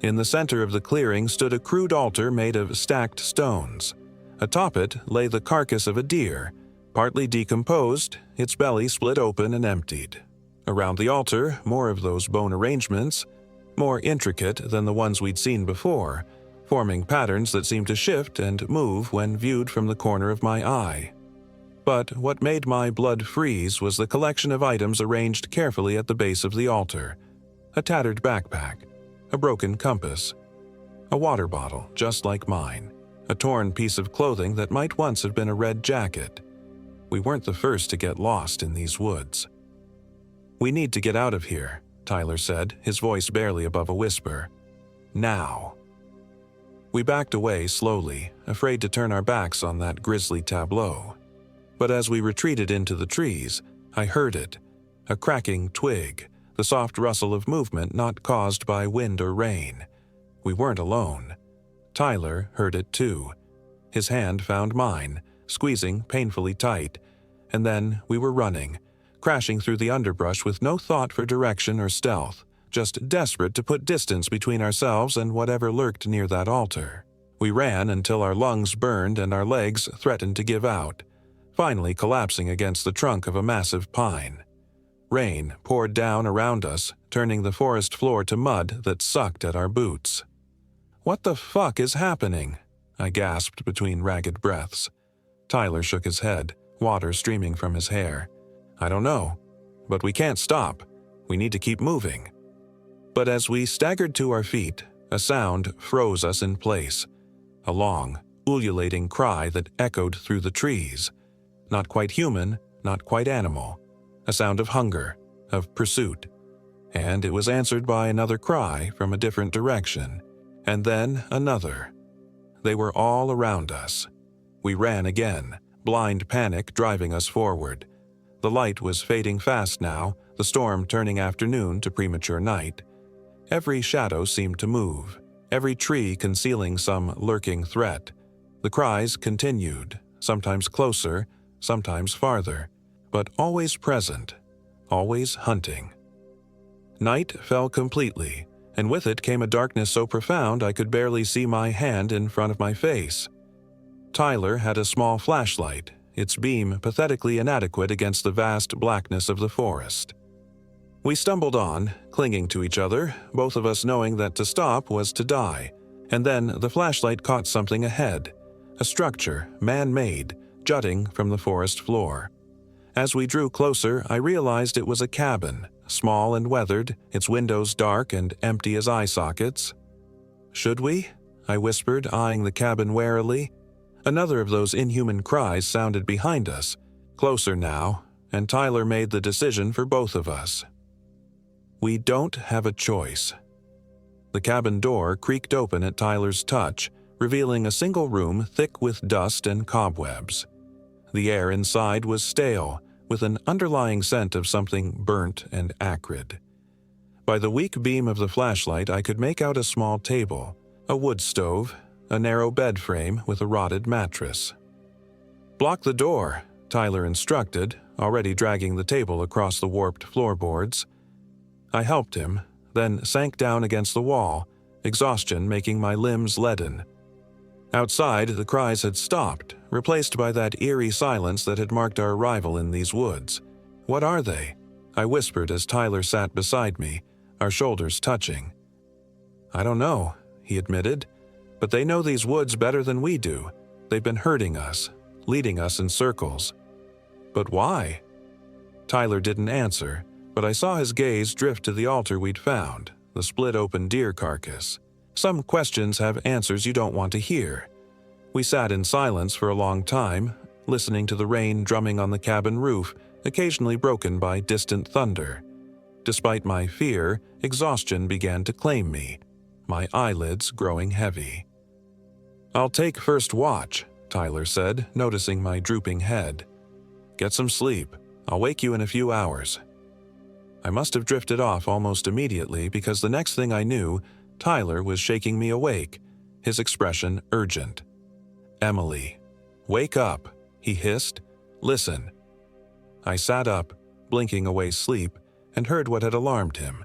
In the center of the clearing stood a crude altar made of stacked stones. Atop it lay the carcass of a deer, partly decomposed, its belly split open and emptied. Around the altar, more of those bone arrangements, more intricate than the ones we'd seen before, forming patterns that seemed to shift and move when viewed from the corner of my eye. But what made my blood freeze was the collection of items arranged carefully at the base of the altar. A tattered backpack, a broken compass, a water bottle just like mine, a torn piece of clothing that might once have been a red jacket. We weren't the first to get lost in these woods. "We need to get out of here," Tyler said, his voice barely above a whisper. "Now." We backed away slowly, afraid to turn our backs on that grisly tableau. But as we retreated into the trees, I heard it, a cracking twig, the soft rustle of movement not caused by wind or rain. We weren't alone. Tyler heard it too. His hand found mine, squeezing painfully tight, and then we were running, crashing through the underbrush with no thought for direction or stealth, just desperate to put distance between ourselves and whatever lurked near that altar. We ran until our lungs burned and our legs threatened to give out, finally collapsing against the trunk of a massive pine. Rain poured down around us, turning the forest floor to mud that sucked at our boots. "What the fuck is happening?" I gasped between ragged breaths. Tyler shook his head, water streaming from his hair. "I don't know, but we can't stop. We need to keep moving." But as we staggered to our feet, a sound froze us in place. A long, ululating cry that echoed through the trees. Not quite human, not quite animal. A sound of hunger, of pursuit. And it was answered by another cry from a different direction. And then another. They were all around us. We ran again, blind panic driving us forward. The light was fading fast now, the storm turning afternoon to premature night. Every shadow seemed to move, every tree concealing some lurking threat. The cries continued, sometimes closer, sometimes farther, but always present, always hunting. Night fell completely, and with it came a darkness so profound I could barely see my hand in front of my face. Tyler had a small flashlight, its beam pathetically inadequate against the vast blackness of the forest. We stumbled on, clinging to each other, both of us knowing that to stop was to die, and then the flashlight caught something ahead, a structure, man-made, jutting from the forest floor. As we drew closer, I realized it was a cabin, small and weathered, its windows dark and empty as eye sockets. "Should we?" I whispered, eyeing the cabin warily. Another of those inhuman cries sounded behind us, closer now, and Tyler made the decision for both of us. We don't have a choice. The cabin door creaked open at Tyler's touch, revealing a single room thick with dust and cobwebs. The air inside was stale, with an underlying scent of something burnt and acrid. By the weak beam of the flashlight, I could make out a small table, a wood stove, a narrow bed frame with a rotted mattress. "Block the door," Tyler instructed, already dragging the table across the warped floorboards. I helped him, then sank down against the wall, exhaustion making my limbs leaden. Outside, the cries had stopped, replaced by that eerie silence that had marked our arrival in these woods. "What are they?" I whispered as Tyler sat beside me, our shoulders touching. "I don't know," he admitted, "but they know these woods better than we do. They've been hurting us, leading us in circles." "But why?" Tyler didn't answer, but I saw his gaze drift to the altar we'd found, the split-open deer carcass. Some questions have answers you don't want to hear. We sat in silence for a long time, listening to the rain drumming on the cabin roof, occasionally broken by distant thunder. Despite my fear, exhaustion began to claim me, my eyelids growing heavy. "I'll take first watch," Tyler said, noticing my drooping head. "Get some sleep. I'll wake you in a few hours." I must have drifted off almost immediately because the next thing I knew, Tyler was shaking me awake, his expression urgent. "Emily, "Wake up," he hissed. "Listen." I sat up, blinking away sleep, and heard what had alarmed him.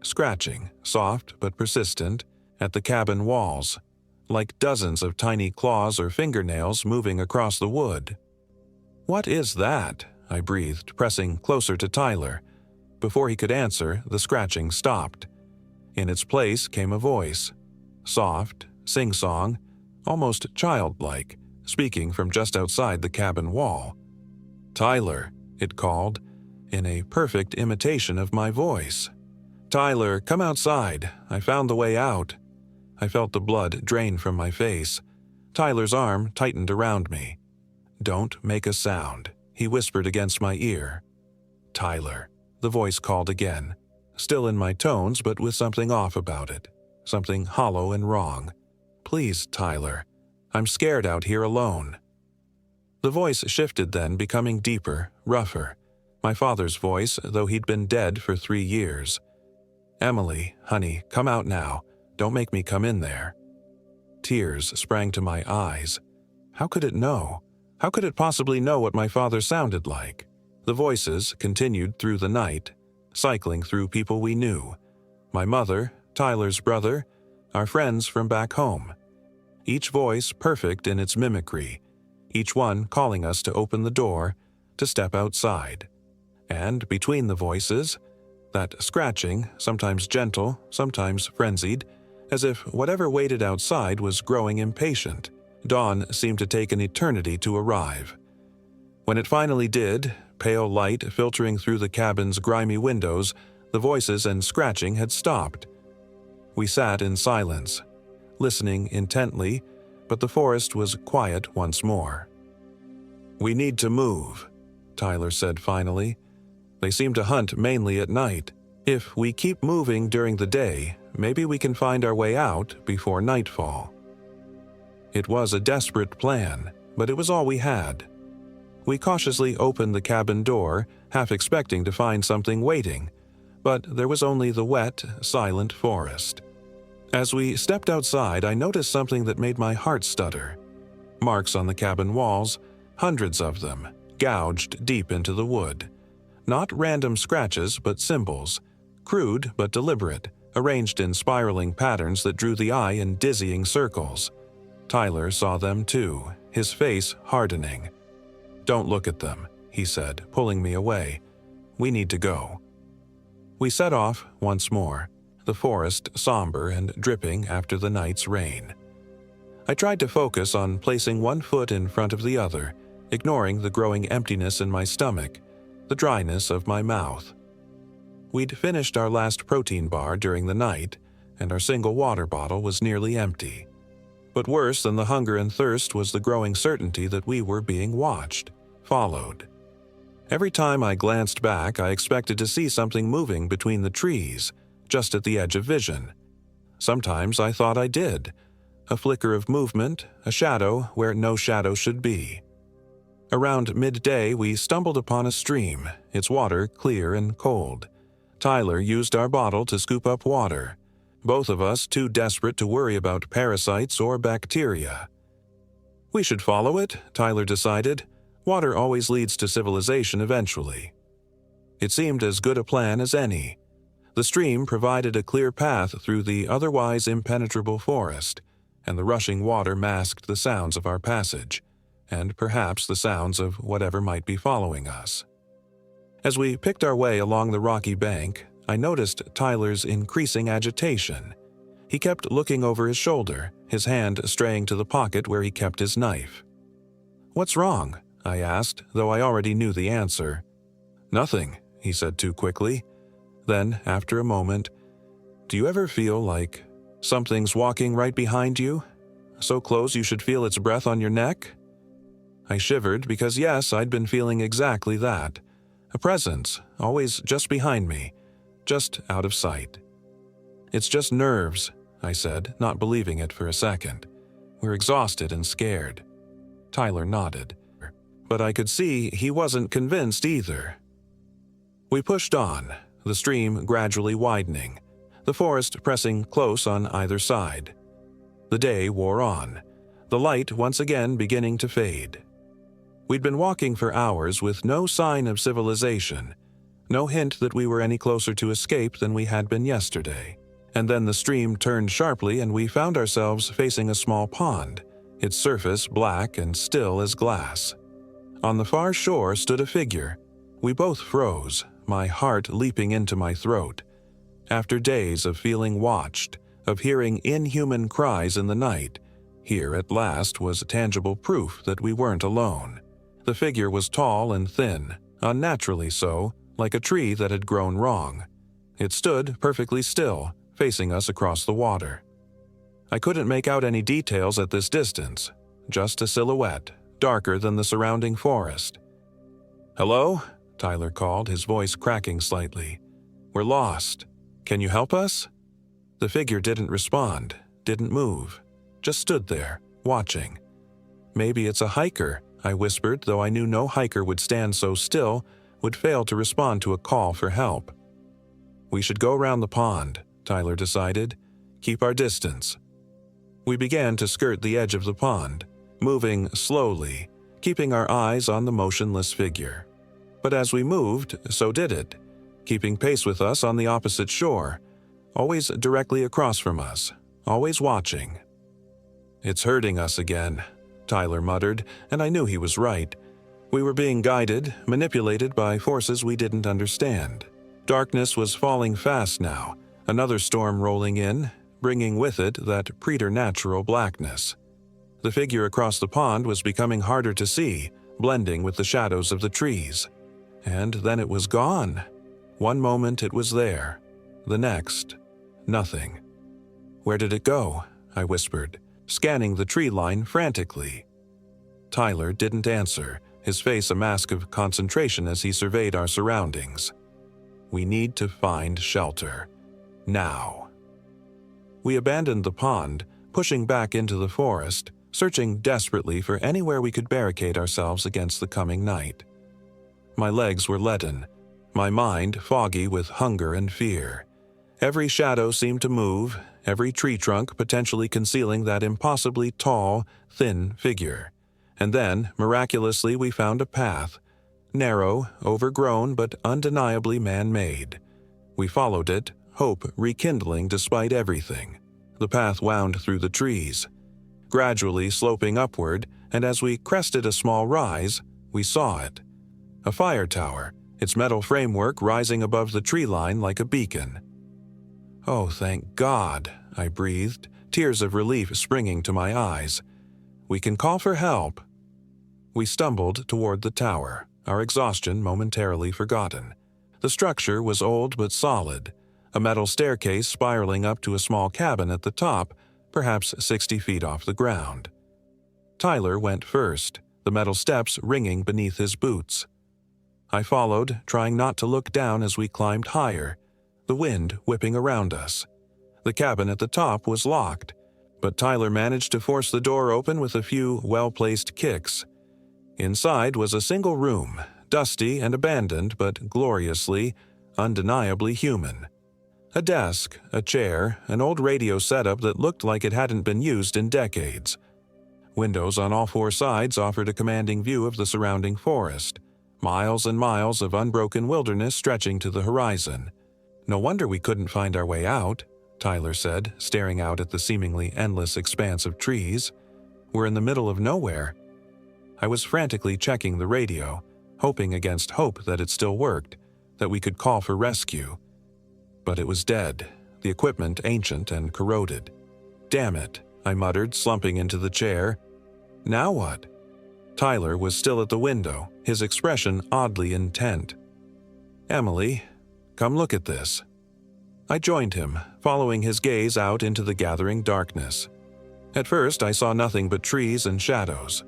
Scratching, soft but persistent, at the cabin walls, like dozens of tiny claws or fingernails moving across the wood. "What is that?" I breathed, pressing closer to Tyler. Before he could answer, the scratching stopped. In its place came a voice, soft, sing-song, almost childlike, speaking from just outside the cabin wall. "Tyler," it called, in a perfect imitation of my voice. "Tyler, come outside. I found the way out." I felt the blood drain from my face. Tyler's arm tightened around me. "Don't make a sound," he whispered against my ear. "Tyler," the voice called again, still in my tones but with something off about it, something hollow and wrong. "Please, Tyler. I'm scared out here alone." The voice shifted then, becoming deeper, rougher. My father's voice, though he'd been dead for 3 years. "Emily, honey, come out now. Don't make me come in there." Tears sprang to my eyes. How could it know? How could it possibly know what my father sounded like? The voices continued through the night, cycling through people we knew. My mother, Tyler's brother, our friends from back home. Each voice perfect in its mimicry, each one calling us to open the door, to step outside. And between the voices, that scratching, sometimes gentle, sometimes frenzied, as if whatever waited outside was growing impatient. Dawn seemed to take an eternity to arrive. When it finally did, pale light filtering through the cabin's grimy windows, the voices and scratching had stopped. We sat in silence, listening intently, but the forest was quiet once more. "We need to move," Tyler said finally. "They seem to hunt mainly at night. If we keep moving during the day, maybe we can find our way out before nightfall." It was a desperate plan, but it was all we had. We cautiously opened the cabin door, half expecting to find something waiting, but there was only the wet, silent forest. As we stepped outside, I noticed something that made my heart stutter. Marks on the cabin walls, hundreds of them, gouged deep into the wood. Not random scratches, but symbols, crude but deliberate, arranged in spiraling patterns that drew the eye in dizzying circles. Tyler saw them too, his face hardening. "Don't look at them," he said, pulling me away. "We need to go." We set off once more, the forest somber and dripping after the night's rain. I tried to focus on placing one foot in front of the other, ignoring the growing emptiness in my stomach, the dryness of my mouth. We'd finished our last protein bar during the night, and our single water bottle was nearly empty. But worse than the hunger and thirst was the growing certainty that we were being watched, followed. Every time I glanced back, I expected to see something moving between the trees, just at the edge of vision. Sometimes I thought I did. A flicker of movement, a shadow where no shadow should be. Around midday, we stumbled upon a stream, its water clear and cold. Tyler used our bottle to scoop up water, both of us too desperate to worry about parasites or bacteria. We should follow it, Tyler decided. Water always leads to civilization eventually. It seemed as good a plan as any. The stream provided a clear path through the otherwise impenetrable forest, and the rushing water masked the sounds of our passage, and perhaps the sounds of whatever might be following us. As we picked our way along the rocky bank, I noticed Tyler's increasing agitation. He kept looking over his shoulder, his hand straying to the pocket where he kept his knife. "What's wrong?" I asked, though I already knew the answer. "Nothing," he said too quickly. Then, after a moment, "Do you ever feel like something's walking right behind you? So close you should feel its breath on your neck?" I shivered because yes, I'd been feeling exactly that. A presence, always just behind me, just out of sight. "It's just nerves," I said, not believing it for a second. "We're exhausted and scared." Tyler nodded, but I could see he wasn't convinced either. We pushed on, the stream gradually widening, the forest pressing close on either side. The day wore on, the light once again beginning to fade. We'd been walking for hours with no sign of civilization, no hint that we were any closer to escape than we had been yesterday. And then the stream turned sharply and we found ourselves facing a small pond, its surface black and still as glass. On the far shore stood a figure. We both froze, my heart leaping into my throat. After days of feeling watched, of hearing inhuman cries in the night, here at last was tangible proof that we weren't alone. The figure was tall and thin, unnaturally so, like a tree that had grown wrong. It stood perfectly still, facing us across the water. I couldn't make out any details at this distance, just a silhouette, darker than the surrounding forest. "Hello?" Tyler called, his voice cracking slightly. "We're lost. Can you help us?" The figure didn't respond, didn't move, just stood there, watching. "Maybe it's a hiker," I whispered, though I knew no hiker would stand so still, would fail to respond to a call for help. "We should go around the pond," Tyler decided. "Keep our distance." We began to skirt the edge of the pond, moving slowly, keeping our eyes on the motionless figure. But as we moved, so did it, keeping pace with us on the opposite shore, always directly across from us, always watching. "It's hurting us again," Tyler muttered, and I knew he was right. We were being guided, manipulated by forces we didn't understand. Darkness was falling fast now, another storm rolling in, bringing with it that preternatural blackness. The figure across the pond was becoming harder to see, blending with the shadows of the trees. And then it was gone. One moment it was there, the next, nothing. "Where did it go?" I whispered, scanning the tree line frantically. Tyler didn't answer, his face a mask of concentration as he surveyed our surroundings. "We need to find shelter. Now." We abandoned the pond, pushing back into the forest, searching desperately for anywhere we could barricade ourselves against the coming night. My legs were leaden, my mind foggy with hunger and fear. Every shadow seemed to move, every tree trunk potentially concealing that impossibly tall, thin figure. And then, miraculously, we found a path, narrow, overgrown, but undeniably man-made. We followed it, hope rekindling despite everything. The path wound through the trees, gradually sloping upward, and as we crested a small rise, we saw it. A fire tower, its metal framework rising above the tree line like a beacon. "Oh, thank God," I breathed, tears of relief springing to my eyes. "We can call for help." We stumbled toward the tower, our exhaustion momentarily forgotten. The structure was old but solid, a metal staircase spiraling up to a small cabin at the top, perhaps 60 feet off the ground. Tyler went first, the metal steps ringing beneath his boots. I followed, trying not to look down as we climbed higher, the wind whipping around us. The cabin at the top was locked, but Tyler managed to force the door open with a few well-placed kicks. Inside was a single room, dusty and abandoned but gloriously, undeniably human. A desk, a chair, an old radio setup that looked like it hadn't been used in decades. Windows on all four sides offered a commanding view of the surrounding forest, miles and miles of unbroken wilderness stretching to the horizon. "No wonder we couldn't find our way out," Tyler said, staring out at the seemingly endless expanse of trees. "We're in the middle of nowhere." I was frantically checking the radio, hoping against hope that it still worked, that we could call for rescue. But it was dead, the equipment ancient and corroded. "Damn it," I muttered, slumping into the chair. "Now what?" Tyler was still at the window, his expression oddly intent. "Emily, come look at this." I joined him, following his gaze out into the gathering darkness. At first, I saw nothing but trees and shadows.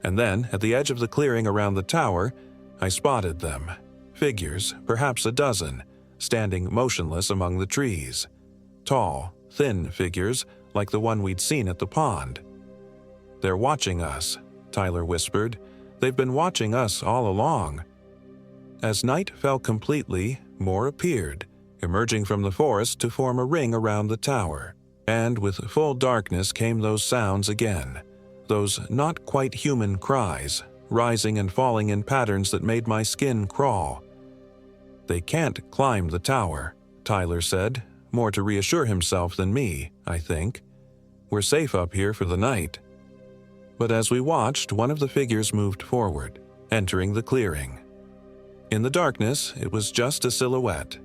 And then, at the edge of the clearing around the tower, I spotted them. Figures, perhaps a dozen, standing motionless among the trees. Tall, thin figures, like the one we'd seen at the pond. "They're watching us," Tyler whispered. "They've been watching us all along." As night fell completely, more appeared, emerging from the forest to form a ring around the tower. And with full darkness came those sounds again, those not quite human cries, rising and falling in patterns that made my skin crawl. "They can't climb the tower," Tyler said, more to reassure himself than me, I think. "We're safe up here for the night." But as we watched, one of the figures moved forward, entering the clearing. In the darkness, it was just a silhouette,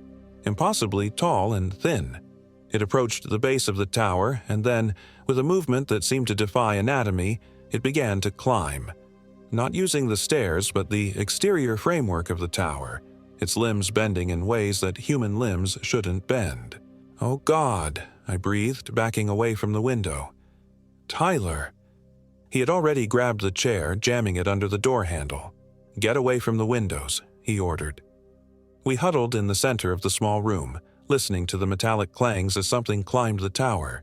impossibly tall and thin. It approached the base of the tower, and then, with a movement that seemed to defy anatomy, it began to climb. Not using the stairs, but the exterior framework of the tower, its limbs bending in ways that human limbs shouldn't bend. "Oh God," I breathed, backing away from the window. "Tyler." He had already grabbed the chair, jamming it under the door handle. "Get away from the windows," he ordered. We huddled in the center of the small room, listening to the metallic clangs as something climbed the tower.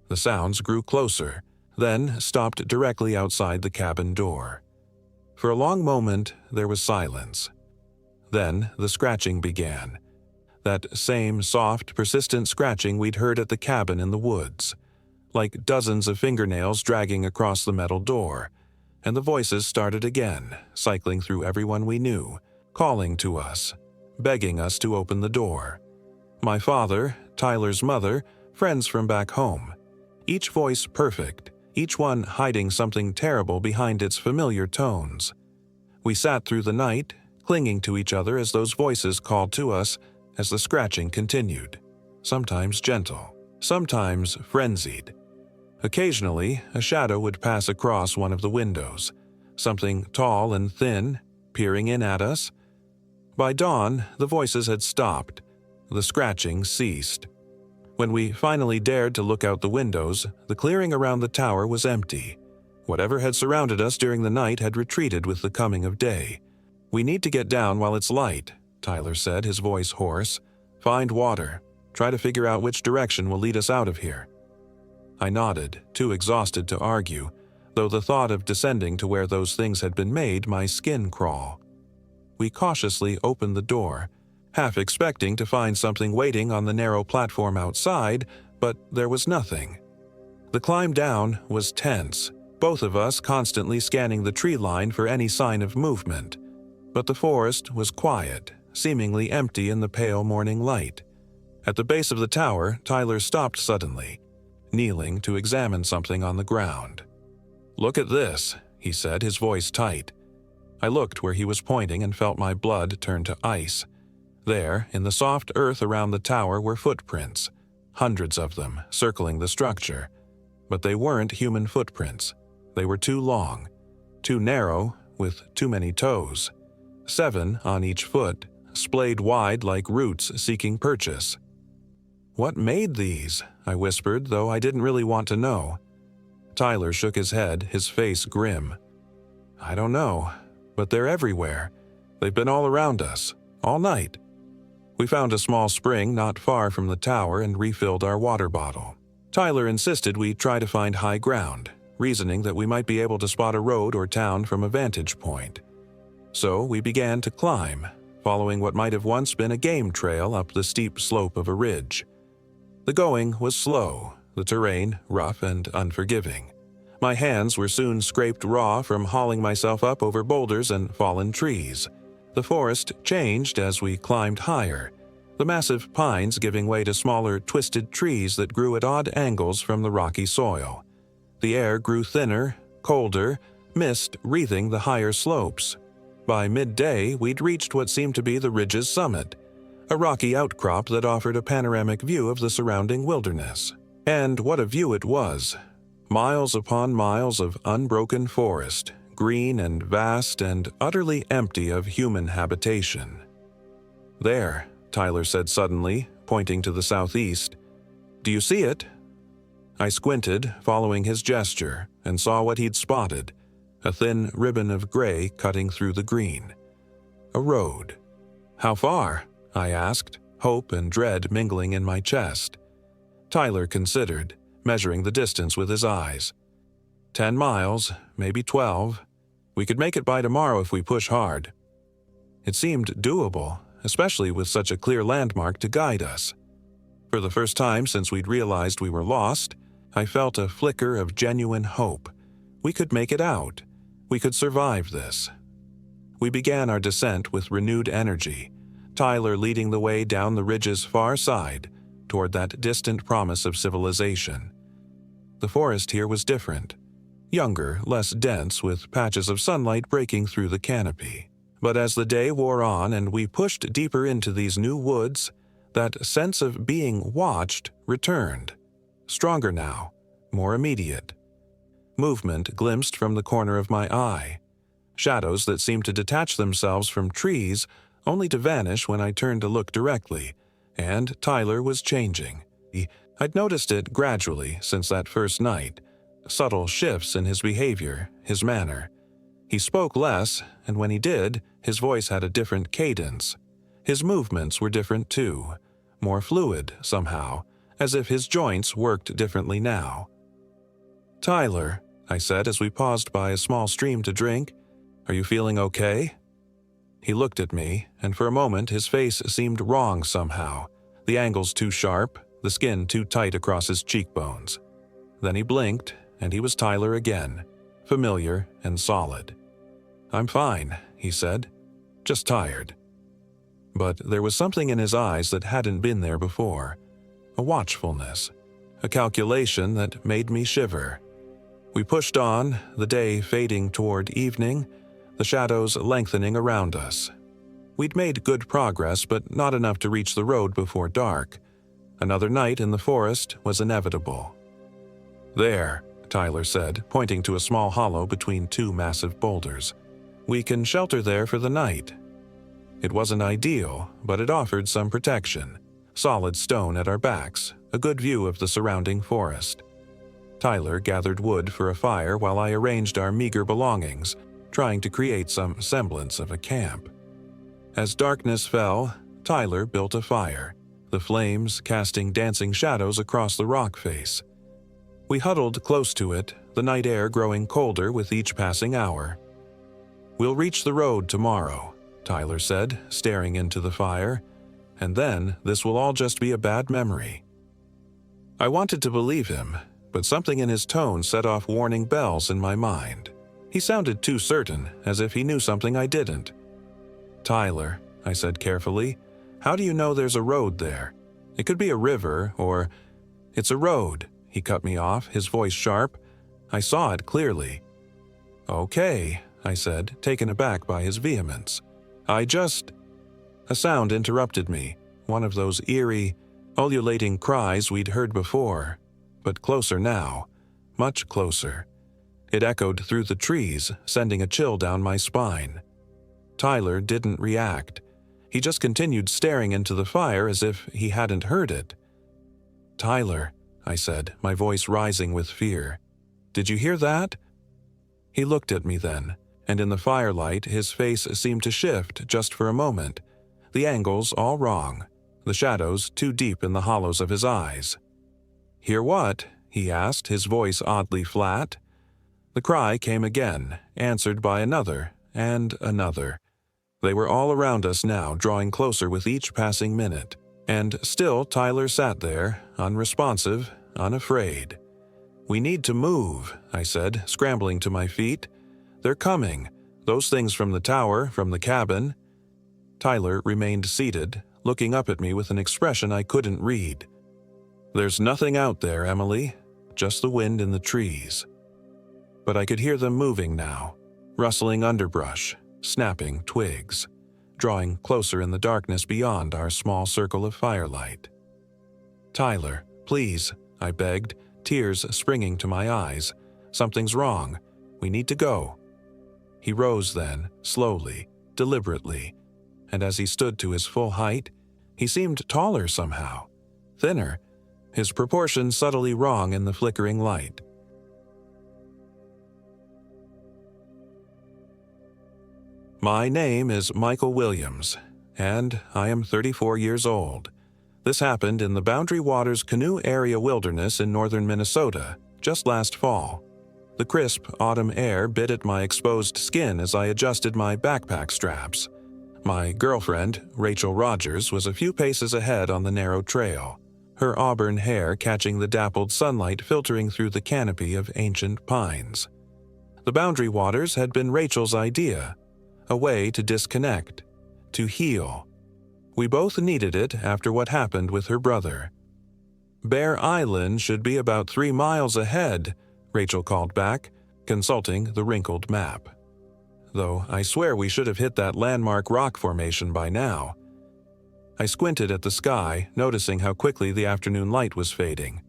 The sounds grew closer, then stopped directly outside the cabin door. For a long moment, there was silence. Then the scratching began. That same soft, persistent scratching we'd heard at the cabin in the woods, like dozens of fingernails dragging across the metal door. And the voices started again, cycling through everyone we knew, calling to us, begging us to open the door. My father, Tyler's mother, friends from back home. Each voice perfect, each one hiding something terrible behind its familiar tones. We sat through the night, clinging to each other as those voices called to us as the scratching continued, sometimes gentle, sometimes frenzied. Occasionally, a shadow would pass across one of the windows, something tall and thin, peering in at us. By dawn, the voices had stopped. The scratching ceased. When we finally dared to look out the windows, the clearing around the tower was empty. Whatever had surrounded us during the night had retreated with the coming of day. "We need to get down while it's light," Tyler said, his voice hoarse. "Find water. Try to figure out which direction will lead us out of here." I nodded, too exhausted to argue, though the thought of descending to where those things had been made my skin crawl. We cautiously opened the door, half expecting to find something waiting on the narrow platform outside, but there was nothing. The climb down was tense, both of us constantly scanning the tree line for any sign of movement. But the forest was quiet, seemingly empty in the pale morning light. At the base of the tower, Tyler stopped suddenly, kneeling to examine something on the ground. "Look at this," he said, his voice tight. I looked where he was pointing and felt my blood turn to ice. There, in the soft earth around the tower, were footprints, hundreds of them, circling the structure. But they weren't human footprints. They were too long, too narrow, with too many toes. 7 on each foot, splayed wide like roots seeking purchase. "What made these?" I whispered, though I didn't really want to know. Tyler shook his head, his face grim. "I don't know, but they're everywhere. They've been all around us, all night." We found a small spring not far from the tower and refilled our water bottle. Tyler insisted we try to find high ground, reasoning that we might be able to spot a road or town from a vantage point. So we began to climb, following what might have once been a game trail up the steep slope of a ridge. The going was slow, the terrain rough and unforgiving. My hands were soon scraped raw from hauling myself up over boulders and fallen trees. The forest changed as we climbed higher, the massive pines giving way to smaller, twisted trees that grew at odd angles from the rocky soil. The air grew thinner, colder, mist wreathing the higher slopes. By midday, we'd reached what seemed to be the ridge's summit, a rocky outcrop that offered a panoramic view of the surrounding wilderness. And what a view it was! Miles upon miles of unbroken forest, green and vast and utterly empty of human habitation. "There," Tyler said suddenly, pointing to the southeast. "Do you see it?" I squinted, following his gesture, and saw what he'd spotted, a thin ribbon of gray cutting through the green. A road. "How far?" I asked, hope and dread mingling in my chest. Tyler considered, measuring the distance with his eyes. 10 miles, maybe 12. We could make it by tomorrow if we push hard. It seemed doable, especially with such a clear landmark to guide us. For the first time since we'd realized we were lost, I felt a flicker of genuine hope. We could make it out. We could survive this. We began our descent with renewed energy, Tyler leading the way down the ridge's far side toward that distant promise of civilization. The forest here was different. Younger, less dense, with patches of sunlight breaking through the canopy. But as the day wore on and we pushed deeper into these new woods, that sense of being watched returned. Stronger now, more immediate. Movement glimpsed from the corner of my eye. Shadows that seemed to detach themselves from trees only to vanish when I turned to look directly, and Tyler was changing. I'd noticed it gradually since that first night. Subtle shifts in his behavior, his manner. He spoke less, and when he did, his voice had a different cadence. His movements were different too, more fluid somehow, as if his joints worked differently now. "Tyler," I said as we paused by a small stream to drink, "are you feeling okay?" He looked at me, and for a moment his face seemed wrong somehow, the angles too sharp, the skin too tight across his cheekbones. Then he blinked, and he was Tyler again, familiar and solid. "I'm fine," he said, "just tired." But there was something in his eyes that hadn't been there before, a watchfulness, a calculation that made me shiver. We pushed on, the day fading toward evening, the shadows lengthening around us. We'd made good progress, but not enough to reach the road before dark. Another night in the forest was inevitable. "There," Tyler said, pointing to a small hollow between two massive boulders. "We can shelter there for the night." It wasn't ideal, but it offered some protection. Solid stone at our backs, a good view of the surrounding forest. Tyler gathered wood for a fire while I arranged our meager belongings, trying to create some semblance of a camp. As darkness fell, Tyler built a fire, the flames casting dancing shadows across the rock face. We huddled close to it, the night air growing colder with each passing hour. "We'll reach the road tomorrow," Tyler said, staring into the fire, "and then this will all just be a bad memory." I wanted to believe him, but something in his tone set off warning bells in my mind. He sounded too certain, as if he knew something I didn't. "Tyler," I said carefully, "how do you know there's a road there? It could be a river, or—" "It's a road," he cut me off, his voice sharp. "I saw it clearly." "Okay," I said, taken aback by his vehemence. "I just—" A sound interrupted me, one of those eerie, ululating cries we'd heard before, but closer now, much closer. It echoed through the trees, sending a chill down my spine. Tyler didn't react. He just continued staring into the fire as if he hadn't heard it. "Tyler," I said, my voice rising with fear. "Did you hear that?" He looked at me then, and in the firelight his face seemed to shift just for a moment, the angles all wrong, the shadows too deep in the hollows of his eyes. "Hear what?" he asked, his voice oddly flat. The cry came again, answered by another and another. They were all around us now, drawing closer with each passing minute. And still Tyler sat there, unresponsive, unafraid. "We need to move," I said, scrambling to my feet. "They're coming. Those things from the tower, from the cabin." Tyler remained seated, looking up at me with an expression I couldn't read. "There's nothing out there, Emily. Just the wind in the trees." But I could hear them moving now, rustling underbrush, snapping twigs, drawing closer in the darkness beyond our small circle of firelight. "Tyler, please," I begged, tears springing to my eyes. "Something's wrong. We need to go." He rose then, slowly, deliberately, and as he stood to his full height, he seemed taller somehow, thinner, his proportions subtly wrong in the flickering light. "My name is Michael Williams, and I am 34 years old. This happened in the Boundary Waters Canoe Area Wilderness in northern Minnesota, just last fall. The crisp autumn air bit at my exposed skin as I adjusted my backpack straps. My girlfriend, Rachel Rogers, was a few paces ahead on the narrow trail, her auburn hair catching the dappled sunlight filtering through the canopy of ancient pines. The Boundary Waters had been Rachel's idea, a way to disconnect, to heal. We both needed it after what happened with her brother. Bear Island should be about 3 miles ahead, Rachel called back, consulting the wrinkled map. Though I swear we should have hit that landmark rock formation by now. I squinted at the sky, noticing how quickly the afternoon light was fading.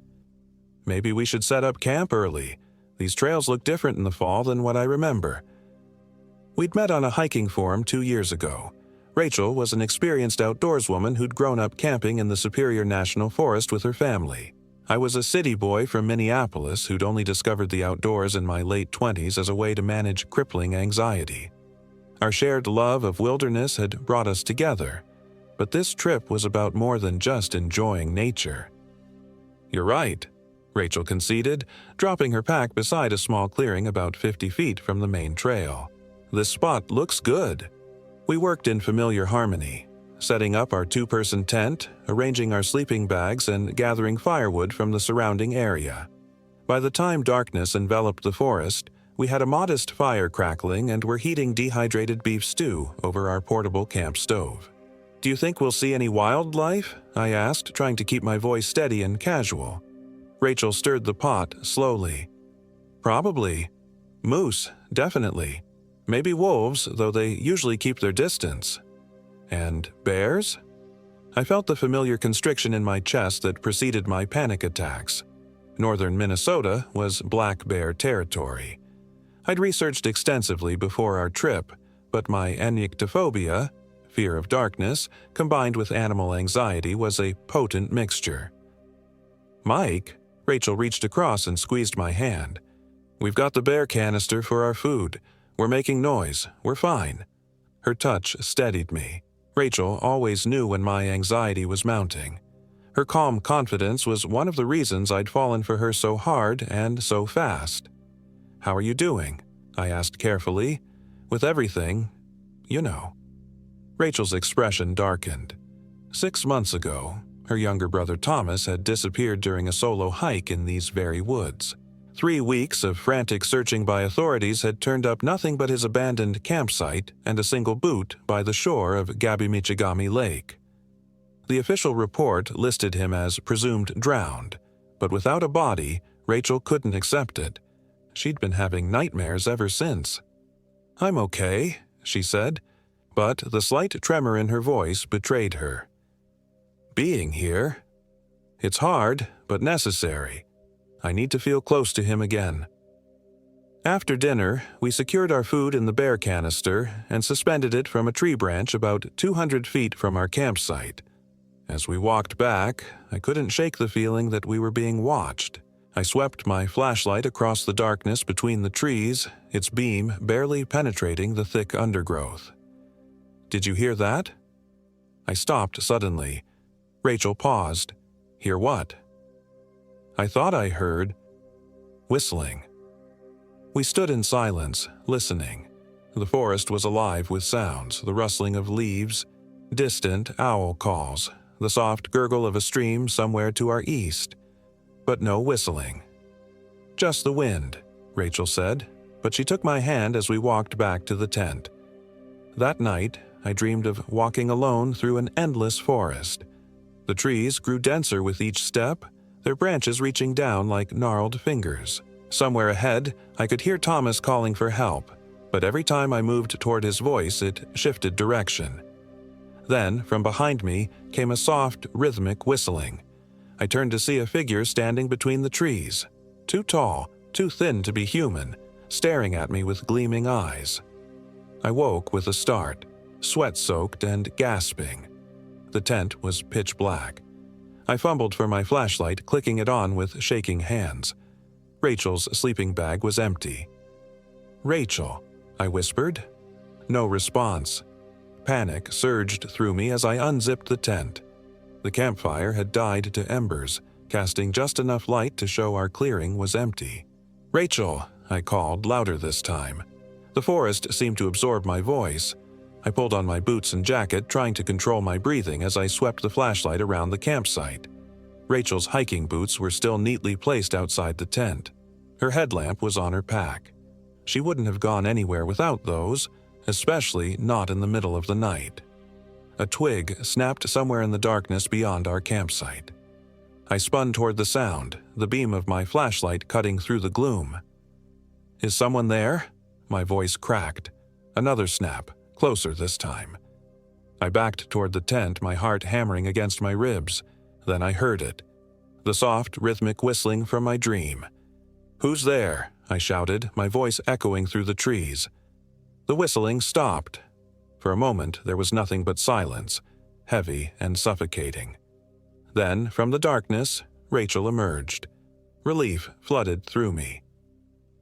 Maybe we should set up camp early. These trails look different in the fall than what I remember. We'd met on a hiking forum 2 years ago. Rachel was an experienced outdoorswoman who'd grown up camping in the Superior National Forest with her family. I was a city boy from Minneapolis who'd only discovered the outdoors in my late 20s as a way to manage crippling anxiety. Our shared love of wilderness had brought us together, but this trip was about more than just enjoying nature. "You're right," Rachel conceded, dropping her pack beside a small clearing about 50 feet from the main trail. "This spot looks good." We worked in familiar harmony, setting up our 2-person tent, arranging our sleeping bags, and gathering firewood from the surrounding area. By the time darkness enveloped the forest, we had a modest fire crackling and were heating dehydrated beef stew over our portable camp stove. "Do you think we'll see any wildlife?" I asked, trying to keep my voice steady and casual. Rachel stirred the pot slowly. "Probably. Moose, definitely. Maybe wolves, though they usually keep their distance. And bears?" I felt the familiar constriction in my chest that preceded my panic attacks. Northern Minnesota was black bear territory. I'd researched extensively before our trip, but my anyctophobia, fear of darkness, combined with animal anxiety was a potent mixture. "Mike," Rachel reached across and squeezed my hand. "We've got the bear canister for our food. We're making noise. We're fine." Her touch steadied me. Rachel always knew when my anxiety was mounting. Her calm confidence was one of the reasons I'd fallen for her so hard and so fast. "How are you doing?" I asked carefully. "With everything, you know." Rachel's expression darkened. 6 months ago, her younger brother Thomas had disappeared during a solo hike in these very woods. 3 weeks of frantic searching by authorities had turned up nothing but his abandoned campsite and a single boot by the shore of Gabimichigami Lake. The official report listed him as presumed drowned, but without a body, Rachel couldn't accept it. She'd been having nightmares ever since. "I'm okay," she said, but the slight tremor in her voice betrayed her. "Being here, it's hard, but necessary. I need to feel close to him again." After dinner, we secured our food in the bear canister and suspended it from a tree branch about 200 feet from our campsite. As we walked back, I couldn't shake the feeling that we were being watched. I swept my flashlight across the darkness between the trees, its beam barely penetrating the thick undergrowth. "Did you hear that?" I stopped suddenly. Rachel paused. "Hear what?" I thought I heard whistling. We stood in silence, listening. The forest was alive with sounds, the rustling of leaves, distant owl calls, the soft gurgle of a stream somewhere to our east. But no whistling. "Just the wind," Rachel said, but she took my hand as we walked back to the tent. That night, I dreamed of walking alone through an endless forest. The trees grew denser with each step, their branches reaching down like gnarled fingers. Somewhere ahead, I could hear Thomas calling for help, but every time I moved toward his voice, it shifted direction. Then, from behind me, came a soft, rhythmic whistling. I turned to see a figure standing between the trees, too tall, too thin to be human, staring at me with gleaming eyes. I woke with a start, sweat-soaked and gasping. The tent was pitch black. I fumbled for my flashlight, clicking it on with shaking hands. Rachel's sleeping bag was empty. "Rachel," I whispered. No response. Panic surged through me as I unzipped the tent. The campfire had died to embers, casting just enough light to show our clearing was empty. "Rachel," I called, louder this time. The forest seemed to absorb my voice. I pulled on my boots and jacket, trying to control my breathing as I swept the flashlight around the campsite. Rachel's hiking boots were still neatly placed outside the tent. Her headlamp was on her pack. She wouldn't have gone anywhere without those, especially not in the middle of the night. A twig snapped somewhere in the darkness beyond our campsite. I spun toward the sound, the beam of my flashlight cutting through the gloom. "Is someone there?" My voice cracked. Another snap, closer this time. I backed toward the tent, my heart hammering against my ribs. Then I heard it. The soft, rhythmic whistling from my dream. "Who's there?" I shouted, my voice echoing through the trees. The whistling stopped. For a moment, there was nothing but silence, heavy and suffocating. Then, from the darkness, Rachel emerged. Relief flooded through me.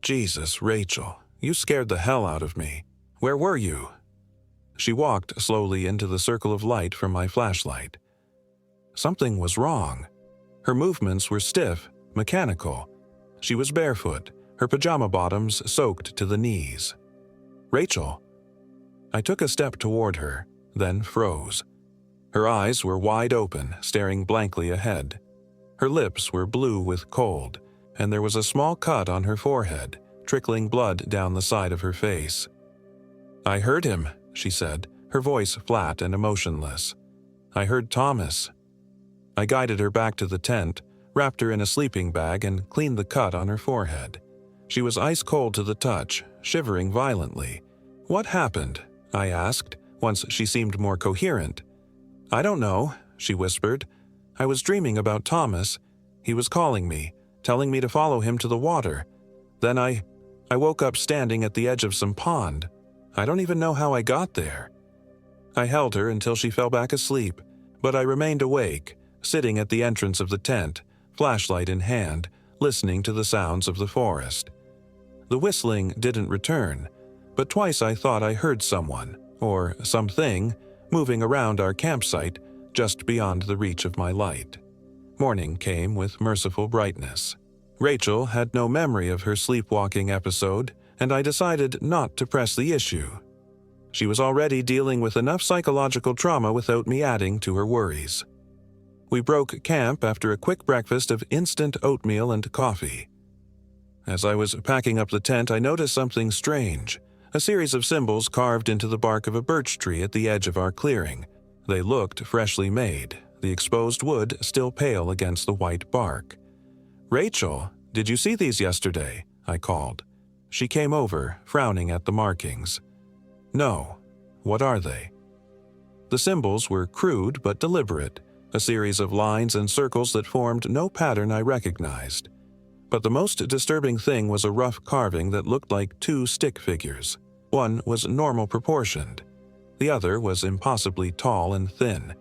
"Jesus, Rachel, you scared the hell out of me. Where were you?" She walked slowly into the circle of light from my flashlight. Something was wrong. Her movements were stiff, mechanical. She was barefoot, her pajama bottoms soaked to the knees. "Rachel." I took a step toward her, then froze. Her eyes were wide open, staring blankly ahead. Her lips were blue with cold, and there was a small cut on her forehead, trickling blood down the side of her face. "I heard him," she said, her voice flat and emotionless. "I heard Thomas." I guided her back to the tent, wrapped her in a sleeping bag, and cleaned the cut on her forehead. She was ice cold to the touch, shivering violently. "What happened?" I asked, once she seemed more coherent. "I don't know," she whispered. "I was dreaming about Thomas. He was calling me, telling me to follow him to the water. Then I woke up standing at the edge of some pond. I don't even know how I got there." I held her until she fell back asleep, but I remained awake, sitting at the entrance of the tent, flashlight in hand, listening to the sounds of the forest. The whistling didn't return, but twice I thought I heard someone, or something, moving around our campsite just beyond the reach of my light. Morning came with merciful brightness. Rachel had no memory of her sleepwalking episode, and I decided not to press the issue. She was already dealing with enough psychological trauma without me adding to her worries. We broke camp after a quick breakfast of instant oatmeal and coffee. As I was packing up the tent, I noticed something strange. A series of symbols carved into the bark of a birch tree at the edge of our clearing. They looked freshly made, the exposed wood still pale against the white bark. "Rachel, did you see these yesterday?" I called. She came over, frowning at the markings. "No. What are they?" The symbols were crude but deliberate, a series of lines and circles that formed no pattern I recognized. But the most disturbing thing was a rough carving that looked like two stick figures. One was normal proportioned. The other was impossibly tall and thin.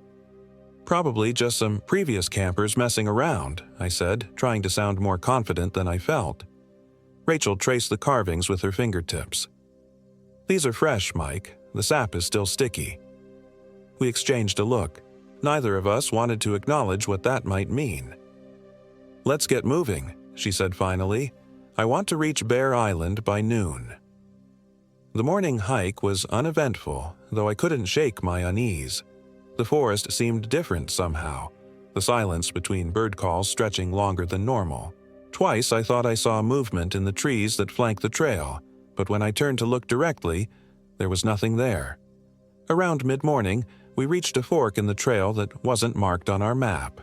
"Probably just some previous campers messing around," I said, trying to sound more confident than I felt. Rachel traced the carvings with her fingertips. "These are fresh, Mike. The sap is still sticky." We exchanged a look. Neither of us wanted to acknowledge what that might mean. "Let's get moving," she said finally. "I want to reach Bear Island by noon." The morning hike was uneventful, though I couldn't shake my unease. The forest seemed different somehow, the silence between bird calls stretching longer than normal. Twice I thought I saw movement in the trees that flank the trail, but when I turned to look directly, there was nothing there. Around mid-morning, we reached a fork in the trail that wasn't marked on our map.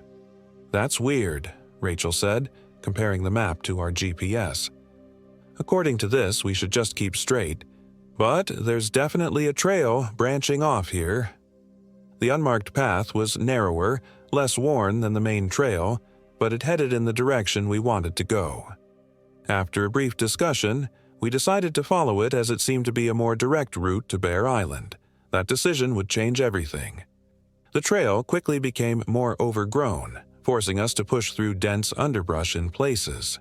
"That's weird," Rachel said, comparing the map to our GPS. "According to this, we should just keep straight. But there's definitely a trail branching off here." The unmarked path was narrower, less worn than the main trail, but it headed in the direction we wanted to go. After a brief discussion, we decided to follow it as it seemed to be a more direct route to Bear Island. That decision would change everything. The trail quickly became more overgrown, forcing us to push through dense underbrush in places.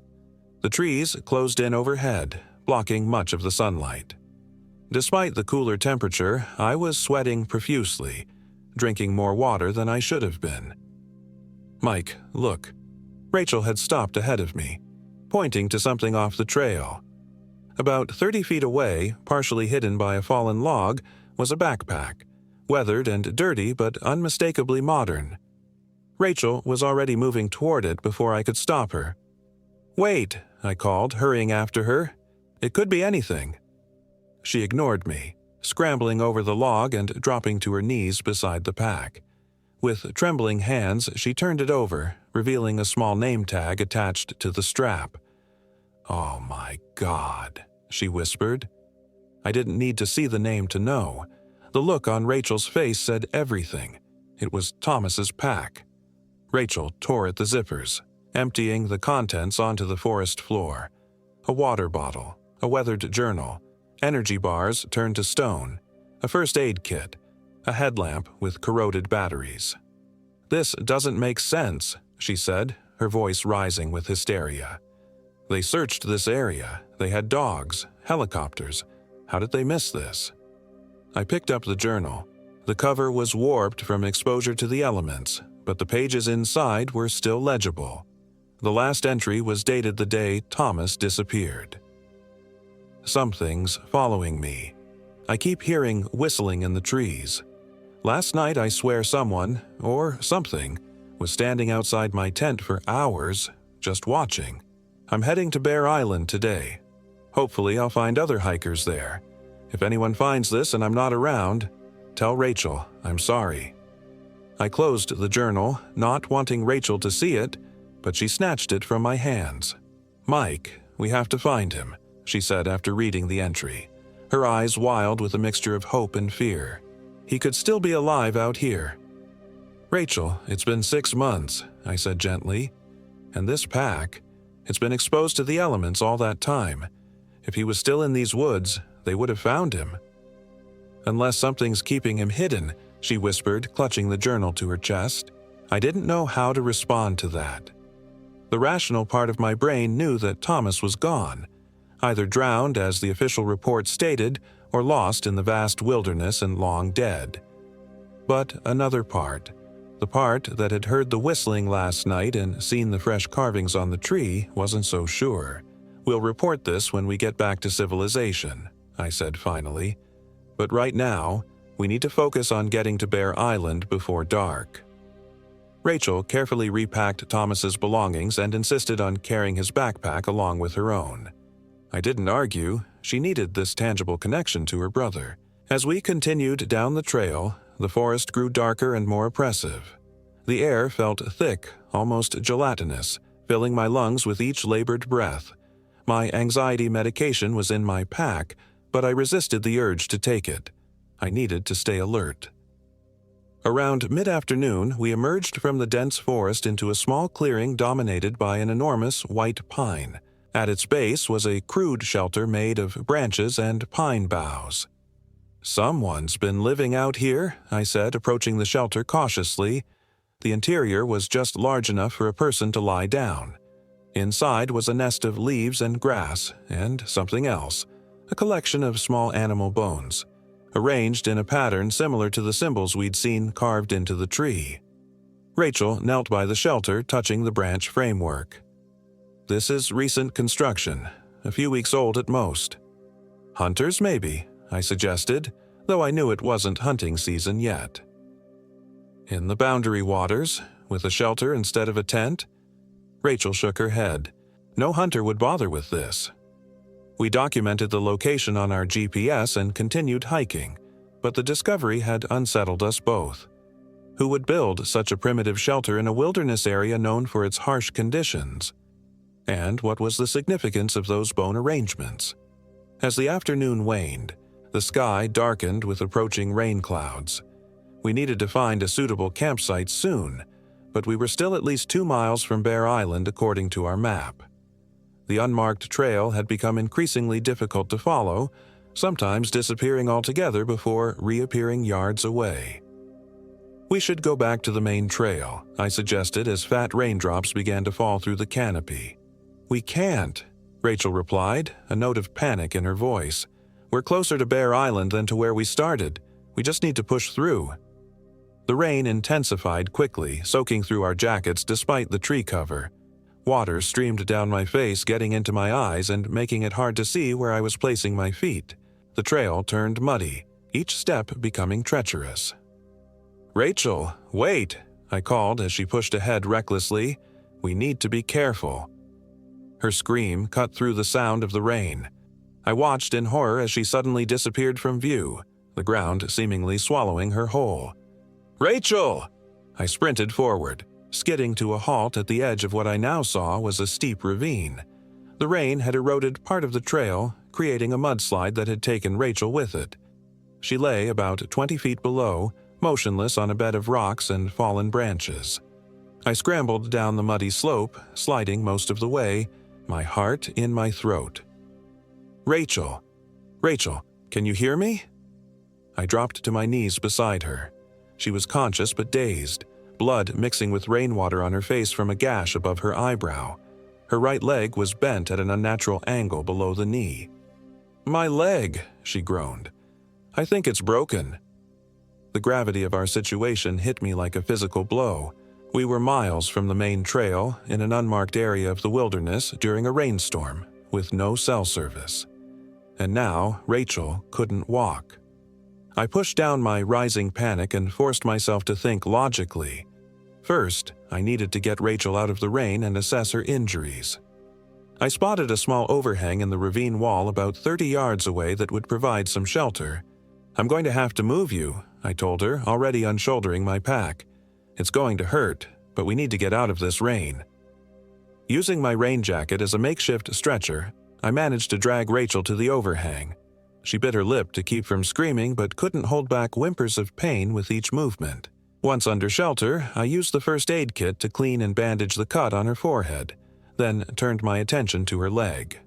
The trees closed in overhead, blocking much of the sunlight. Despite the cooler temperature, I was sweating profusely, drinking more water than I should have been. "Mike, look." Rachel had stopped ahead of me, pointing to something off the trail. About 30 feet away, partially hidden by a fallen log, was a backpack, weathered and dirty but unmistakably modern. Rachel was already moving toward it before I could stop her. "Wait," I called, hurrying after her. It could be anything." She ignored me, scrambling over the log and dropping to her knees beside the pack. With trembling hands, she turned it over, revealing a small name tag attached to the strap. "Oh my God," she whispered. I didn't need to see the name to know. The look on Rachel's face said everything. It was Thomas's pack. Rachel tore at the zippers, emptying the contents onto the forest floor. A water bottle, a weathered journal, energy bars turned to stone, a first aid kit, a headlamp with corroded batteries. "This doesn't make sense," she said, her voice rising with hysteria. "They searched this area. They had dogs, helicopters. How did they miss this?" I picked up the journal. The cover was warped from exposure to the elements, but the pages inside were still legible. The last entry was dated the day Thomas disappeared. "Something's following me. I keep hearing whistling in the trees. Last night I swear someone, or something, was standing outside my tent for hours, just watching. I'm heading to Bear Island today. Hopefully I'll find other hikers there. If anyone finds this and I'm not around, tell Rachel I'm sorry." I closed the journal, not wanting Rachel to see it, but she snatched it from my hands. "Mike, we have to find him," she said after reading the entry, her eyes wild with a mixture of hope and fear. "He could still be alive out here." "Rachel, it's been 6 months," I said gently. "And this pack, it's been exposed to the elements all that time. If he was still in these woods, they would have found him." "Unless something's keeping him hidden," she whispered, clutching the journal to her chest. I didn't know how to respond to that. The rational part of my brain knew that Thomas was gone, either drowned as the official report stated, or lost in the vast wilderness and long dead. But another part, the part that had heard the whistling last night and seen the fresh carvings on the tree, wasn't so sure. "We'll report this when we get back to civilization," I said finally. "But right now, we need to focus on getting to Bear Island before dark." Rachel carefully repacked Thomas's belongings and insisted on carrying his backpack along with her own. I didn't argue. She needed this tangible connection to her brother. As we continued down the trail, the forest grew darker and more oppressive. The air felt thick, almost gelatinous, filling my lungs with each labored breath. My anxiety medication was in my pack, but I resisted the urge to take it. I needed to stay alert. Around mid-afternoon, we emerged from the dense forest into a small clearing dominated by an enormous white pine. At its base was a crude shelter made of branches and pine boughs. "Someone's been living out here," I said, approaching the shelter cautiously. The interior was just large enough for a person to lie down. Inside was a nest of leaves and grass, and something else, a collection of small animal bones, arranged in a pattern similar to the symbols we'd seen carved into the tree. Rachel knelt by the shelter, touching the branch framework. "This is recent construction, a few weeks old at most." "Hunters, maybe," I suggested, though I knew it wasn't hunting season yet. "In the boundary waters, with a shelter instead of a tent?" Rachel shook her head. "No hunter would bother with this." We documented the location on our GPS and continued hiking, but the discovery had unsettled us both. Who would build such a primitive shelter in a wilderness area known for its harsh conditions? And what was the significance of those bone arrangements? As the afternoon waned, the sky darkened with approaching rain clouds. We needed to find a suitable campsite soon, but we were still at least 2 miles from Bear Island according to our map. The unmarked trail had become increasingly difficult to follow, sometimes disappearing altogether before reappearing yards away. "We should go back to the main trail," I suggested as fat raindrops began to fall through the canopy. "We can't," Rachel replied, a note of panic in her voice. "We're closer to Bear Island than to where we started. We just need to push through." The rain intensified quickly, soaking through our jackets despite the tree cover. Water streamed down my face, getting into my eyes and making it hard to see where I was placing my feet. The trail turned muddy, each step becoming treacherous. "Rachel, wait!" I called as she pushed ahead recklessly. "We need to be careful." Her scream cut through the sound of the rain. I watched in horror as she suddenly disappeared from view, the ground seemingly swallowing her whole. "Rachel!" I sprinted forward, skidding to a halt at the edge of what I now saw was a steep ravine. The rain had eroded part of the trail, creating a mudslide that had taken Rachel with it. She lay about 20 feet below, motionless on a bed of rocks and fallen branches. I scrambled down the muddy slope, sliding most of the way, my heart in my throat. "Rachel! Rachel, can you hear me?" I dropped to my knees beside her. She was conscious but dazed, blood mixing with rainwater on her face from a gash above her eyebrow. Her right leg was bent at an unnatural angle below the knee. "My leg," she groaned. "I think it's broken." The gravity of our situation hit me like a physical blow. We were miles from the main trail, in an unmarked area of the wilderness during a rainstorm, with no cell service. And now Rachel couldn't walk. I pushed down my rising panic and forced myself to think logically. First, I needed to get Rachel out of the rain and assess her injuries. I spotted a small overhang in the ravine wall about 30 yards away that would provide some shelter. "I'm going to have to move you," I told her, already unshouldering my pack. "It's going to hurt, but we need to get out of this rain." Using my rain jacket as a makeshift stretcher, I managed to drag Rachel to the overhang. She bit her lip to keep from screaming but couldn't hold back whimpers of pain with each movement. Once under shelter, I used the first aid kit to clean and bandage the cut on her forehead, then turned my attention to her leg.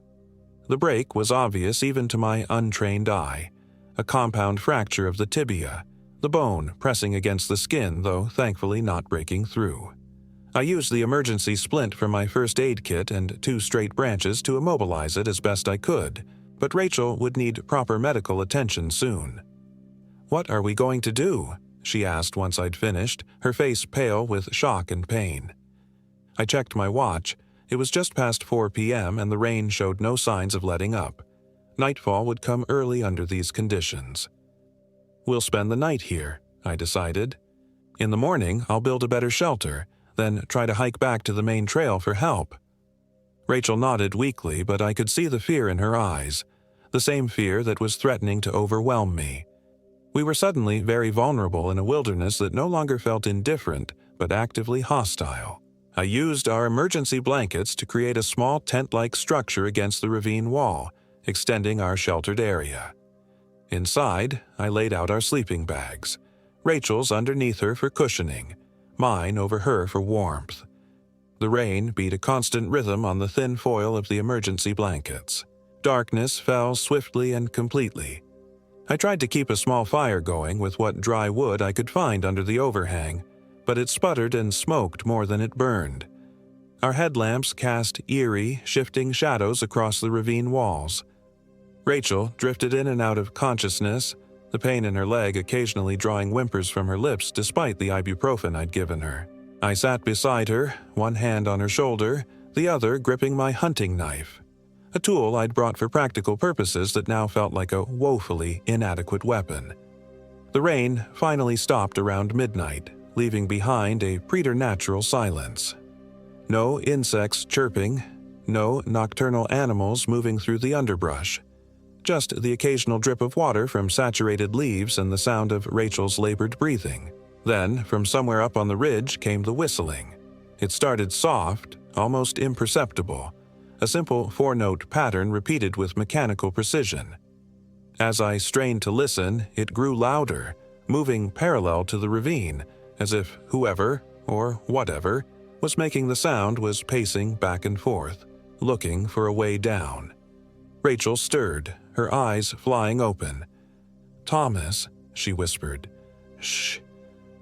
The break was obvious even to my untrained eye, a compound fracture of the tibia, the bone pressing against the skin, though thankfully not breaking through. I used the emergency splint from my first aid kit and 2 straight branches to immobilize it as best I could, but Rachel would need proper medical attention soon. "What are we going to do?" she asked once I'd finished, her face pale with shock and pain. I checked my watch. It was just past 4 p.m. and the rain showed no signs of letting up. Nightfall would come early under these conditions. "We'll spend the night here," I decided. "In the morning, I'll build a better shelter, then try to hike back to the main trail for help." Rachel nodded weakly, but I could see the fear in her eyes, the same fear that was threatening to overwhelm me. We were suddenly very vulnerable in a wilderness that no longer felt indifferent, but actively hostile. I used our emergency blankets to create a small tent-like structure against the ravine wall, extending our sheltered area. Inside, I laid out our sleeping bags, Rachel's underneath her for cushioning, mine over her for warmth. The rain beat a constant rhythm on the thin foil of the emergency blankets. Darkness fell swiftly and completely. I tried to keep a small fire going with what dry wood I could find under the overhang, but it sputtered and smoked more than it burned. Our headlamps cast eerie, shifting shadows across the ravine walls. Rachel drifted in and out of consciousness, the pain in her leg occasionally drawing whimpers from her lips despite the ibuprofen I'd given her. I sat beside her, one hand on her shoulder, the other gripping my hunting knife, a tool I'd brought for practical purposes that now felt like a woefully inadequate weapon. The rain finally stopped around midnight, leaving behind a preternatural silence. No insects chirping, no nocturnal animals moving through the underbrush. Just the occasional drip of water from saturated leaves and the sound of Rachel's labored breathing. Then, from somewhere up on the ridge came the whistling. It started soft, almost imperceptible, a simple 4-note pattern repeated with mechanical precision. As I strained to listen, it grew louder, moving parallel to the ravine, as if whoever, or whatever, was making the sound was pacing back and forth, looking for a way down. Rachel stirred, her eyes flying open. "Thomas," she whispered. "Shh."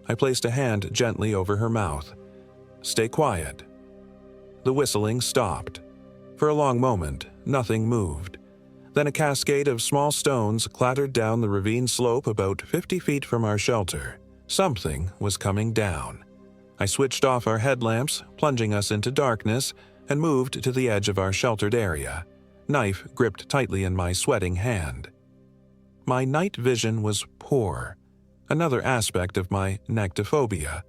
I placed a hand gently over her mouth. "Stay quiet." The whistling stopped. For a long moment, nothing moved. Then a cascade of small stones clattered down the ravine slope about 50 feet from our shelter. Something was coming down. I switched off our headlamps, plunging us into darkness, and moved to the edge of our sheltered area, knife gripped tightly in my sweating hand. My night vision was poor, another aspect of my nyctophobia,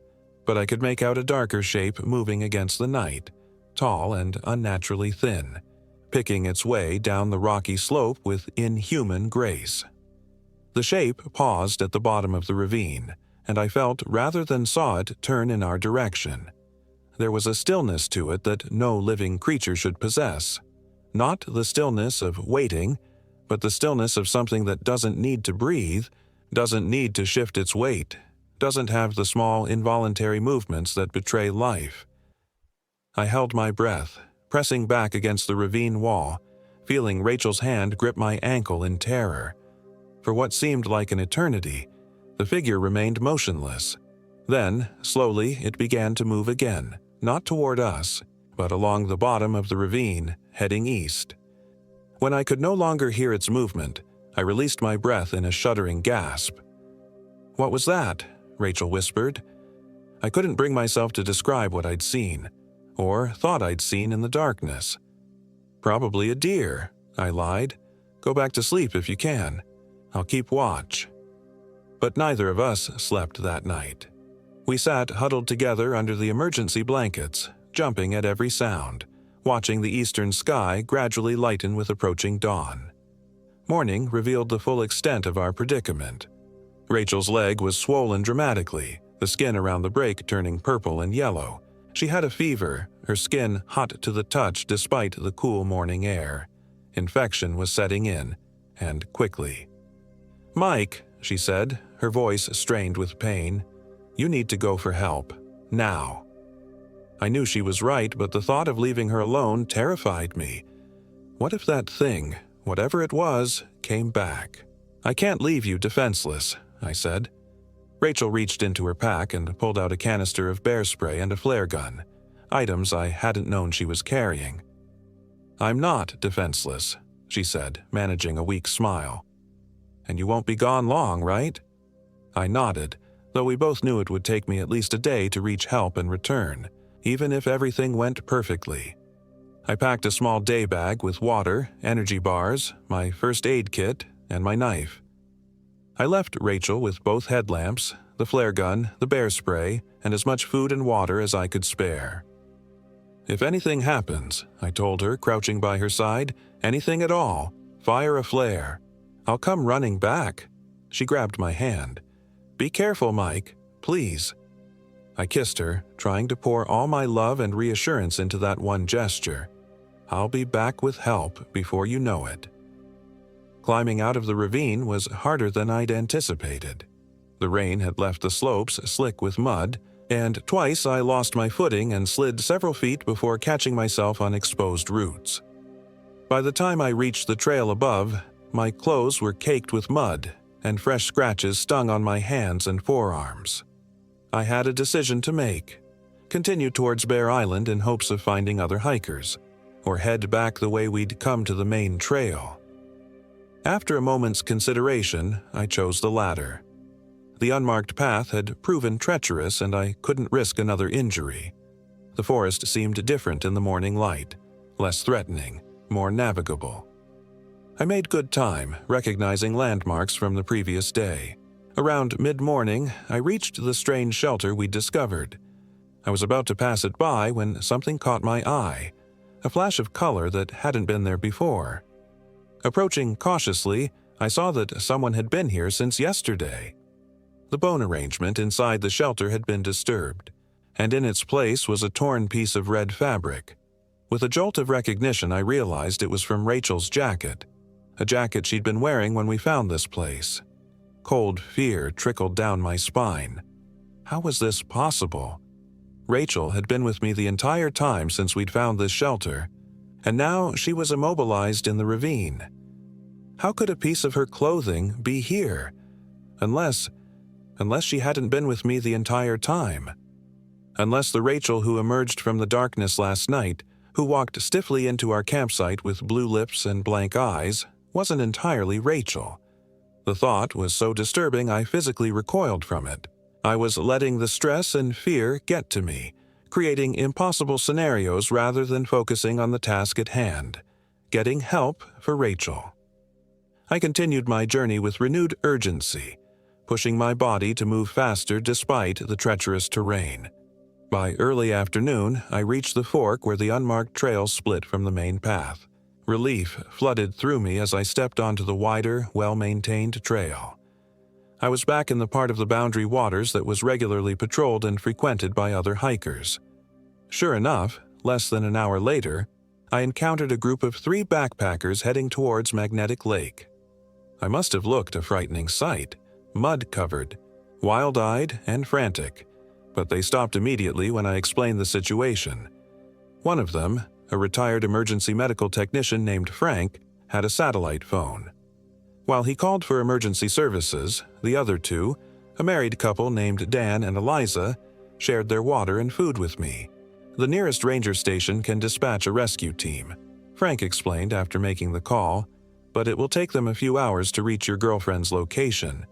but I could make out a darker shape moving against the night, tall and unnaturally thin. picking its way down the rocky slope with inhuman grace. The shape paused at the bottom of the ravine, and I felt rather than saw it turn in our direction. There was a stillness to it that no living creature should possess. Not the stillness of waiting, but the stillness of something that doesn't need to breathe, doesn't need to shift its weight, doesn't have the small involuntary movements that betray life. I held my breath, pressing back against the ravine wall, feeling Rachel's hand grip my ankle in terror. For what seemed like an eternity, the figure remained motionless. Then, slowly, it began to move again, not toward us, but along the bottom of the ravine, heading east. When I could no longer hear its movement, I released my breath in a shuddering gasp. "What was that?" Rachel whispered. I couldn't bring myself to describe what I'd seen, or thought I'd seen in the darkness. "Probably a deer," I lied. "Go back to sleep if you can. I'll keep watch." But neither of us slept that night. We sat huddled together under the emergency blankets, jumping at every sound, watching the eastern sky gradually lighten with approaching dawn. Morning revealed the full extent of our predicament. Rachel's leg was swollen dramatically, the skin around the break turning purple and yellow. She had a fever, her skin hot to the touch despite the cool morning air. Infection was setting in, and quickly. "Mike," she said, her voice strained with pain, "you need to go for help. Now." I knew she was right, but the thought of leaving her alone terrified me. What if that thing, whatever it was, came back? "I can't leave you defenseless," I said. Rachel reached into her pack and pulled out a canister of bear spray and a flare gun, items I hadn't known she was carrying. "I'm not defenseless," she said, managing a weak smile. "And you won't be gone long, right?" I nodded, though we both knew it would take me at least a day to reach help and return, even if everything went perfectly. I packed a small day bag with water, energy bars, my first aid kit, and my knife. I left Rachel with both headlamps, the flare gun, the bear spray, and as much food and water as I could spare. "If anything happens," I told her, crouching by her side, "anything at all, fire a flare. I'll come running back." She grabbed my hand. "Be careful, Mike, please." I kissed her, trying to pour all my love and reassurance into that one gesture. I'll be back with help before you know it. Climbing out of the ravine was harder than I'd anticipated. The rain had left the slopes slick with mud, and twice I lost my footing and slid several feet before catching myself on exposed roots. By the time I reached the trail above, my clothes were caked with mud, and fresh scratches stung on my hands and forearms. I had a decision to make: continue towards Bear Island in hopes of finding other hikers, or head back the way we'd come to the main trail. After a moment's consideration, I chose the latter. The unmarked path had proven treacherous, and I couldn't risk another injury. The forest seemed different in the morning light, less threatening, more navigable. I made good time, recognizing landmarks from the previous day. Around mid-morning, I reached the strange shelter we'd discovered. I was about to pass it by when something caught my eye, a flash of color that hadn't been there before. Approaching cautiously, I saw that someone had been here since yesterday. The bone arrangement inside the shelter had been disturbed, and in its place was a torn piece of red fabric. With a jolt of recognition, I realized it was from Rachel's jacket, a jacket she'd been wearing when we found this place. Cold fear trickled down my spine. How was this possible? Rachel had been with me the entire time since we'd found this shelter, and now she was immobilized in the ravine. How could a piece of her clothing be here? Unless she hadn't been with me the entire time. Unless the Rachel who emerged from the darkness last night, who walked stiffly into our campsite with blue lips and blank eyes, wasn't entirely Rachel. The thought was so disturbing I physically recoiled from it. I was letting the stress and fear get to me, creating impossible scenarios rather than focusing on the task at hand, getting help for Rachel. I continued my journey with renewed urgency, pushing my body to move faster despite the treacherous terrain. By early afternoon, I reached the fork where the unmarked trail split from the main path. Relief flooded through me as I stepped onto the wider, well-maintained trail. I was back in the part of the Boundary Waters that was regularly patrolled and frequented by other hikers. Sure enough, less than an hour later, I encountered a group of 3 backpackers heading towards Magnetic Lake. I must have looked a frightening sight, mud-covered, wild-eyed, and frantic, but they stopped immediately when I explained the situation. One of them, a retired emergency medical technician named Frank, had a satellite phone. While he called for emergency services, the other 2, a married couple named Dan and Eliza, shared their water and food with me. The nearest ranger station can dispatch a rescue team, Frank explained after making the call, but it will take them a few hours to reach your girlfriend's location.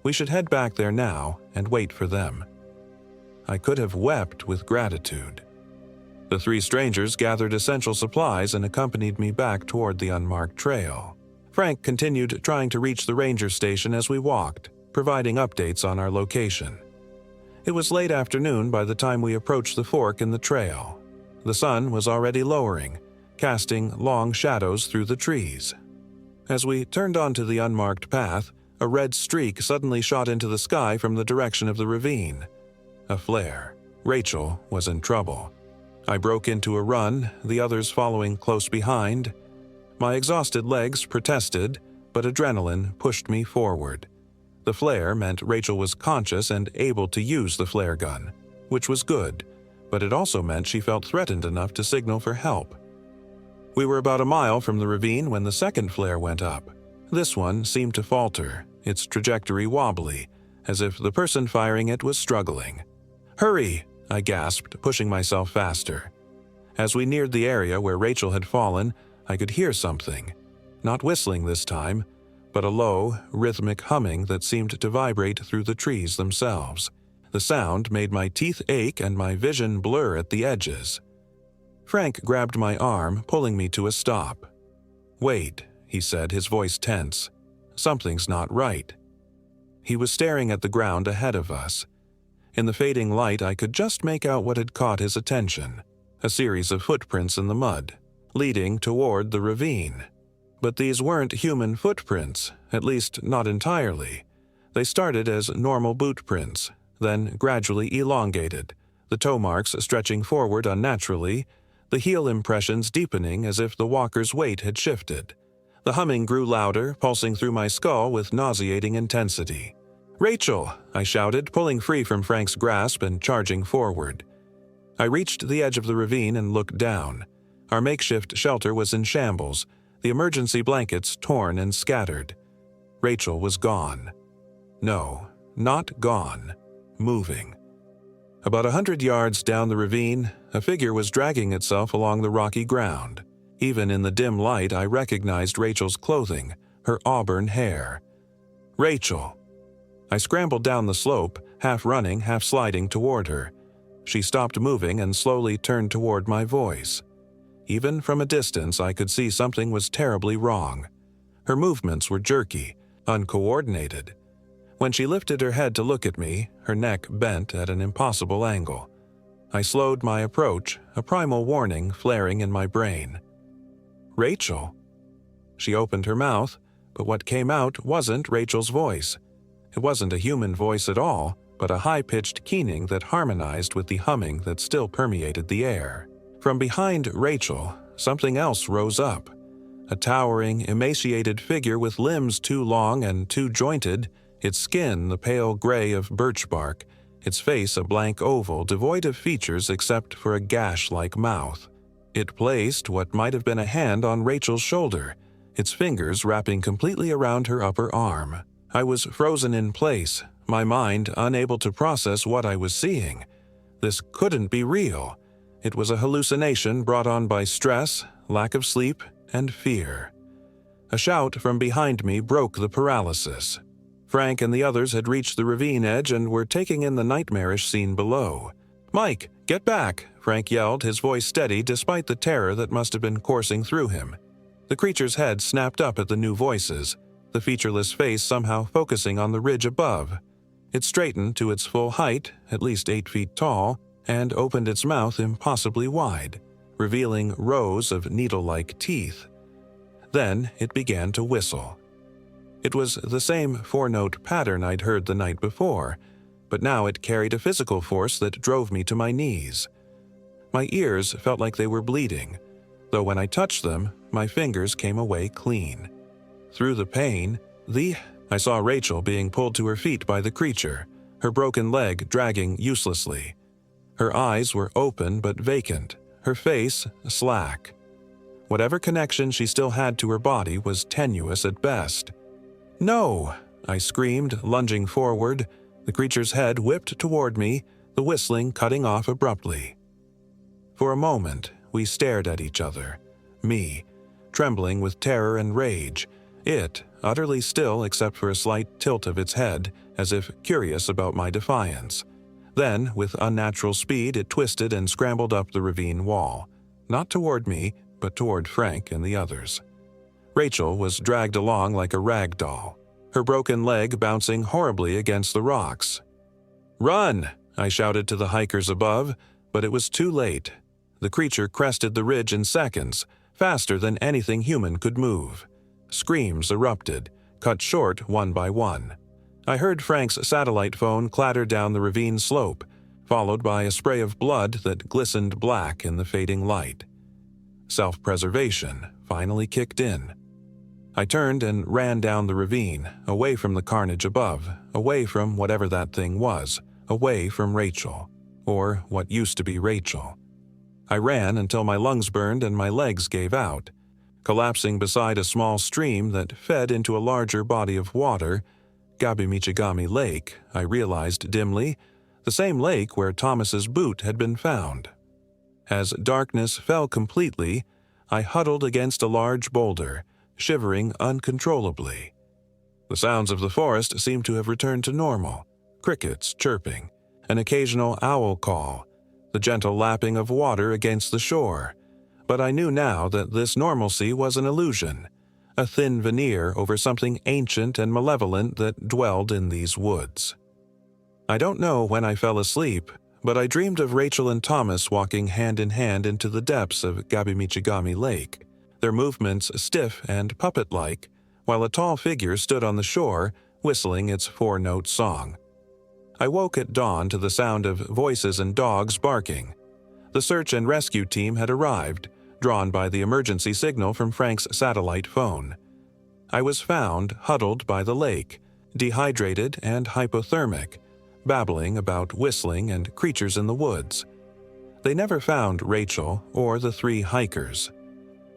We should head back there now and wait for them. I could have wept with gratitude. The 3 strangers gathered essential supplies and accompanied me back toward the unmarked trail. Frank continued trying to reach the ranger station as we walked, providing updates on our location. It was late afternoon by the time we approached the fork in the trail. The sun was already lowering, casting long shadows through the trees. As we turned onto the unmarked path, a red streak suddenly shot into the sky from the direction of the ravine. A flare. Rachel was in trouble. I broke into a run, the others following close behind. My exhausted legs protested, but adrenaline pushed me forward. The flare meant Rachel was conscious and able to use the flare gun, which was good, but it also meant she felt threatened enough to signal for help. We were about a mile from the ravine when the second flare went up. This one seemed to falter, its trajectory wobbly, as if the person firing it was struggling. "Hurry!" I gasped, pushing myself faster. As we neared the area where Rachel had fallen, I could hear something. Not whistling this time, but a low, rhythmic humming that seemed to vibrate through the trees themselves. The sound made my teeth ache and my vision blur at the edges. Frank grabbed my arm, pulling me to a stop. "Wait," he said, his voice tense. "Something's not right." He was staring at the ground ahead of us. In the fading light, I could just make out what had caught his attention. A series of footprints in the mud, leading toward the ravine. But these weren't human footprints, at least not entirely. They started as normal boot prints, then gradually elongated, the toe marks stretching forward unnaturally, the heel impressions deepening as if the walker's weight had shifted. The humming grew louder, pulsing through my skull with nauseating intensity. "Rachel!" I shouted, pulling free from Frank's grasp and charging forward. I reached the edge of the ravine and looked down. Our makeshift shelter was in shambles, the emergency blankets torn and scattered. Rachel was gone. No, not gone. Moving. About 100 yards down the ravine, a figure was dragging itself along the rocky ground. Even in the dim light, I recognized Rachel's clothing, her auburn hair. Rachel! I scrambled down the slope, half running, half sliding toward her. She stopped moving and slowly turned toward my voice. Even from a distance, I could see something was terribly wrong. Her movements were jerky, uncoordinated. When she lifted her head to look at me, her neck bent at an impossible angle. I slowed my approach, a primal warning flaring in my brain. "Rachel?" She opened her mouth, but what came out wasn't Rachel's voice. It wasn't a human voice at all, but a high-pitched keening that harmonized with the humming that still permeated the air. From behind Rachel, something else rose up. A towering, emaciated figure with limbs too long and too jointed, its skin the pale gray of birch bark, its face a blank oval devoid of features except for a gash-like mouth. It placed what might have been a hand on Rachel's shoulder, its fingers wrapping completely around her upper arm. I was frozen in place, my mind unable to process what I was seeing. This couldn't be real. It was a hallucination brought on by stress, lack of sleep, and fear. A shout from behind me broke the paralysis. Frank and the others had reached the ravine edge and were taking in the nightmarish scene below. "Mike, get back!" Frank yelled, his voice steady despite the terror that must have been coursing through him. The creature's head snapped up at the new voices, the featureless face somehow focusing on the ridge above. It straightened to its full height, at least 8 feet tall, and opened its mouth impossibly wide, revealing rows of needle-like teeth. Then it began to whistle. It was the same four-note pattern I'd heard the night before, but now it carried a physical force that drove me to my knees. My ears felt like they were bleeding, though when I touched them, my fingers came away clean. Through the pain, I saw Rachel being pulled to her feet by the creature, her broken leg dragging uselessly. Her eyes were open but vacant, her face slack. Whatever connection she still had to her body was tenuous at best. "No!" I screamed, lunging forward. The creature's head whipped toward me, the whistling cutting off abruptly. For a moment, we stared at each other, me, trembling with terror and rage, it, utterly still except for a slight tilt of its head, as if curious about my defiance. Then, with unnatural speed, it twisted and scrambled up the ravine wall, not toward me, but toward Frank and the others. Rachel was dragged along like a rag doll, her broken leg bouncing horribly against the rocks. "Run!" I shouted to the hikers above, but it was too late. The creature crested the ridge in seconds, faster than anything human could move. Screams erupted, cut short one by one. I heard Frank's satellite phone clatter down the ravine slope, followed by a spray of blood that glistened black in the fading light. Self-preservation finally kicked in. I turned and ran down the ravine, away from the carnage above, away from whatever that thing was, away from Rachel, or what used to be Rachel. I ran until my lungs burned and my legs gave out. Collapsing beside a small stream that fed into a larger body of water, Gabi-Michigami Lake, I realized dimly, the same lake where Thomas's boot had been found. As darkness fell completely, I huddled against a large boulder, shivering uncontrollably. The sounds of the forest seemed to have returned to normal, crickets chirping, an occasional owl call, the gentle lapping of water against the shore. But I knew now that this normalcy was an illusion, a thin veneer over something ancient and malevolent that dwelled in these woods. I don't know when I fell asleep, but I dreamed of Rachel and Thomas walking hand in hand into the depths of Gabi-Michigami Lake, their movements stiff and puppet-like, while a tall figure stood on the shore, whistling its four-note song. I woke at dawn to the sound of voices and dogs barking. The search and rescue team had arrived, drawn by the emergency signal from Frank's satellite phone. I was found huddled by the lake, dehydrated and hypothermic, babbling about whistling and creatures in the woods. They never found Rachel or the three hikers.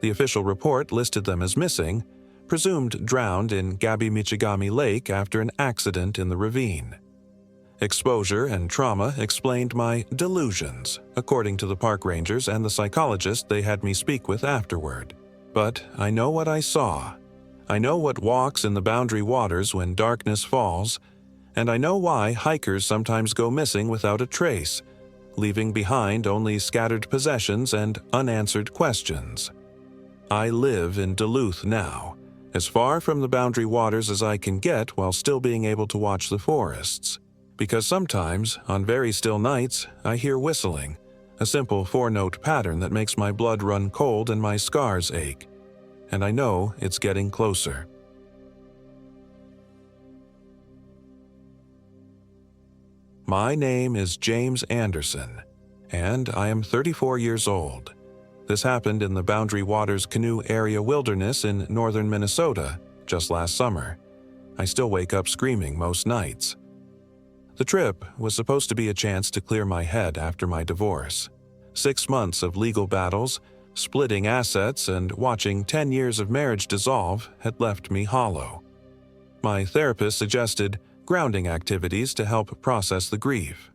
The official report listed them as missing, presumed drowned in Gabi-Michigami Lake after an accident in the ravine. Exposure and trauma explained my delusions, according to the park rangers and the psychologist they had me speak with afterward. But I know what I saw. I know what walks in the boundary waters when darkness falls, and I know why hikers sometimes go missing without a trace, leaving behind only scattered possessions and unanswered questions. I live in Duluth now, as far from the boundary waters as I can get while still being able to watch the forests. Because sometimes, on very still nights, I hear whistling, a simple four-note pattern that makes my blood run cold and my scars ache. And I know it's getting closer. My name is James Anderson, and I am 34 years old. This happened in the Boundary Waters Canoe Area Wilderness in northern Minnesota just last summer. I still wake up screaming most nights. The trip was supposed to be a chance to clear my head after my divorce. 6 months of legal battles, splitting assets, and watching 10 years of marriage dissolve had left me hollow. My therapist suggested grounding activities to help process the grief.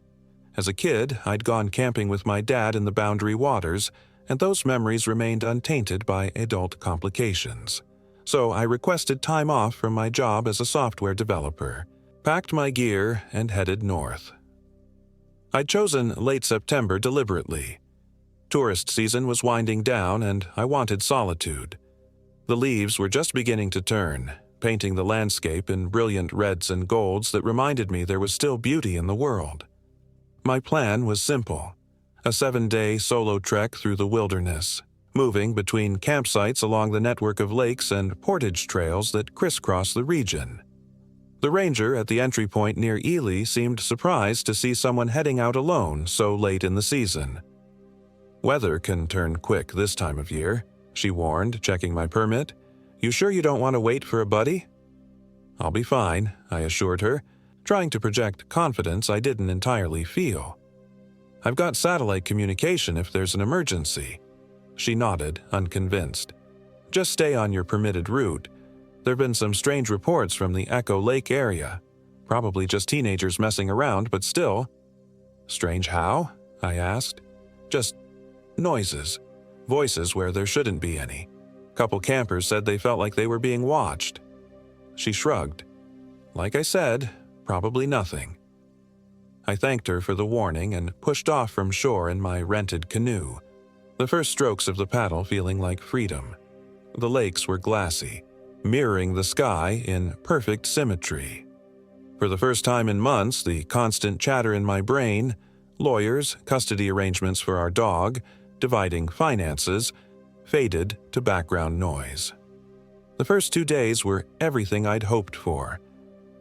As a kid, I'd gone camping with my dad in the Boundary Waters, and those memories remained untainted by adult complications. So I requested time off from my job as a software developer, packed my gear, and headed north. I'd chosen late September deliberately. Tourist season was winding down, and I wanted solitude. The leaves were just beginning to turn, painting the landscape in brilliant reds and golds that reminded me there was still beauty in the world. My plan was simple: a 7-day solo trek through the wilderness, moving between campsites along the network of lakes and portage trails that crisscross the region. The ranger at the entry point near Ely seemed surprised to see someone heading out alone so late in the season. "Weather can turn quick this time of year," she warned, checking my permit. "You sure you don't want to wait for a buddy?" "I'll be fine," I assured her, trying to project confidence I didn't entirely feel. "I've got satellite communication if there's an emergency." She nodded, unconvinced. "Just stay on your permitted route. There've been some strange reports from the Echo Lake area. Probably just teenagers messing around, but still." "Strange how?" I asked. "Just noises. Voices where there shouldn't be any. Couple campers said they felt like they were being watched." She shrugged. "Like I said, probably nothing." I thanked her for the warning and pushed off from shore in my rented canoe, the first strokes of the paddle feeling like freedom. The lakes were glassy, mirroring the sky in perfect symmetry. For the first time in months, the constant chatter in my brain, lawyers, custody arrangements for our dog, dividing finances, faded to background noise. The first 2 days were everything I'd hoped for.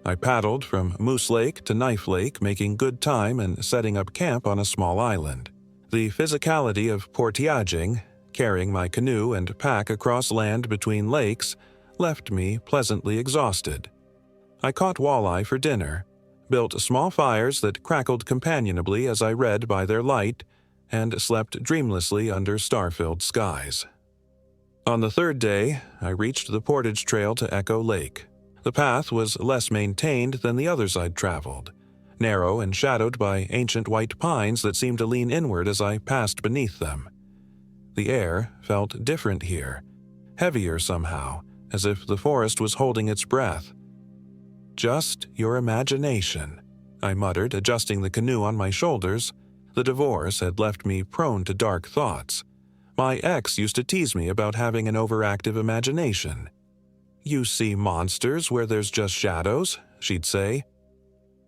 I paddled from Moose Lake to Knife Lake, making good time and setting up camp on a small island. The physicality of portaging, carrying my canoe and pack across land between lakes, left me pleasantly exhausted. I caught walleye for dinner, built small fires that crackled companionably as I read by their light, and slept dreamlessly under star-filled skies. On the third day, I reached the portage trail to Echo Lake. The path was less maintained than the others I'd traveled, narrow and shadowed by ancient white pines that seemed to lean inward as I passed beneath them. The air felt different here, heavier somehow, as if the forest was holding its breath. "Just your imagination," I muttered, adjusting the canoe on my shoulders. The divorce had left me prone to dark thoughts. My ex used to tease me about having an overactive imagination. "You see monsters where there's just shadows," she'd say.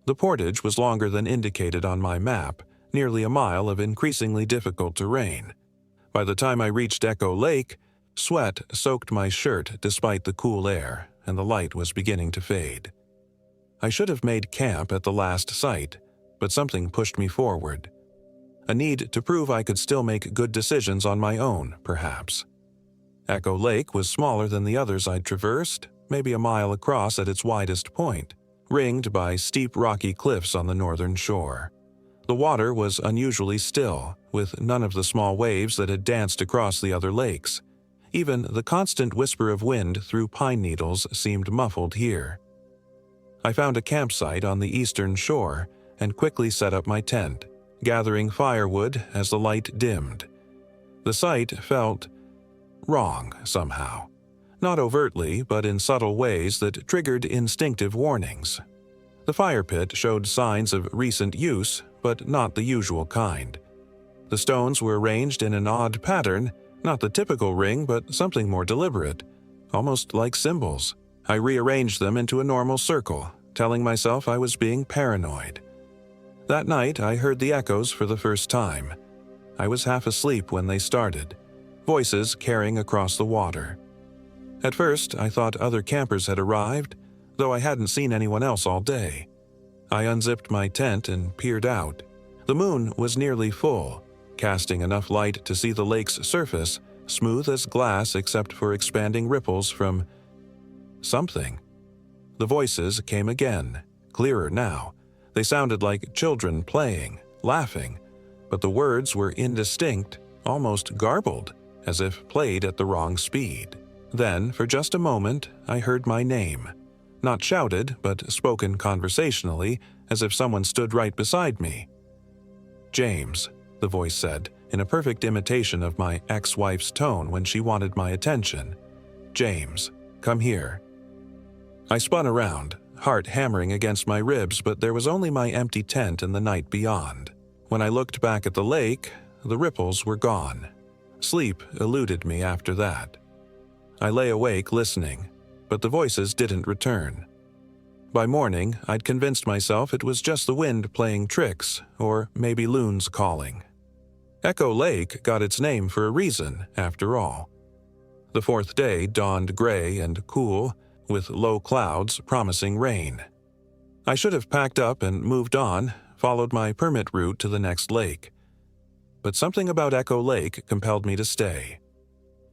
The portage was longer than indicated on my map, nearly a mile of increasingly difficult terrain. By the time I reached Echo Lake, sweat soaked my shirt despite the cool air, and the light was beginning to fade. I should have made camp at the last site, but something pushed me forward. A need to prove I could still make good decisions on my own, perhaps. Echo Lake was smaller than the others I'd traversed, maybe a mile across at its widest point, ringed by steep rocky cliffs on the northern shore. The water was unusually still, with none of the small waves that had danced across the other lakes. Even the constant whisper of wind through pine needles seemed muffled here. I found a campsite on the eastern shore and quickly set up my tent, gathering firewood as the light dimmed. The sight felt wrong somehow. Not overtly, but in subtle ways that triggered instinctive warnings. The fire pit showed signs of recent use, but not the usual kind. The stones were arranged in an odd pattern, not the typical ring, but something more deliberate, almost like symbols. I rearranged them into a normal circle, telling myself I was being paranoid. That night, I heard the echoes for the first time. I was half asleep when they started, voices carrying across the water. At first, I thought other campers had arrived, though I hadn't seen anyone else all day. I unzipped my tent and peered out. The moon was nearly full, casting enough light to see the lake's surface, smooth as glass except for expanding ripples from something. The voices came again, clearer now. They sounded like children playing, laughing, but the words were indistinct, almost garbled, as if played at the wrong speed. Then, for just a moment, I heard my name. Not shouted, but spoken conversationally, as if someone stood right beside me. "James," the voice said, in a perfect imitation of my ex-wife's tone when she wanted my attention. "James, come here." I spun around, heart hammering against my ribs, but there was only my empty tent and the night beyond. When I looked back at the lake, the ripples were gone. Sleep eluded me after that. I lay awake listening, but the voices didn't return. By morning, I'd convinced myself it was just the wind playing tricks, or maybe loons calling. Echo Lake got its name for a reason, after all. The fourth day dawned gray and cool, with low clouds promising rain. I should have packed up and moved on, followed my permit route to the next lake. But something about Echo Lake compelled me to stay.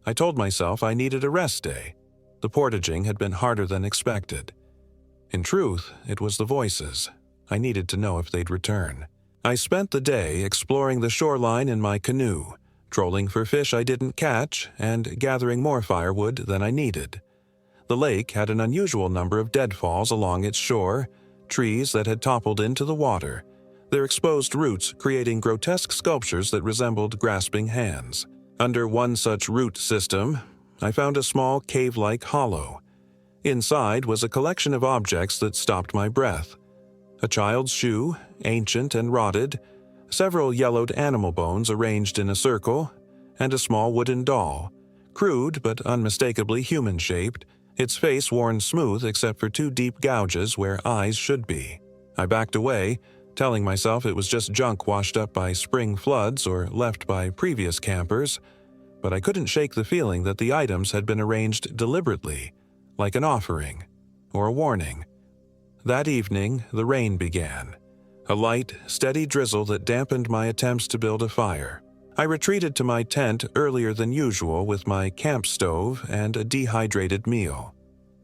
I told myself I needed a rest day. The portaging had been harder than expected. In truth, it was the voices. I needed to know if they'd return. I spent the day exploring the shoreline in my canoe, trolling for fish I didn't catch and gathering more firewood than I needed. The lake had an unusual number of deadfalls along its shore, trees that had toppled into the water, their exposed roots creating grotesque sculptures that resembled grasping hands. Under one such root system, I found a small cave-like hollow. Inside was a collection of objects that stopped my breath. A child's shoe, ancient and rotted, several yellowed animal bones arranged in a circle, and a small wooden doll, crude but unmistakably human-shaped, its face worn smooth except for 2 deep gouges where eyes should be. I backed away, telling myself it was just junk washed up by spring floods or left by previous campers, but I couldn't shake the feeling that the items had been arranged deliberately, like an offering or a warning. That evening, the rain began, a light, steady drizzle that dampened my attempts to build a fire. I retreated to my tent earlier than usual with my camp stove and a dehydrated meal.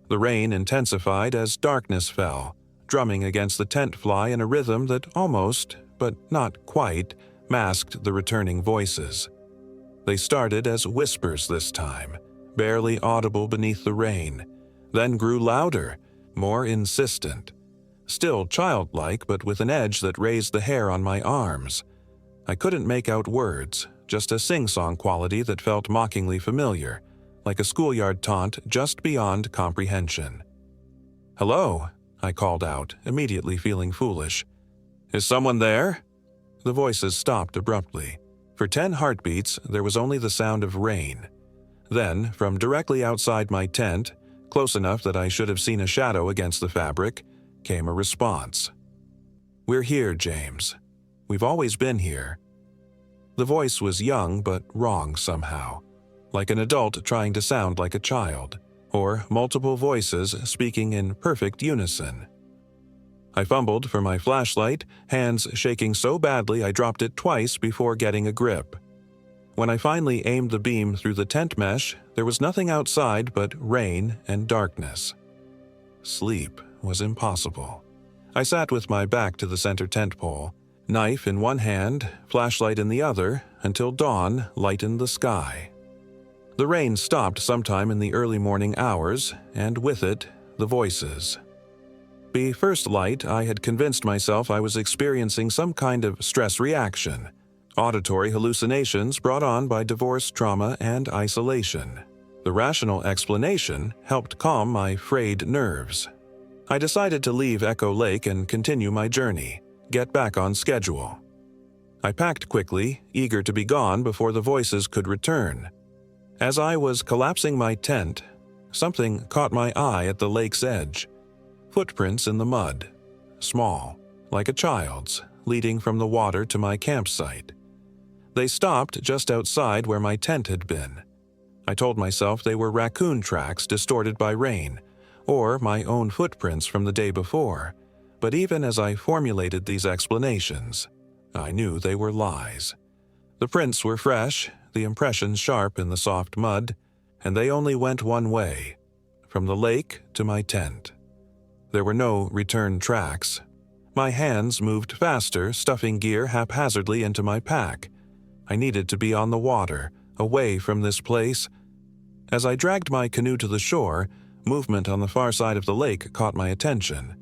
The rain intensified as darkness fell, drumming against the tent fly in a rhythm that almost, but not quite, masked the returning voices. They started as whispers this time, barely audible beneath the rain, then grew louder, more insistent. Still childlike, but with an edge that raised the hair on my arms. I couldn't make out words, just a sing-song quality that felt mockingly familiar, like a schoolyard taunt just beyond comprehension. "Hello," I called out, immediately feeling foolish. "Is someone there?" The voices stopped abruptly. For 10 heartbeats, there was only the sound of rain. Then, from directly outside my tent, close enough that I should have seen a shadow against the fabric, came a response. "We're here, James. We've always been here." The voice was young but wrong somehow, like an adult trying to sound like a child, or multiple voices speaking in perfect unison. I fumbled for my flashlight, hands shaking so badly I dropped it twice before getting a grip. When I finally aimed the beam through the tent mesh, there was nothing outside but rain and darkness. Sleep was impossible. I sat with my back to the center tent pole, knife in one hand, flashlight in the other, until dawn lightened the sky. The rain stopped sometime in the early morning hours, and with it, the voices. By first light, I had convinced myself I was experiencing some kind of stress reaction, auditory hallucinations brought on by divorce, trauma, and isolation. The rational explanation helped calm my frayed nerves. I decided to leave Echo Lake and continue my journey, get back on schedule. I packed quickly, eager to be gone before the voices could return. As I was collapsing my tent, something caught my eye at the lake's edge. Footprints in the mud, small, like a child's, leading from the water to my campsite. They stopped just outside where my tent had been. I told myself they were raccoon tracks distorted by rain, or my own footprints from the day before, but even as I formulated these explanations, I knew they were lies. The prints were fresh, the impressions sharp in the soft mud, and they only went one way, from the lake to my tent. There were no return tracks. My hands moved faster, stuffing gear haphazardly into my pack. I needed to be on the water, away from this place. As I dragged my canoe to the shore, movement on the far side of the lake caught my attention.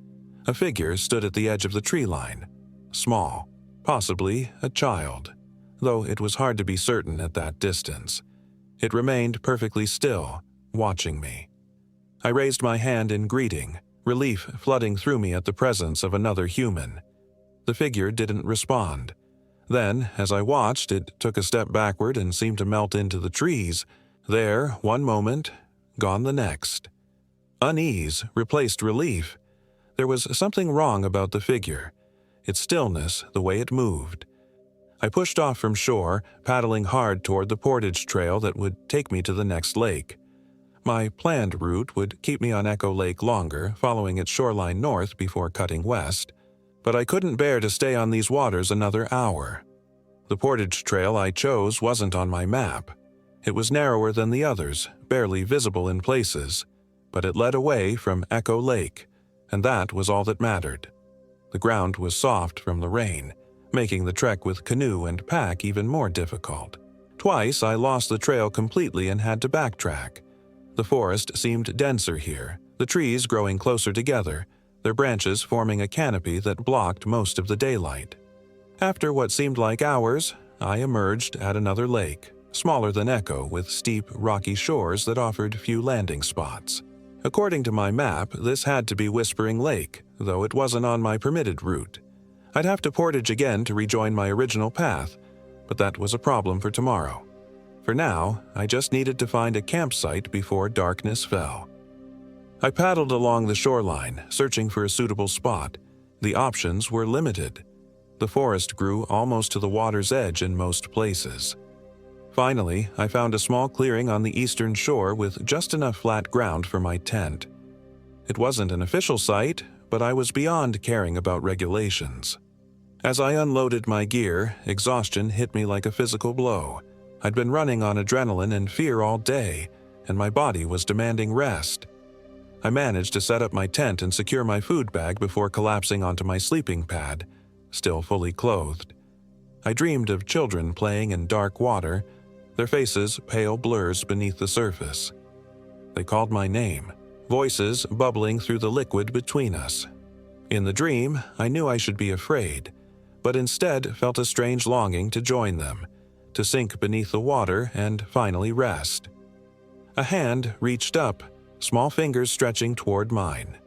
A figure stood at the edge of the tree line. Small, possibly a child, though it was hard to be certain at that distance. It remained perfectly still, watching me. I raised my hand in greeting, relief flooding through me at the presence of another human. The figure didn't respond. Then, as I watched, it took a step backward and seemed to melt into the trees. There, one moment, gone the next. Unease replaced relief. There was something wrong about the figure, its stillness, the way it moved. I pushed off from shore, paddling hard toward the portage trail that would take me to the next lake. My planned route would keep me on Echo Lake longer, following its shoreline north before cutting west, but I couldn't bear to stay on these waters another hour. The portage trail I chose wasn't on my map. It was narrower than the others, barely visible in places, but it led away from Echo Lake, and that was all that mattered. The ground was soft from the rain, making the trek with canoe and pack even more difficult. Twice I lost the trail completely and had to backtrack. The forest seemed denser here, the trees growing closer together, their branches forming a canopy that blocked most of the daylight. After what seemed like hours, I emerged at another lake, smaller than Echo, with steep, rocky shores that offered few landing spots. According to my map, this had to be Whispering Lake, though it wasn't on my permitted route. I'd have to portage again to rejoin my original path, but that was a problem for tomorrow. For now, I just needed to find a campsite before darkness fell. I paddled along the shoreline, searching for a suitable spot. The options were limited. The forest grew almost to the water's edge in most places. Finally, I found a small clearing on the eastern shore with just enough flat ground for my tent. It wasn't an official site, but I was beyond caring about regulations. As I unloaded my gear, exhaustion hit me like a physical blow. I'd been running on adrenaline and fear all day, and my body was demanding rest. I managed to set up my tent and secure my food bag before collapsing onto my sleeping pad, still fully clothed. I dreamed of children playing in dark water, their faces pale blurs beneath the surface. They called my name, voices bubbling through the liquid between us. In the dream, I knew I should be afraid, but instead felt a strange longing to join them, to sink beneath the water and finally rest. A hand reached up, small fingers stretching toward mine.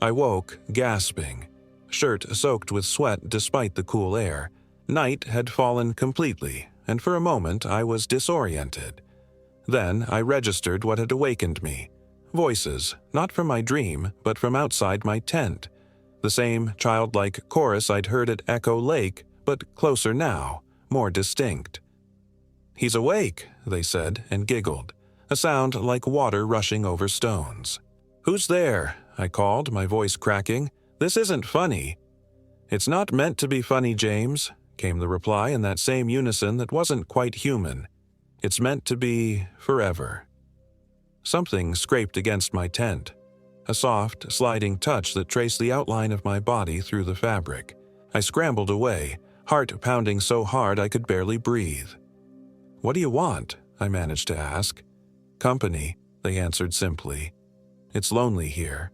I woke, gasping, shirt soaked with sweat despite the cool air. Night had fallen completely, and for a moment I was disoriented. Then I registered what had awakened me. Voices, not from my dream, but from outside my tent. The same childlike chorus I'd heard at Echo Lake, but closer now, more distinct. "He's awake," they said, and giggled, a sound like water rushing over stones. "Who's there?" I called, my voice cracking. "This isn't funny." "It's not meant to be funny, James," came the reply in that same unison that wasn't quite human. "It's meant to be forever." Something scraped against my tent, a soft, sliding touch that traced the outline of my body through the fabric. I scrambled away, heart pounding so hard I could barely breathe. "What do you want?" I managed to ask. "Company," they answered simply. "It's lonely here."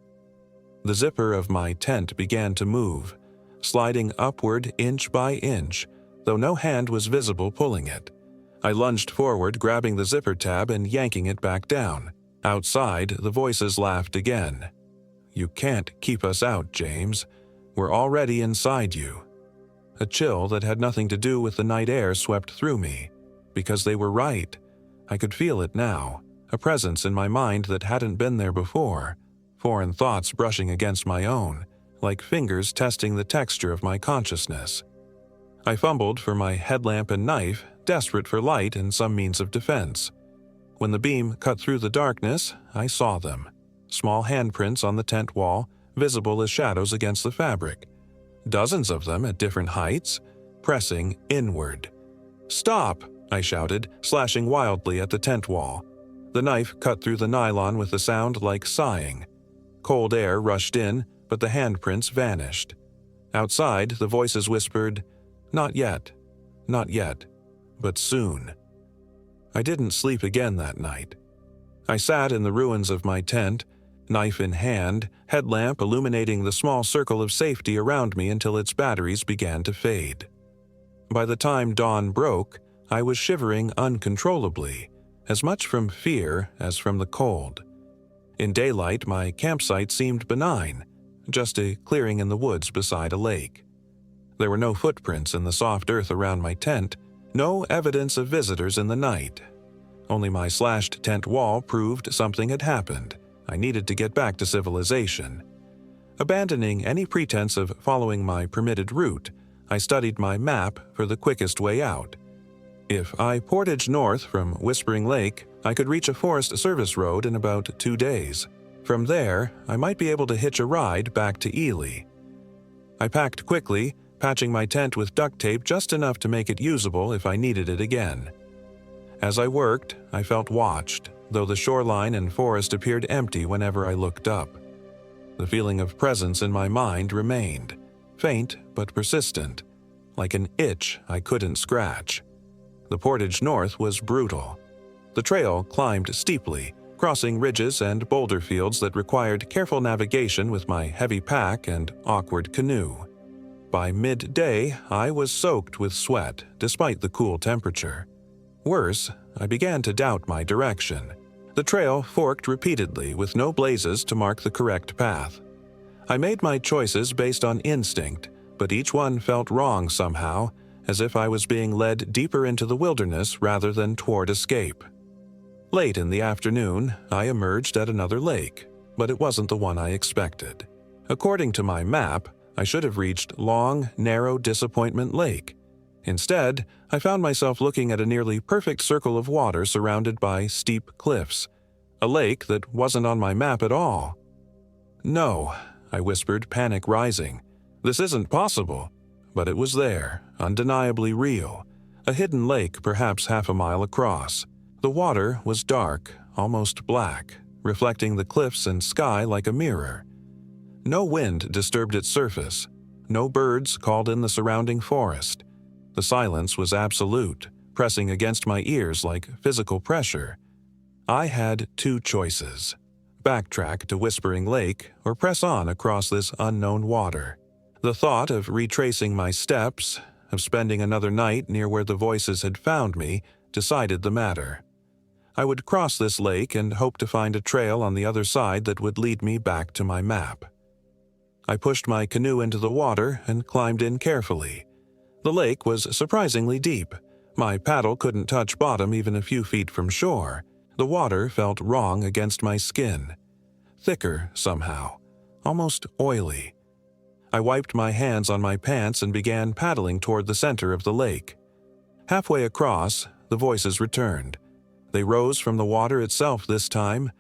The zipper of my tent began to move, sliding upward inch by inch, though no hand was visible pulling it. I lunged forward, grabbing the zipper tab and yanking it back down. Outside, the voices laughed again. "You can't keep us out, James. We're already inside you." A chill that had nothing to do with the night air swept through me. Because they were right. I could feel it now, a presence in my mind that hadn't been there before, foreign thoughts brushing against my own, like fingers testing the texture of my consciousness. I fumbled for my headlamp and knife, desperate for light and some means of defense. When the beam cut through the darkness, I saw them. Small handprints on the tent wall, visible as shadows against the fabric. Dozens of them at different heights, pressing inward. "Stop!" I shouted, slashing wildly at the tent wall. The knife cut through the nylon with a sound like sighing. Cold air rushed in, but the handprints vanished. Outside, the voices whispered, "Not yet, not yet, but soon." I didn't sleep again that night. I sat in the ruins of my tent, knife in hand, headlamp illuminating the small circle of safety around me until its batteries began to fade. By the time dawn broke, I was shivering uncontrollably, as much from fear as from the cold. In daylight, my campsite seemed benign, just a clearing in the woods beside a lake. There were no footprints in the soft earth around my tent, no evidence of visitors in the night. Only my slashed tent wall proved something had happened. I needed to get back to civilization. Abandoning any pretense of following my permitted route, I studied my map for the quickest way out. If I portaged north from Whispering Lake, I could reach a Forest Service road in about 2 days. From there, I might be able to hitch a ride back to Ely. I packed quickly, patching my tent with duct tape just enough to make it usable if I needed it again. As I worked, I felt watched, though the shoreline and forest appeared empty whenever I looked up. The feeling of presence in my mind remained, faint but persistent, like an itch I couldn't scratch. The portage north was brutal. The trail climbed steeply, crossing ridges and boulder fields that required careful navigation with my heavy pack and awkward canoe. By midday, I was soaked with sweat despite the cool temperature. Worse, I began to doubt my direction. The trail forked repeatedly with no blazes to mark the correct path. I made my choices based on instinct, but each one felt wrong somehow, as if I was being led deeper into the wilderness rather than toward escape. Late in the afternoon, I emerged at another lake, but it wasn't the one I expected. According to my map, I should have reached Long, Narrow Disappointment Lake. Instead, I found myself looking at a nearly perfect circle of water surrounded by steep cliffs, a lake that wasn't on my map at all. "No," I whispered, panic rising. "This isn't possible." But it was there, undeniably real, a hidden lake perhaps half a mile across. The water was dark, almost black, reflecting the cliffs and sky like a mirror. No wind disturbed its surface. No birds called in the surrounding forest. The silence was absolute, pressing against my ears like physical pressure. I had 2 choices: backtrack to Whispering Lake or press on across this unknown water. The thought of retracing my steps, of spending another night near where the voices had found me, decided the matter. I would cross this lake and hope to find a trail on the other side that would lead me back to my map. I pushed my canoe into the water and climbed in carefully. The lake was surprisingly deep. My paddle couldn't touch bottom even a few feet from shore. The water felt wrong against my skin. Thicker somehow, almost oily. I wiped my hands on my pants and began paddling toward the center of the lake. Halfway across, the voices returned. They rose from the water itself this time,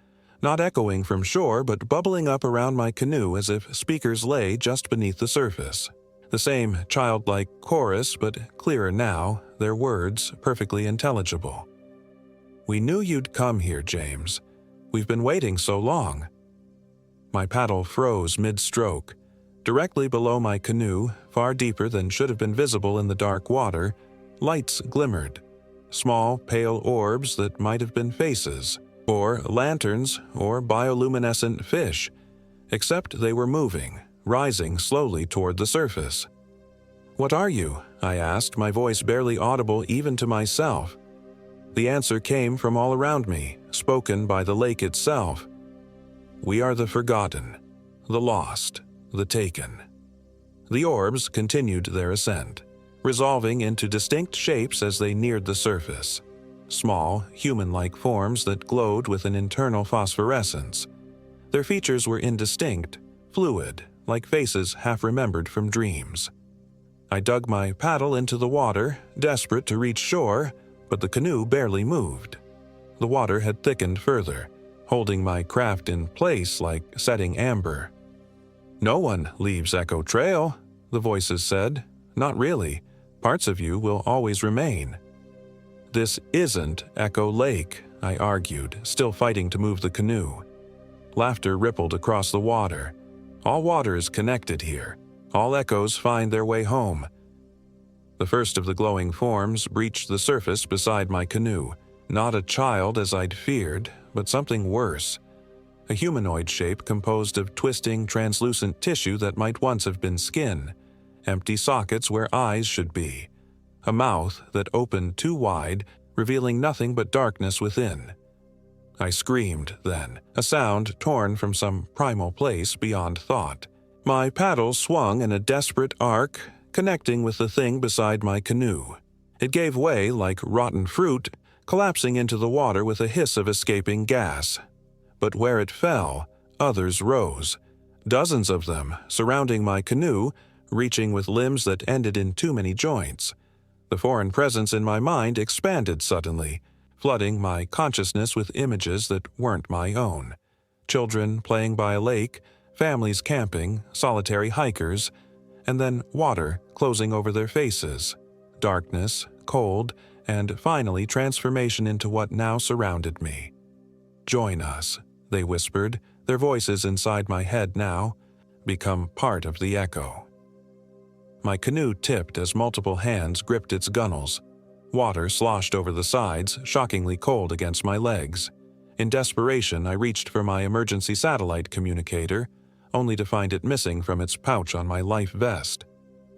not echoing from shore but bubbling up around my canoe as if speakers lay just beneath the surface. The same childlike chorus, but clearer now, their words perfectly intelligible. "We knew you'd come here, James. We've been waiting so long." My paddle froze mid-stroke. Directly below my canoe, far deeper than should have been visible in the dark water, lights glimmered. Small, pale orbs that might have been faces, or lanterns, or bioluminescent fish, except they were moving, rising slowly toward the surface. "What are you?" I asked, my voice barely audible even to myself. The answer came from all around me, spoken by the lake itself. "We are the forgotten, the lost, the taken." The orbs continued their ascent, resolving into distinct shapes as they neared the surface. Small, human-like forms that glowed with an internal phosphorescence. Their features were indistinct, fluid, like faces half-remembered from dreams. I dug my paddle into the water, desperate to reach shore, but the canoe barely moved. The water had thickened further, holding my craft in place like setting amber. "No one leaves Echo Trail," the voices said. "Not really. Parts of you will always remain." "This isn't Echo Lake," I argued, still fighting to move the canoe. Laughter rippled across the water. All water is connected here. All echoes find their way home. The first of the glowing forms breached the surface beside my canoe. Not a child as I'd feared, but something worse. A humanoid shape composed of twisting, translucent tissue that might once have been skin, empty sockets where eyes should be, a mouth that opened too wide, revealing nothing but darkness within. I screamed then, a sound torn from some primal place beyond thought. My paddle swung in a desperate arc, connecting with the thing beside my canoe. It gave way like rotten fruit, collapsing into the water with a hiss of escaping gas. But where it fell, others rose. Dozens of them, surrounding my canoe, reaching with limbs that ended in too many joints. The foreign presence in my mind expanded suddenly, flooding my consciousness with images that weren't my own. Children playing by a lake, families camping, solitary hikers, and then water closing over their faces, darkness, cold, and finally transformation into what now surrounded me. "Join us," they whispered, their voices inside my head now, become part of the echo. My canoe tipped as multiple hands gripped its gunnels. Water sloshed over the sides, shockingly cold against my legs. In desperation, I reached for my emergency satellite communicator, only to find it missing from its pouch on my life vest.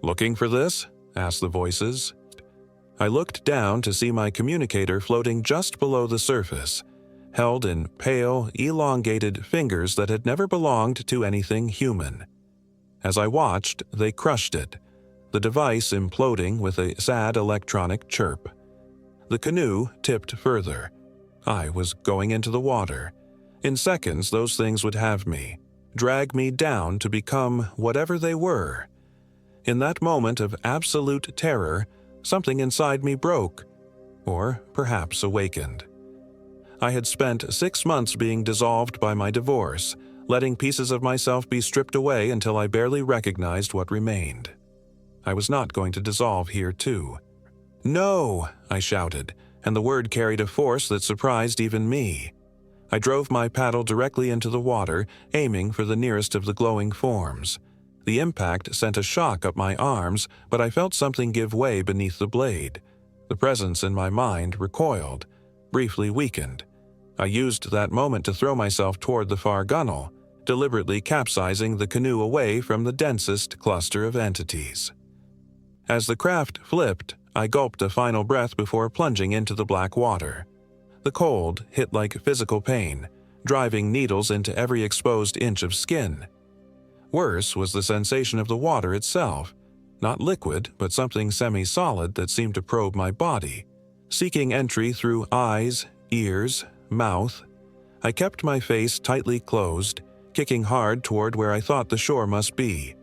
"Looking for this?" asked the voices. I looked down to see my communicator floating just below the surface, held in pale, elongated fingers that had never belonged to anything human. As I watched, they crushed it, the device imploding with a sad electronic chirp. The canoe tipped further. I was going into the water. In seconds, those things would have me, drag me down to become whatever they were. In that moment of absolute terror, something inside me broke, or perhaps awakened. I had spent 6 months being dissolved by my divorce, letting pieces of myself be stripped away until I barely recognized what remained. I was not going to dissolve here too. "No!" I shouted, and the word carried a force that surprised even me. I drove my paddle directly into the water, aiming for the nearest of the glowing forms. The impact sent a shock up my arms, but I felt something give way beneath the blade. The presence in my mind recoiled, briefly weakened. I used that moment to throw myself toward the far gunwale, deliberately capsizing the canoe away from the densest cluster of entities. As the craft flipped, I gulped a final breath before plunging into the black water. The cold hit like physical pain, driving needles into every exposed inch of skin. Worse was the sensation of the water itself, not liquid, but something semi-solid that seemed to probe my body, seeking entry through eyes, ears, mouth. I kept my face tightly closed, kicking hard toward where I thought the shore must be.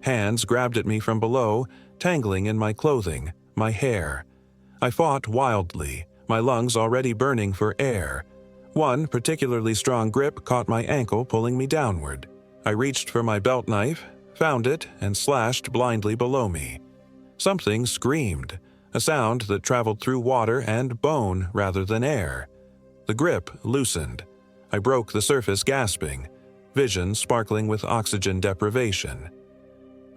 Hands grabbed at me from below, tangling in my clothing, my hair. I fought wildly, my lungs already burning for air. One particularly strong grip caught my ankle, pulling me downward. I reached for my belt knife, found it, and slashed blindly below me. Something screamed, a sound that traveled through water and bone rather than air. The grip loosened. I broke the surface gasping, vision sparkling with oxygen deprivation.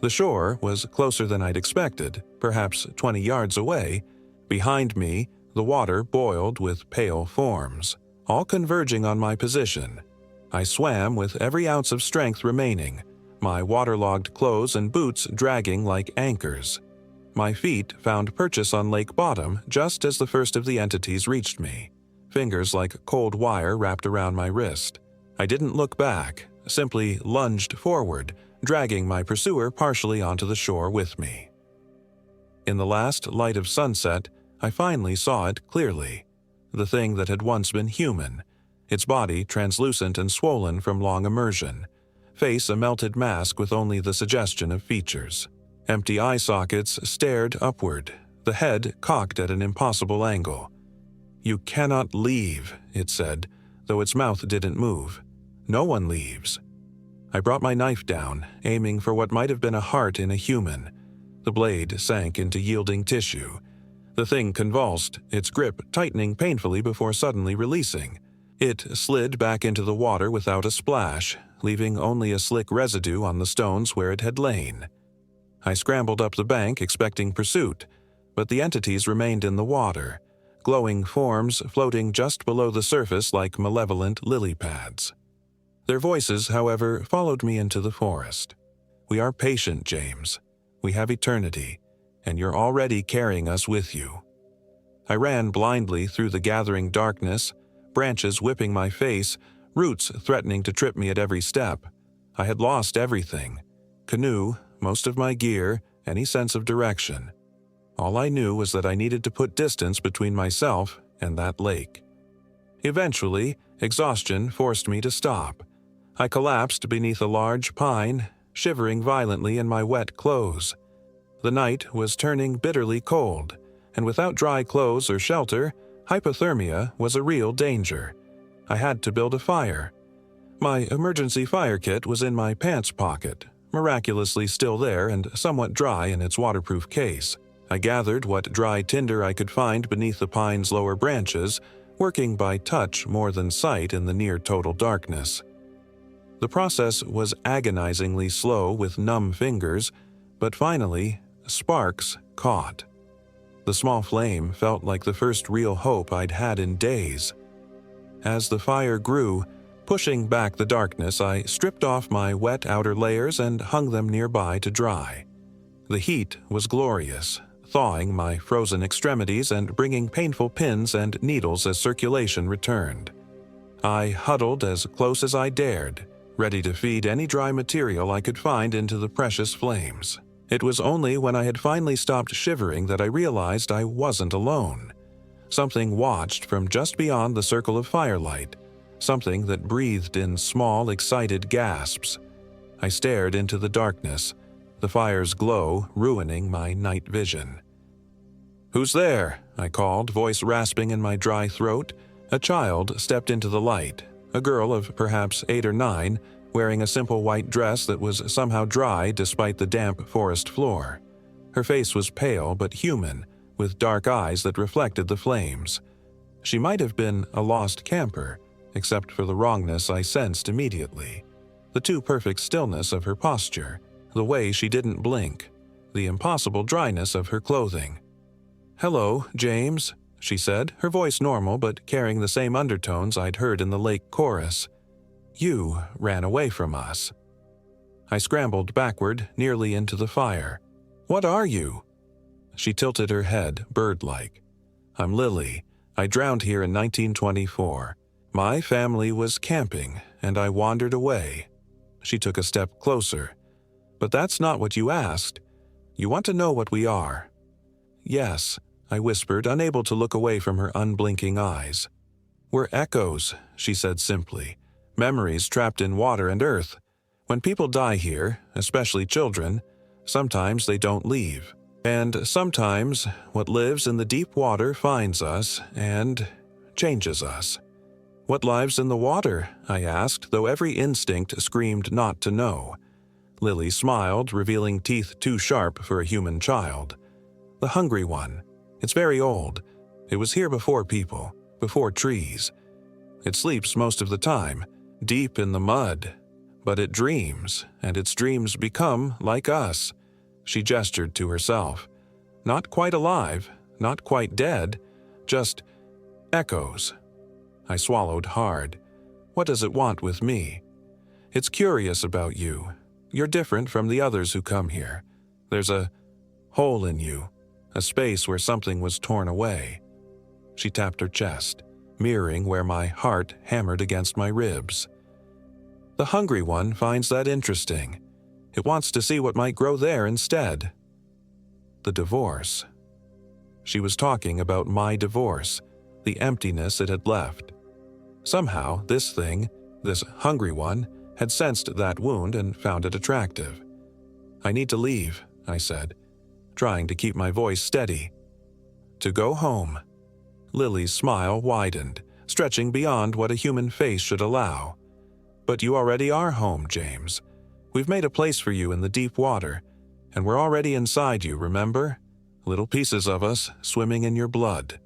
The shore was closer than I'd expected, perhaps 20 yards away. Behind me, the water boiled with pale forms, all converging on my position. I swam with every ounce of strength remaining, my waterlogged clothes and boots dragging like anchors. My feet found purchase on lake bottom just as the first of the entities reached me, fingers like cold wire wrapped around my wrist. I didn't look back, simply lunged forward, dragging my pursuer partially onto the shore with me. In the last light of sunset, I finally saw it clearly, the thing that had once been human, its body translucent and swollen from long immersion, face a melted mask with only the suggestion of features. Empty eye sockets stared upward, the head cocked at an impossible angle. "You cannot leave," it said, though its mouth didn't move. "No one leaves." I brought my knife down, aiming for what might have been a heart in a human. The blade sank into yielding tissue. The thing convulsed, its grip tightening painfully before suddenly releasing. It slid back into the water without a splash, leaving only a slick residue on the stones where it had lain. I scrambled up the bank expecting pursuit, but the entities remained in the water, glowing forms floating just below the surface like malevolent lily pads. Their voices, however, followed me into the forest. "We are patient, James. We have eternity, and you're already carrying us with you." I ran blindly through the gathering darkness, branches whipping my face, roots threatening to trip me at every step. I had lost everything: canoe, most of my gear, any sense of direction. All I knew was that I needed to put distance between myself and that lake. Eventually, exhaustion forced me to stop. I collapsed beneath a large pine shivering violently in my wet clothes. The night was turning bitterly cold, and without dry clothes or shelter, hypothermia was a real danger. I had to build a fire. My emergency fire kit was in my pants pocket, miraculously still there and somewhat dry in its waterproof case. I gathered what dry tinder I could find beneath the pine's lower branches, working by touch more than sight in the near-total darkness. The process was agonizingly slow with numb fingers, but finally, sparks caught. The small flame felt like the first real hope I'd had in days. As the fire grew, pushing back the darkness, I stripped off my wet outer layers and hung them nearby to dry. The heat was glorious, thawing my frozen extremities and bringing painful pins and needles as circulation returned. I huddled as close as I dared, ready to feed any dry material I could find into the precious flames. It was only when I had finally stopped shivering that I realized I wasn't alone. Something watched from just beyond the circle of firelight, something that breathed in small, excited gasps. I stared into the darkness, the fire's glow ruining my night vision. "Who's there?" I called, voice rasping in my dry throat. A child stepped into the light, a girl of perhaps 8 or 9, wearing a simple white dress that was somehow dry despite the damp forest floor. Her face was pale but human, with dark eyes that reflected the flames. She might have been a lost camper, except for the wrongness I sensed immediately. The too perfect stillness of her posture, the way she didn't blink, the impossible dryness of her clothing. "Hello, James," she said, her voice normal but carrying the same undertones I'd heard in the lake chorus. "You ran away from us." I scrambled backward, nearly into the fire. "What are you?" She tilted her head, bird-like. "I'm Lily. I drowned here in 1924. My family was camping, and I wandered away." She took a step closer. "But that's not what you asked. You want to know what we are." "Yes," I whispered, unable to look away from her unblinking eyes. "We're echoes," she said simply. "Memories trapped in water and earth. When people die here, especially children, sometimes they don't leave. And sometimes what lives in the deep water finds us and changes us." "What lives in the water?" I asked, though every instinct screamed not to know. Lily smiled, revealing teeth too sharp for a human child. "The hungry one. It's very old. It was here before people, before trees. It sleeps most of the time, deep in the mud. But it dreams, and its dreams become like us." She gestured to herself. "Not quite alive, not quite dead, just echoes." I swallowed hard. What does it want with me? "It's curious about you. You're different from the others who come here. There's a hole in you, a space where something was torn away." She tapped her chest, mirroring where my heart hammered against my ribs. "The hungry one finds that interesting. It wants to see what might grow there instead." The divorce. She was talking about my divorce, the emptiness it had left. Somehow, this thing, this hungry one, had sensed that wound and found it attractive. "I need to leave," I said, trying to keep my voice steady. "To go home." Lily's smile widened, stretching beyond what a human face should allow. "But you already are home, James. We've made a place for you in the deep water, and we're already inside you, remember? Little pieces of us swimming in your blood."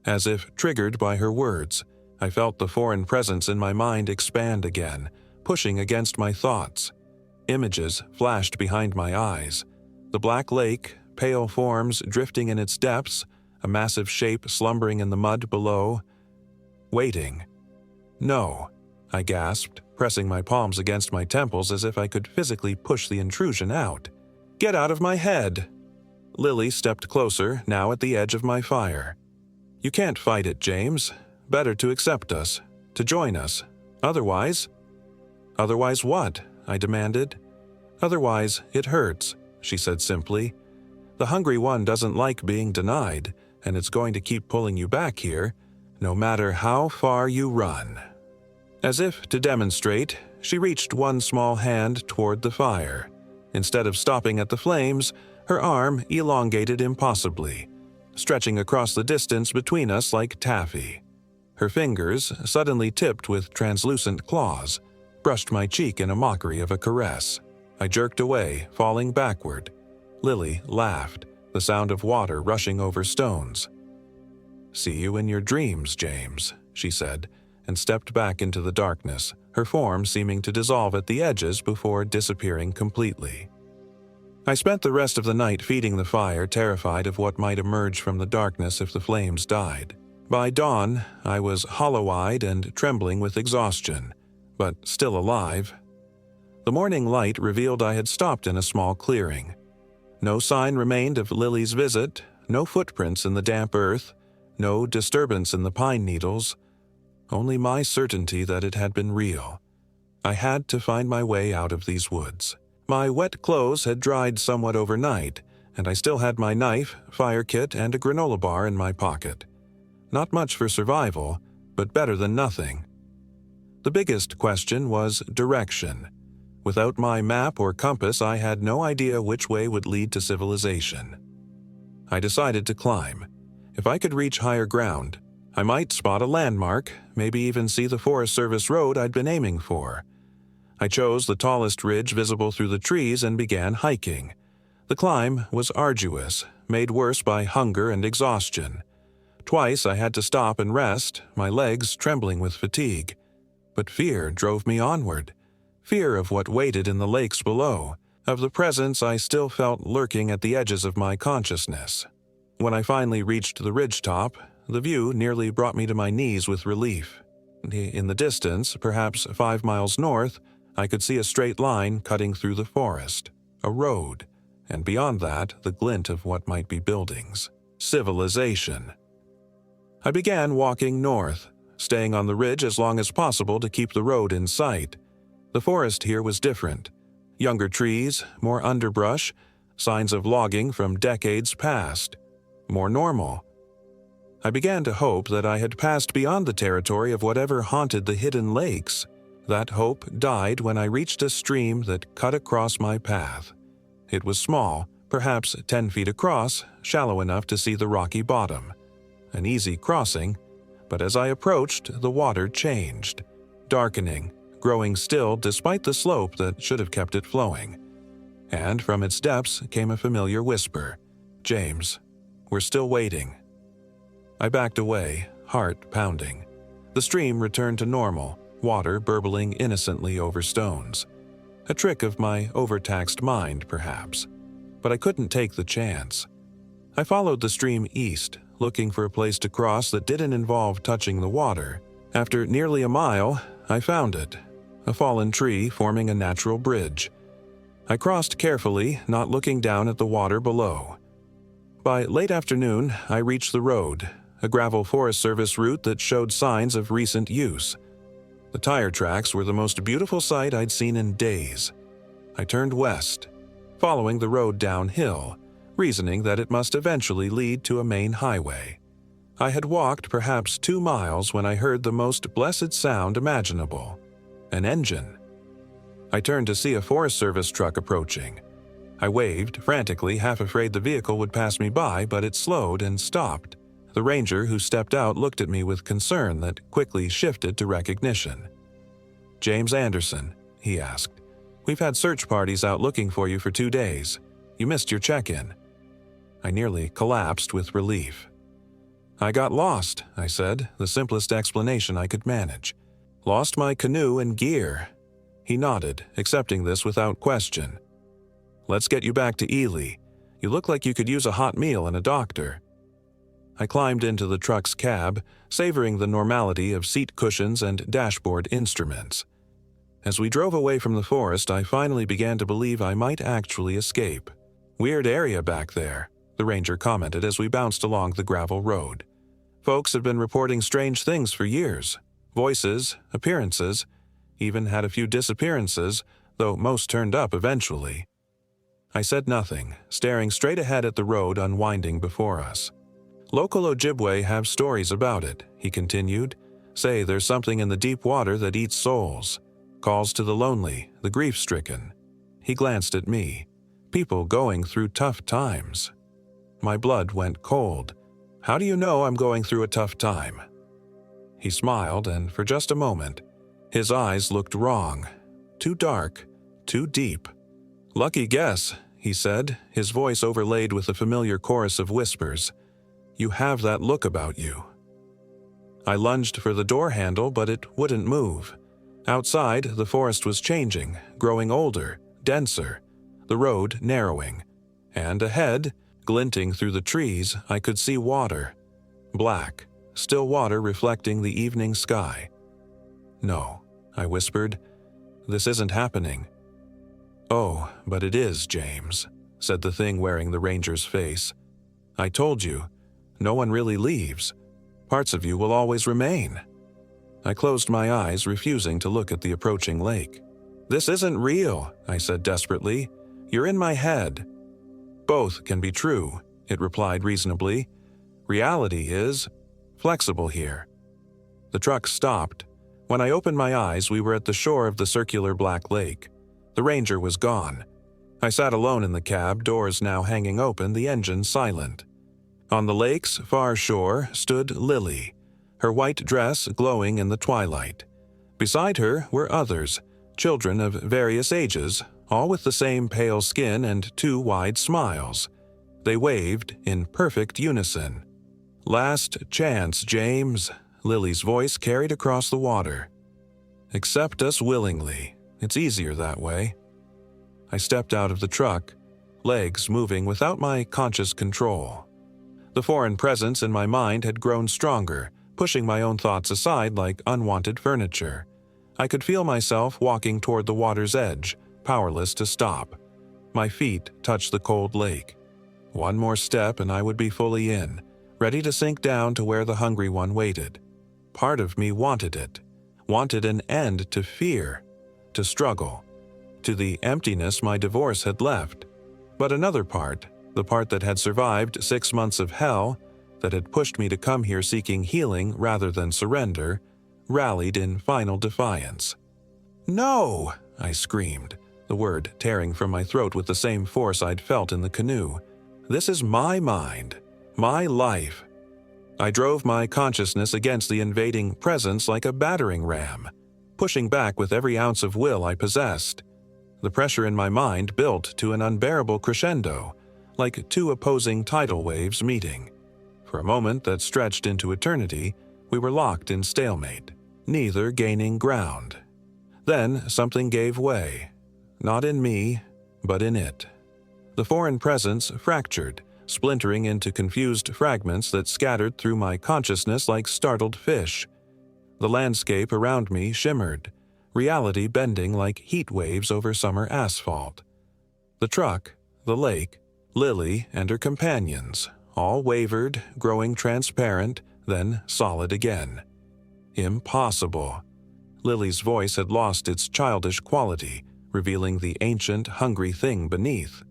As if triggered by her words, I felt the foreign presence in my mind expand again, pushing against my thoughts. Images flashed behind my eyes. The black lake, pale forms drifting in its depths, a massive shape slumbering in the mud below. Waiting. "No," I gasped, pressing my palms against my temples as if I could physically push the intrusion out. "Get out of my head!" Lily stepped closer, now at the edge of my fire. "You can't fight it, James. Better to accept us, to join us. Otherwise—" "Otherwise what?" I demanded. "Otherwise, it hurts," she said simply. "The hungry one doesn't like being denied, and it's going to keep pulling you back here, no matter how far you run." As if to demonstrate, she reached one small hand toward the fire. Instead of stopping at the flames, her arm elongated impossibly, stretching across the distance between us like taffy. Her fingers, suddenly tipped with translucent claws, brushed my cheek in a mockery of a caress. I jerked away, falling backward. Lily laughed, the sound of water rushing over stones. "See you in your dreams, James," she said, and stepped back into the darkness, her form seeming to dissolve at the edges before disappearing completely. I spent the rest of the night feeding the fire, terrified of what might emerge from the darkness if the flames died. By dawn, I was hollow-eyed and trembling with exhaustion, but still alive. The morning light revealed I had stopped in a small clearing. No sign remained of Lily's visit, no footprints in the damp earth, no disturbance in the pine needles, only my certainty that it had been real. I had to find my way out of these woods. My wet clothes had dried somewhat overnight, and I still had my knife, fire kit, and a granola bar in my pocket. Not much for survival, but better than nothing. The biggest question was direction. Without my map or compass, I had no idea which way would lead to civilization. I decided to climb. If I could reach higher ground, I might spot a landmark, maybe even see the Forest Service road I'd been aiming for. I chose the tallest ridge visible through the trees and began hiking. The climb was arduous, made worse by hunger and exhaustion. Twice I had to stop and rest, my legs trembling with fatigue. But fear drove me onward. Fear of what waited in the lakes below, of the presence I still felt lurking at the edges of my consciousness. When I finally reached the ridgetop, the view nearly brought me to my knees with relief. In the distance, perhaps 5 miles north, I could see a straight line cutting through the forest, a road, and beyond that, the glint of what might be buildings. Civilization. I began walking north, staying on the ridge as long as possible to keep the road in sight. The forest here was different. Younger trees, more underbrush, signs of logging from decades past. More normal. I began to hope that I had passed beyond the territory of whatever haunted the hidden lakes. That hope died when I reached a stream that cut across my path. It was small, perhaps 10 feet across, shallow enough to see the rocky bottom. An easy crossing, but as I approached, the water changed, darkening, growing still despite the slope that should have kept it flowing. And from its depths came a familiar whisper, "James, we're still waiting." I backed away, heart pounding. The stream returned to normal, water burbling innocently over stones. A trick of my overtaxed mind, perhaps. But I couldn't take the chance. I followed the stream east, looking for a place to cross that didn't involve touching the water. After nearly a mile, I found it. A fallen tree forming a natural bridge. I crossed carefully, not looking down at the water below. By late afternoon, I reached the road, a gravel Forest Service route that showed signs of recent use. The tire tracks were the most beautiful sight I'd seen in days. I turned west, following the road downhill, reasoning that it must eventually lead to a main highway. I had walked perhaps 2 miles when I heard the most blessed sound imaginable. An engine. I turned to see a Forest Service truck approaching. I waved frantically, half afraid the vehicle would pass me by, but it slowed and stopped. The ranger who stepped out looked at me with concern that quickly shifted to recognition. "James Anderson," he asked. "We've had search parties out looking for you for 2 days. You missed your check-in." I nearly collapsed with relief. "I got lost," I said, the simplest explanation I could manage. "Lost my canoe and gear." He nodded, accepting this without question. "Let's get you back to Ely. You look like you could use a hot meal and a doctor." I climbed into the truck's cab, savoring the normality of seat cushions and dashboard instruments. As we drove away from the forest, I finally began to believe I might actually escape. "Weird area back there," the ranger commented as we bounced along the gravel road. "Folks have been reporting strange things for years. Voices, appearances, even had a few disappearances, though most turned up eventually." I said nothing, staring straight ahead at the road unwinding before us. "Local Ojibwe have stories about it," he continued. "Say there's something in the deep water that eats souls. calls to the lonely, the grief-stricken. He glanced at me. People going through tough times. My blood went cold. How do you know I'm going through a tough time? He smiled, and for just a moment, his eyes looked wrong. Too dark, too deep. Lucky guess, he said, his voice overlaid with a familiar chorus of whispers. You have that look about you. I lunged for the door handle, but it wouldn't move. Outside, the forest was changing, growing older, denser, the road narrowing. And ahead, glinting through the trees, I could see water. Black, still water reflecting the evening sky. No, I whispered. This isn't happening. Oh, but it is, James, said the thing wearing the ranger's face. I told you, no one really leaves. Parts of you will always remain. I closed my eyes, refusing to look at the approaching lake. This isn't real, I said desperately. You're in my head. Both can be true, it replied reasonably. Reality is flexible here. The truck stopped. When I opened my eyes, we were at the shore of the circular black lake. The ranger was gone. I sat alone in the cab, doors now hanging open, the engine silent. On the lake's far shore stood Lily, her white dress glowing in the twilight. Beside her were others, children of various ages, all with the same pale skin and two wide smiles. They waved in perfect unison. Last chance, James, Lily's voice carried across the water. Accept us willingly. It's easier that way. I stepped out of the truck, legs moving without my conscious control. The foreign presence in my mind had grown stronger, pushing my own thoughts aside like unwanted furniture. I could feel myself walking toward the water's edge, powerless to stop. My feet touched the cold lake. One more step and I would be fully in, ready to sink down to where the hungry one waited. Part of me wanted it, wanted an end to fear, to struggle, to the emptiness my divorce had left. But another part, the part that had survived 6 months of hell, that had pushed me to come here seeking healing rather than surrender, rallied in final defiance. No! I screamed, the word tearing from my throat with the same force I'd felt in the canoe. This is my mind, my life. I drove my consciousness against the invading presence like a battering ram, pushing back with every ounce of will I possessed. The pressure in my mind built to an unbearable crescendo, like two opposing tidal waves meeting. For a moment that stretched into eternity, we were locked in stalemate, neither gaining ground. Then something gave way, not in me, but in it. The foreign presence fractured, splintering into confused fragments that scattered through my consciousness like startled fish. The landscape around me shimmered, reality bending like heat waves over summer asphalt. The truck, the lake, Lily and her companions, all wavered, growing transparent, then solid again. Impossible. Lily's voice had lost its childish quality, revealing the ancient, hungry thing beneath.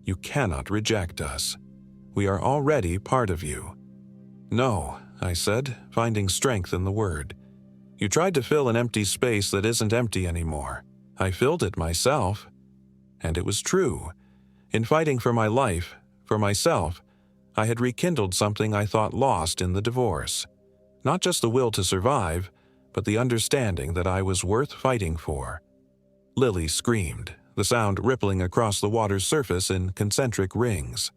You cannot reject us. We are already part of you. No, I said, finding strength in the word. You tried to fill an empty space that isn't empty anymore. I filled it myself. And it was true. In fighting for my life, for myself, I had rekindled something I thought lost in the divorce. Not just the will to survive, but the understanding that I was worth fighting for. Lily screamed, the sound rippling across the water's surface in concentric rings.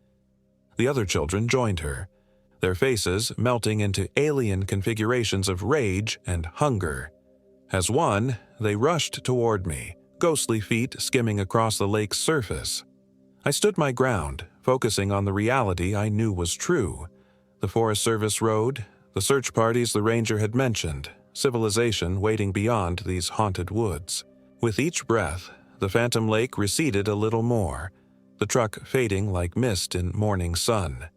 The other children joined her, their faces melting into alien configurations of rage and hunger. As one, they rushed toward me, ghostly feet skimming across the lake's surface. I stood my ground, focusing on the reality I knew was true. The Forest Service road, the search parties the ranger had mentioned, civilization waiting beyond these haunted woods. With each breath, the phantom lake receded a little more, the truck fading like mist in morning sun.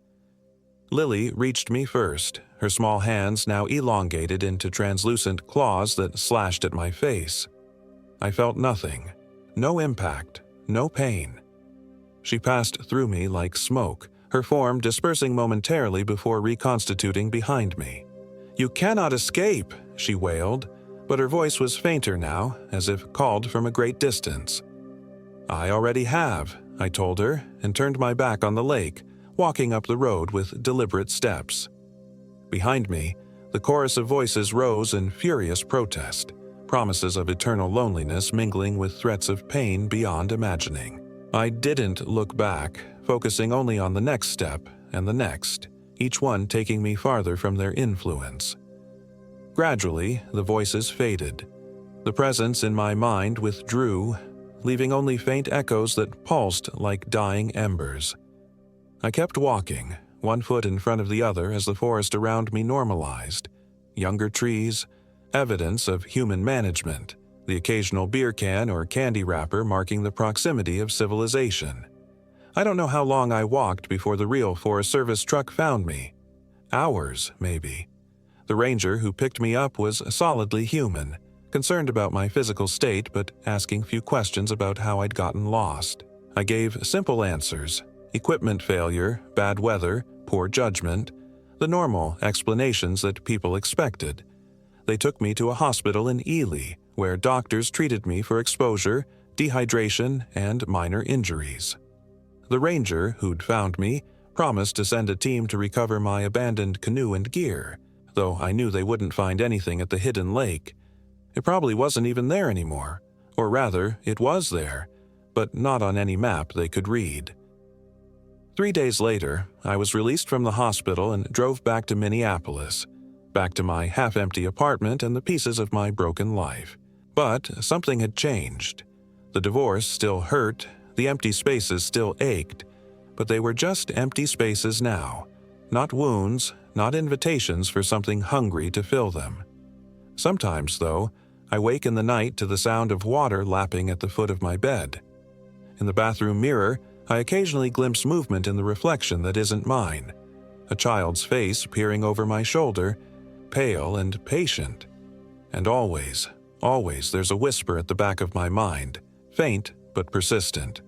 Lily reached me first, her small hands now elongated into translucent claws that slashed at my face. I felt nothing, no impact, no pain. She passed through me like smoke, her form dispersing momentarily before reconstituting behind me. You cannot escape, she wailed. but her voice was fainter now, as if called from a great distance. "I already have," I told her, and turned my back on the lake, walking up the road with deliberate steps. Behind me, the chorus of voices rose in furious protest, promises of eternal loneliness mingling with threats of pain beyond imagining. I didn't look back, focusing only on the next step and the next, each one taking me farther from their influence. Gradually, the voices faded. The presence in my mind withdrew, leaving only faint echoes that pulsed like dying embers. I kept walking, one foot in front of the other as the forest around me normalized. Younger trees, evidence of human management, the occasional beer can or candy wrapper marking the proximity of civilization. I don't know how long I walked before the real Forest Service truck found me. Hours, maybe. The ranger who picked me up was solidly human, concerned about my physical state but asking few questions about how I'd gotten lost. I gave simple answers: equipment failure, bad weather, poor judgment, the normal explanations that people expected. They took me to a hospital in Ely, where doctors treated me for exposure, dehydration, and minor injuries. The ranger who'd found me promised to send a team to recover my abandoned canoe and gear, though I knew they wouldn't find anything at the hidden lake. It probably wasn't even there anymore, or rather, it was there, but not on any map they could read. 3 days later, I was released from the hospital and drove back to Minneapolis, back to my half-empty apartment and the pieces of my broken life. But something had changed. The divorce still hurt, the empty spaces still ached, but they were just empty spaces now, not wounds, not invitations for something hungry to fill them. Sometimes, though, I wake in the night to the sound of water lapping at the foot of my bed. In the bathroom mirror, I occasionally glimpse movement in the reflection that isn't mine. A child's face peering over my shoulder, pale and patient. And always there's a whisper at the back of my mind, faint but persistent.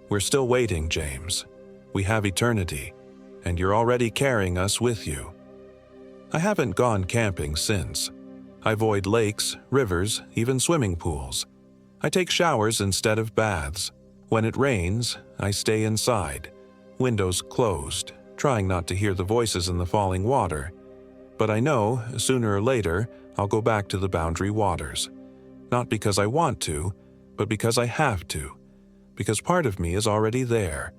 "We're still waiting, James. We have eternity, and you're already carrying us with you." I haven't gone camping since. I avoid lakes, rivers, even swimming pools. I take showers instead of baths. When it rains, I stay inside, windows closed, trying not to hear the voices in the falling water. But I know, sooner or later, I'll go back to the Boundary Waters. Not because I want to, but because I have to. Because part of me is already there,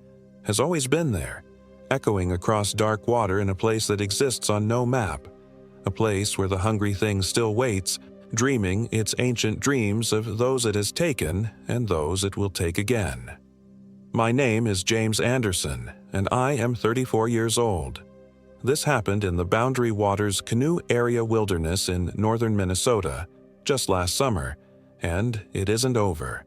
has always been there, echoing across dark water in a place that exists on no map, a place where the hungry thing still waits, dreaming its ancient dreams of those it has taken and those it will take again. My name is James Anderson, and I am 34 years old. This happened in the Boundary Waters Canoe Area Wilderness in northern Minnesota just last summer, and it isn't over.